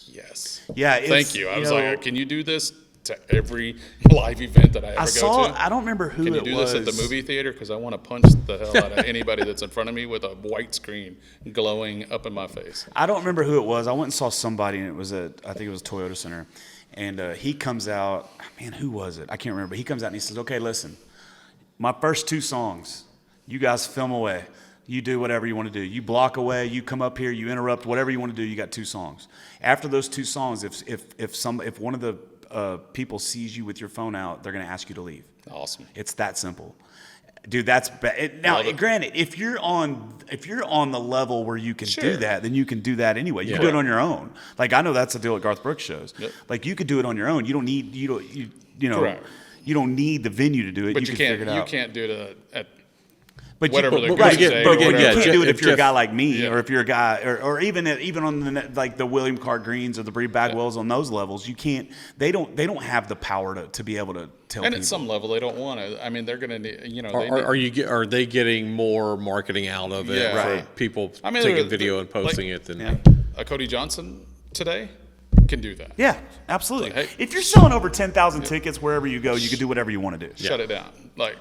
S4: "Yes,
S2: Yeah, it's,
S4: thank you." I was
S2: know,
S4: like, "Can you do this to every live event that I ever go to?"
S2: I don't remember who
S4: Can you
S2: it
S4: do
S2: was.
S4: this at the movie theater? Because I want to punch the hell out of anybody that's in front of me with a white screen glowing up in my face.
S2: I don't remember who it was. I went and saw somebody, and it was I think it was Toyota Center. And he comes out, man, who was it? I can't remember. He comes out and he says, "Okay, listen, my first 2 songs, you guys film away. You do whatever you want to do. You block away. You come up here. You interrupt. Whatever you want to do. You got 2 songs. After those 2 songs, if one of the people sees you with your phone out, they're going to ask you to leave.
S4: Awesome.
S2: It's that simple, dude. That's now. Granted, if you're on the level where you can do that, then you can do that anyway. You can do it on your own. Like I know that's the deal at Garth Brooks shows. Yep. Like you could do it on your own. You don't need you know. Correct. You don't need the venue to do it.
S4: But
S2: you can figure it out.
S4: You can't do it at
S2: but
S4: whatever
S2: you,
S4: the
S2: but
S4: say,
S2: you
S4: whatever.
S2: can't do it if you're a guy like me,
S4: Yeah.
S2: or if you're a guy, or even on the like the William Clark Greens or the Bree Bagwells on those levels. You can't. They don't have the power to be able to tell.
S4: And
S2: people.
S4: at some level, they don't want to. I mean, they're going to, you know.
S3: Are they getting more marketing out of it for people taking video and posting it than
S4: a Cody Johnson today can do that.
S2: Yeah, absolutely.
S4: Like, hey,
S2: if you're selling over 10,000 tickets wherever you go, you can do whatever you want to do.
S4: Shut it down. Like,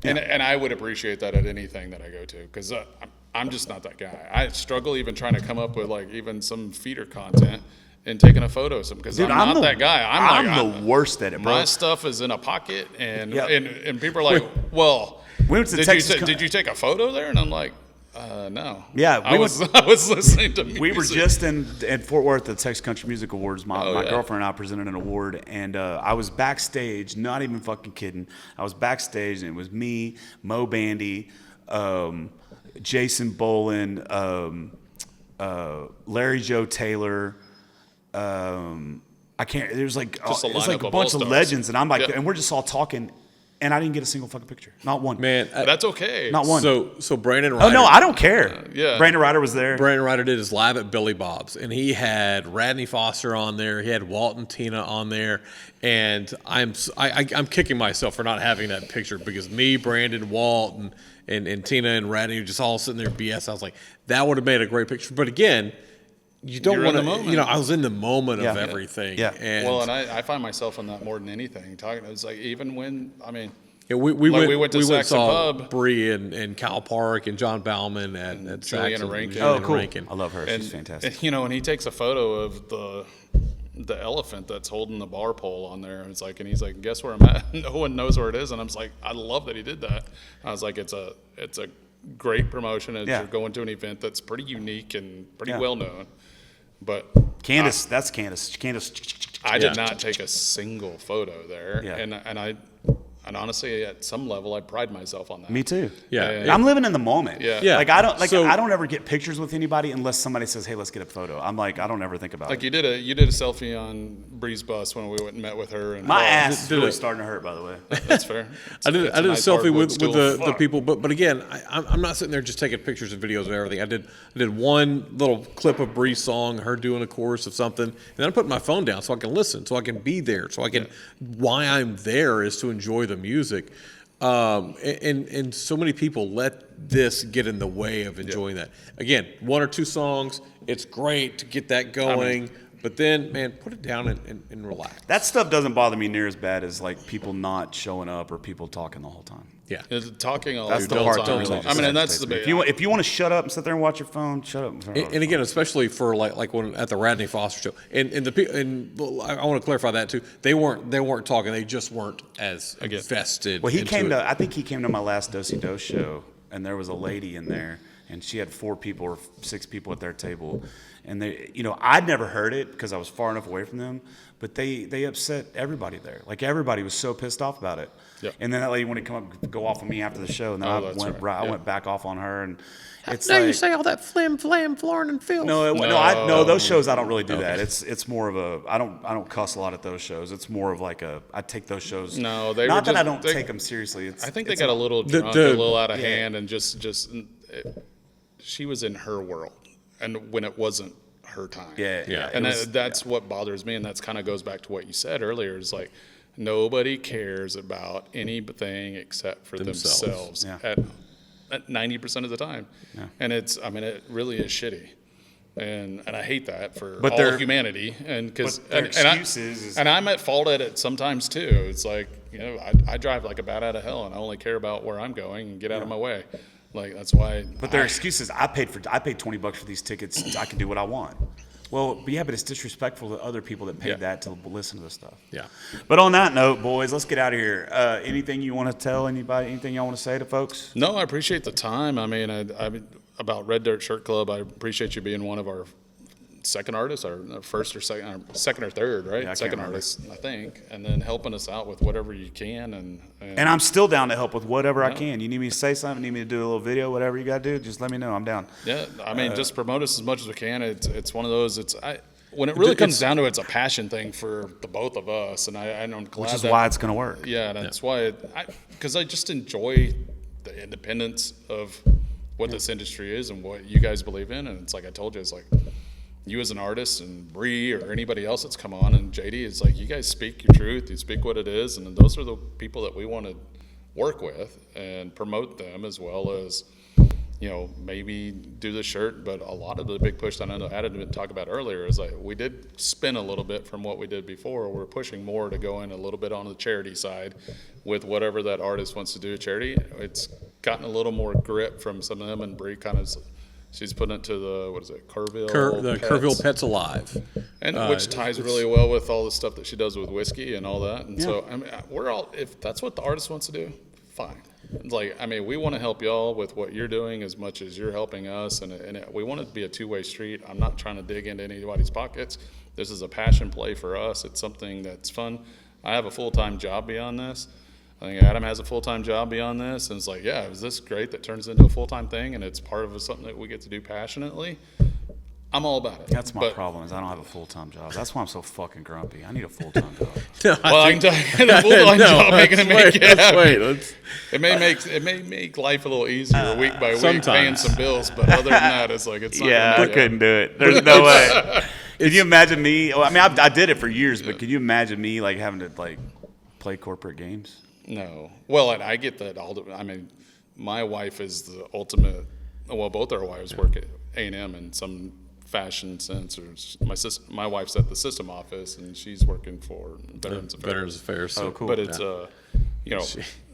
S4: and I would appreciate that at anything that I go to because I'm just not that guy. I struggle even trying to come up with like even some feeder content and taking a photo of some because I'm not that guy.
S2: I'm the worst at it, bro.
S4: My stuff is in a pocket and people are like, well,
S2: we went to
S4: did you take a photo there? And I'm like, no.
S2: Yeah,
S4: I was listening to music.
S2: We were just in Fort Worth at the Texas Country Music Awards. My girlfriend and I presented an award, and I was backstage, not even fucking kidding. I was backstage, and it was me, Mo Bandy, Jason Boland, Larry Joe Taylor. I can't. There's like
S4: Just a
S2: it's like a
S4: lineup of
S2: bunch of
S4: all-stars.
S2: legends, and I'm like, and we're just all talking. And I didn't get a single fucking picture. Not one.
S3: man?
S4: That's okay.
S2: Not one.
S3: So Brandon Ryder.
S2: Oh, no, I don't care.
S4: Yeah.
S2: Brandon Ryder was there.
S3: Brandon Ryder did his live at Billy Bob's, and he had Radney Foster on there. He had Walt and Tina on there, and I'm kicking myself for not having that picture because me, Brandon, Walt, and Tina and Radney were just all sitting there BS. I was like, that would have made a great picture. But again, you don't want to. You know, I was in the moment of everything.
S2: Yeah.
S3: And
S4: I find myself in that more than anything. It's like even when
S3: yeah, we went to
S4: Saxon
S3: saw
S4: Pub.
S3: Bree and Kyle Park and John Bauman at
S4: Juliana
S3: Saxon.
S4: Rankin.
S2: Oh,
S3: Juliana
S2: cool.
S3: Rankin.
S2: I love her. She's fantastic.
S4: And, and he takes a photo of the elephant that's holding the bar pole on there. And it's like, and he's like, guess where I'm at? No one knows where it is. And I'm just like, I love that he did that. I was like, it's a great promotion. And you're going to an event that's pretty unique and pretty well known. But
S2: Candace, that's Candace. Candace.
S4: I did not take a single photo there.
S2: Yeah.
S4: And honestly, at some level, I pride myself on that.
S2: Me too.
S3: Yeah.
S4: And-
S2: I'm living in the moment.
S4: Yeah.
S2: Like I don't ever get pictures with anybody unless somebody says, "Hey, let's get a photo." I'm like, I don't ever think about
S4: Like
S2: it.
S4: you did a selfie on Bree's bus when we went and met with her. And
S2: My ass is
S3: did
S2: really
S3: it.
S2: starting to hurt, by the way.
S4: That's fair.
S3: I did a
S4: nice
S3: selfie
S4: hardwood
S3: with
S4: stool.
S3: the people, but again, I'm not sitting there just taking pictures and videos of everything. I did one little clip of Bree's song, her doing a chorus of something, and then I put my phone down so I can listen, so I can be there, so I can. Why I'm there is to enjoy the music. And so many people let this get in the way of enjoying that. Again, 1 or 2 songs, it's great to get that going, but then, man, put it down and relax.
S2: That stuff doesn't bother me near as bad as like people not showing up or people talking the whole time.
S3: Yeah.
S4: It's talking all
S2: That's
S4: the
S2: the part that
S4: time.
S2: really
S4: I mean, and that's the
S2: agitates
S4: big.
S2: me. If you want to shut up and sit there and watch your phone, shut up.
S3: And again, especially for like when at the Radney Foster show, and I want to clarify that too. They weren't talking. They just weren't as invested.
S2: Well,
S3: into
S2: I think he came to my last Dosey Do show, and there was a lady in there, and she had 4 people or 6 people at their table, and they, I'd never heard it because I was far enough away from them, but they upset everybody there. Like everybody was so pissed off about it.
S4: Yep.
S2: And then that lady wanted to come up go off on me after the show, and then I went back off on her, and it's
S3: Now
S2: like,
S3: you say all that flim, flam, flooring, and filth.
S2: No, those shows I don't really do that. It's more of a I don't cuss a lot at those shows. It's more of like I take those shows.
S4: No, they
S2: not
S4: were
S2: that I
S4: just-
S2: don't take them seriously.
S4: I think they got a little drunk, a little out of hand, and just she was in her world, and when it wasn't her time.
S2: Yeah.
S4: And that's what bothers me, and that's kind of goes back to what you said earlier. Is like nobody cares about anything except for themselves at 90% of the time. Yeah. And it really is shitty. And I hate that for all of humanity. And because and I'm at fault at it sometimes too. It's like, I drive like a bat out of hell, and I only care about where I'm going and get out of my way. Like that's why.
S2: But their excuses. I paid $20 for these tickets. I can do what I want. Well, yeah, but it's disrespectful to other people that paid that to listen to this stuff.
S3: Yeah.
S2: But on that note, boys, let's get out of here. Anything you want to tell anybody? Anything y'all want to say to folks?
S4: No, I appreciate the time. I mean, about Red Dirt Shirt Club, I appreciate you being one of our second artists, or first or second or third, right?
S2: Yeah,
S4: second artist, I think, and then helping us out with whatever you can. And
S2: I'm still down to help with whatever I can. You need me to say something, need me to do a little video, whatever you got to do, just let me know. I'm down.
S4: Yeah, I mean, just promote us as much as we can. It's one of those. When it really comes down to it, it's a passion thing for the both of us, and I'm glad
S2: which is why it's going to work.
S4: Yeah, that's why. Because I just enjoy the independence of what this industry is and what you guys believe in, and it's like I told you, it's like you as an artist and Bree or anybody else that's come on, and JD, it's like you guys speak your truth, you speak what it is, and those are the people that we want to work with and promote them, as well as, you know, maybe do the shirt. But a lot of the big push that I know Adam didn't talk about earlier is like we did spin a little bit from what we did before. We're pushing more to go in a little bit on the charity side with whatever that artist wants to do charity. It's gotten a little more grip from some of them, and Bree kind of, she's putting it to the, what is it,
S3: Kerrville Pets Alive,
S4: and which ties really well with all the stuff that she does with whiskey and all that. And so, I mean, we're all, if that's what the artist wants to do, fine. It's like, I mean, we want to help y'all with what you're doing as much as you're helping us, and we want it to be a two-way street. I'm not trying to dig into anybody's pockets. This is a passion play for us. It's something that's fun. I have a full-time job beyond this. I think Adam has a full-time job beyond this, and it's like, yeah, is this great that turns into a full-time thing, and it's part of something that we get to do passionately? I'm all about it.
S2: That's my problem, is I don't have a full-time job. That's why I'm so fucking grumpy. I need a full-time job.
S4: Well, I can tell you, the full-time job ain't gonna make it happen. It may make life a little easier week by week, paying some bills, but other than that, it's like, it's not
S2: I couldn't do it. There's no way. Can you imagine me? Well, I mean, I did it for years, but can you imagine me like having to like play corporate games?
S4: No. Well, and I get that. I mean, my wife is the ultimate. Well, both our wives work at A&M in some fashion sense. Or my wife's at the system office, and she's working for Veterans Affairs.
S3: Veterans Affairs.
S2: Oh, cool.
S4: But it's you know.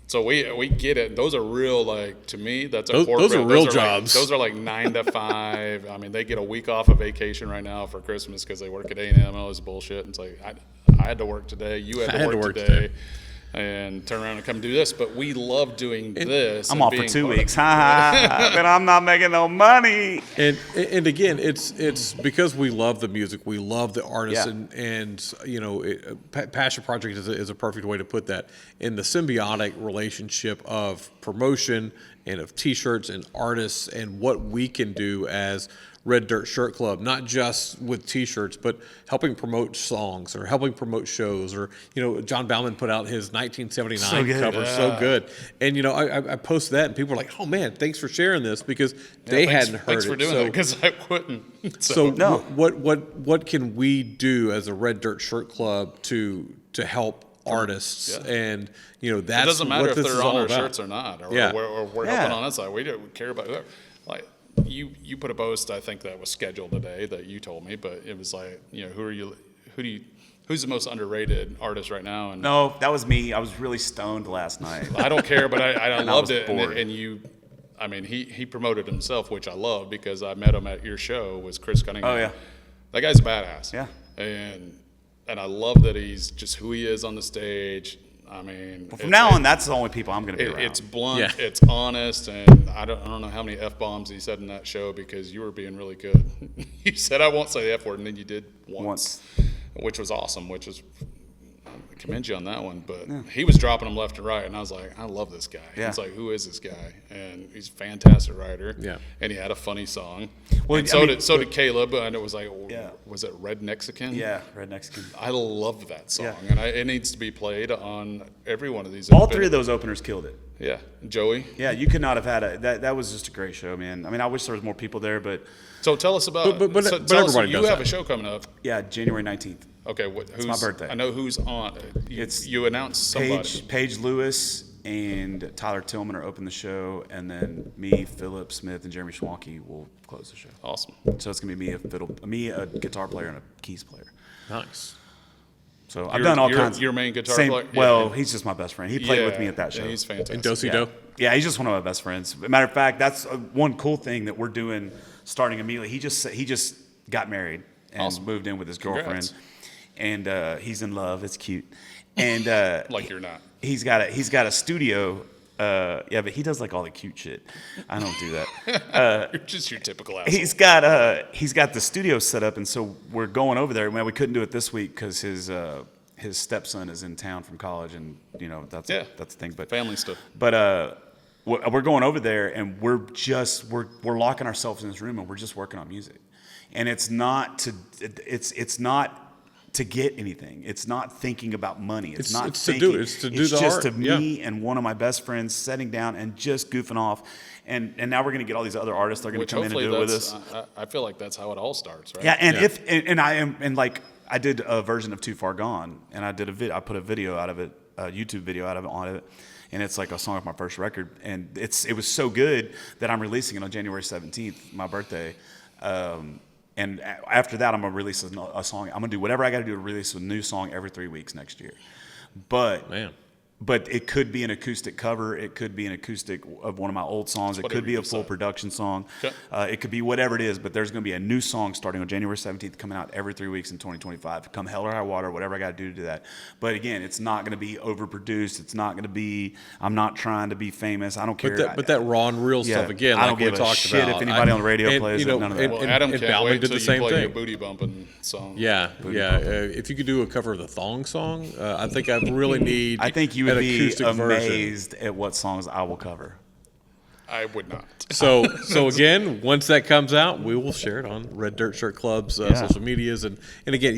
S4: So we get it. Those are real, like, to me, that's a corporate.
S3: Those are real jobs.
S4: Those are like 9 to 5. I mean, they get a week off of vacation right now for Christmas because they work at A&M. All this bullshit. And it's like, I had to work today. You had to work today. And turn around and come do this, but we love doing this.
S2: I'm off for 2 weeks, but I'm not making no money.
S3: And again, it's because we love the music, we love the artists, and you know, passion project is a perfect way to put that. In the symbiotic relationship of promotion and of T-shirts and artists and what we can do as Red Dirt Shirt Club, not just with T-shirts, but helping promote songs or helping promote shows. Or, you know, John Bauman put out his 1979 cover, so good. And, you know, I posted that, and people were like, "Oh man, thanks for sharing this," because they hadn't heard it.
S4: Thanks for doing it, because I wouldn't.
S3: So what can we do as a Red Dirt Shirt Club to help artists? And you know, that's
S4: it doesn't matter if they're on our shirts or not, or we're helping on that side. We don't care about whoever. Like, you put a post, I think, that was scheduled today that you told me, but it was like, you know, who's the most underrated artist right now? And
S2: no, that was me. I was really stoned last night.
S4: I don't care, but I loved it. And you, I mean, he promoted himself, which I love, because I met him at your show, was Chris Cunningham.
S2: Oh yeah,
S4: that guy's a badass.
S2: Yeah,
S4: and I love that he's just who he is on the stage. I mean,
S2: from now on, that's the only people I'm going to be around.
S4: It's blunt, it's honest, and I don't know how many F-bombs he said in that show, because you were being really good. You said, "I won't say the F word," and then you did once. Which was awesome, I commend you on that one. But he was dropping them left and right, and I was like, I love this guy. Yeah. It's like, who is this guy? And he's a fantastic writer. Yeah. And he had a funny song. Well, and so did Caleb, and it was like, was it Red Mexican?
S2: Yeah, Red Mexican.
S4: I love that song, and it needs to be played on every one of these.
S2: All 3 of those openers killed it.
S4: Yeah, Joey.
S2: Yeah, you could not have had that was just a great show, man. I mean, I wish there was more people there, but.
S4: So tell us about. But everybody you have a show coming up.
S2: Yeah, January 19th.
S4: Okay,
S2: it's my birthday.
S4: I know who's on. You announced somebody.
S2: Paige Lewis and Tyler Tillman are opening the show, and then me, Philip Smith, and Jeremy Schwanke will close the show.
S4: Awesome.
S2: So it's gonna be me, a guitar player, and a keys player.
S3: Nice.
S2: So I've done all kinds.
S4: Your main guitar player?
S2: Well, he's just my best friend. He played with me at that show.
S4: Yeah, he's fantastic.
S3: And Do-Si-Do?
S2: Yeah, he's just one of my best friends. Matter of fact, that's one cool thing that we're doing starting immediately. He just got married, and
S4: Awesome.
S2: moved in with his
S4: Congrats.
S2: girlfriend. And he's in love. It's cute. And
S4: Like you're not.
S2: he's got a studio. Yeah, but he does like all the cute shit. I don't do that.
S4: You're just your typical asshole.
S2: He's got the studio set up, and so we're going over there. Man, we couldn't do it this week because his stepson is in town from college, and that's the thing. But
S4: Family stuff.
S2: But we're going over there, and we're locking ourselves in this room, and we're just working on music. And it's not to get anything. It's not thinking about money. It's not
S3: to
S2: thinking.
S3: do it. It's to do the
S2: just
S3: art.
S2: me and one of my best friends sitting down and just goofing off. And now we're going to get all these other artists that are going
S4: Which
S2: to come in and
S4: hopefully
S2: do it with us.
S4: I feel like that's how it all starts, right?
S2: Yeah, and I did a version of Too Far Gone, and I put a video out of it, a YouTube video out of it on it, and it's like a song off my first record, and it was so good that I'm releasing it on January 17th, my birthday. And after that, I'm gonna release a song. I'm gonna do whatever I got to do to release a new song every 3 weeks next year. But it could be an acoustic cover. It could be an acoustic of one of my old songs. It could be a full production song.
S4: Okay.
S2: It could be whatever it is. But there's going to be a new song starting on January 17th, coming out every 3 weeks in 2025. Come hell or high water, whatever I got to do that. But again, it's not going to be overproduced. It's not going to be. I'm not trying to be famous. I don't care.
S3: But that raw and real stuff again.
S2: I don't
S3: like we
S2: give a
S3: talked
S2: shit
S3: about.
S2: if anybody on the radio plays it. None of that.
S4: Well, Adam
S3: and
S4: can't
S3: Bauman
S4: wait
S3: did
S4: till
S3: the
S4: you
S3: same
S4: play your
S3: thing.
S4: booty bumping song.
S3: Yeah. If you could do a cover of the Thong Song, I think I really need.
S2: I think you would
S3: an
S2: be
S3: acoustic version.
S2: amazed at what songs I will cover.
S4: I would not.
S3: So again, once that comes out, we will share it on Red Dirt Shirt Club's social medias, and again,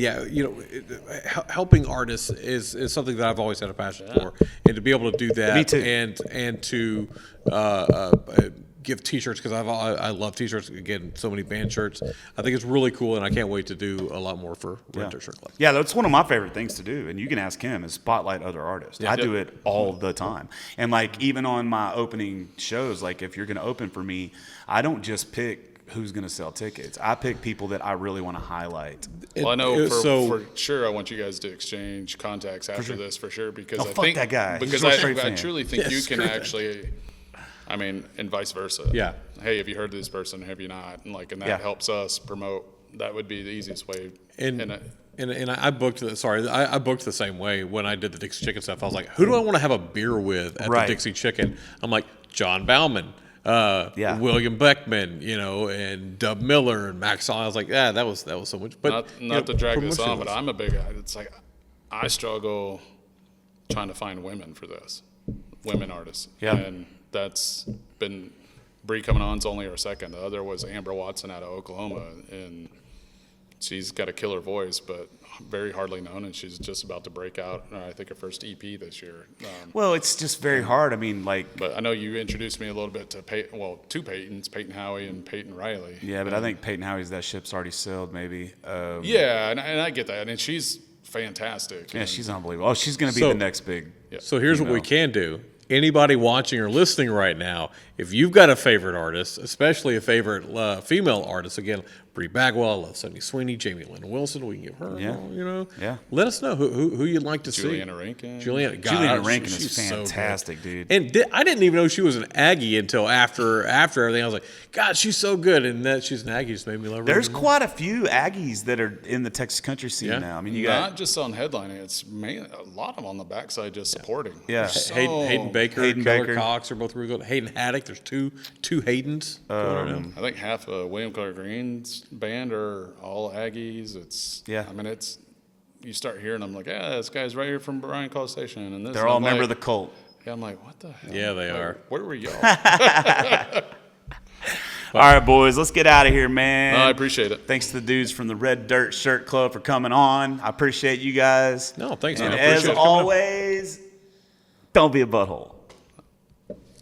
S3: helping artists is something that I've always had a passion for, and to be able to do that,
S2: Me too.
S3: and to give T-shirts, because I love T-shirts. Again, so many band shirts. I think it's really cool, and I can't wait to do a lot more for Red Dirt Shirt Club.
S2: Yeah, that's one of my favorite things to do, and you can ask him, is spotlight other artists. I do it all the time. And like even on my opening shows, like if you're going to open for me, I don't just pick who's going to sell tickets. I pick people that I really want to highlight.
S4: Well, I know for sure I want you guys to exchange contacts after this for sure, because I
S2: fuck
S4: think
S2: that guy. He's
S4: because
S2: a
S4: I
S2: straight fan.
S4: truly think you
S3: Screw
S4: can
S3: that.
S4: actually. I mean, and vice versa.
S3: Yeah.
S4: Hey, have you heard of this person? Have you not? And that helps us promote. That would be the easiest way.
S3: And I booked I booked the same way when I did the Dixie Chicken stuff. I was like, who do I want to have a beer with at the Dixie Chicken? I'm like, John Bauman, William Beckman, and Dub Miller and Max Song. I was like, that was so much. But
S4: not to drag this on, but
S3: promotion-wise.
S4: I'm a big. It's like I struggle trying to find women for this, women artists.
S2: Yeah.
S4: And that's been Bree coming on's only her second. The other was Amber Watson out of Oklahoma, and she's got a killer voice, but very hardly known, and she's just about to break out. I think her first EP this year.
S2: Well, it's just very hard. I mean, like.
S4: But I know you introduced me a little bit to two Peytons, Peyton Howie and Peyton Riley.
S2: Yeah, but I think Peyton Howie's that ship's already sailed, maybe.
S4: Yeah, and I get that, and she's fantastic.
S2: Yeah,
S4: and
S2: she's unbelievable. Oh, she's going to be
S3: So-
S2: the next big.
S3: So here's what we can do. Anybody watching or listening right now, if you've got a favorite artist, especially a favorite female artist, again, Bree Bagwell, I love Sunny Sweeney, Jamie Lynn Wilson, we can give her,
S2: Yeah.
S3: Let us know who you'd like to
S4: Juliana
S3: see.
S4: Rankin.
S3: Juliana
S2: Rankin is
S3: she's so good.
S2: fantastic, dude.
S3: And I didn't even know she was an Aggie until after everything. I was like, God, she's so good. And that she's an Aggie just made me love her.
S2: There's
S3: even more.
S2: quite a few Aggies that are in the Texas country scene
S3: Yeah.
S2: now. I mean, you got
S4: Not just on headlining, it's mainly a lot of them on the backside just supporting.
S2: Yeah.
S4: There's
S3: Hayden Baker,
S2: Hayden
S3: Keller
S2: Baker.
S3: Cox are both really good. Hayden Haddock, there's two Haydens going right now.
S4: I think half of William Clark Green's band are all Aggies. I mean, you start hearing them like, yeah, this guy's right here from Bryan College Station, and this.
S2: they're
S4: and
S2: all
S4: I'm
S2: member
S4: like,
S2: of the cult.
S4: Yeah, I'm like, what the hell?
S3: Yeah, they
S4: Like,
S3: are.
S4: Where were y'all?
S2: All right, boys, let's get out of here, man.
S4: No, I appreciate it.
S2: Thanks to the dudes from the Red Dirt Shirt Club for coming on. I appreciate you guys.
S3: No, thanks,
S2: And
S3: man. I
S2: as
S3: appreciate it coming up.
S2: always, don't be a butthole.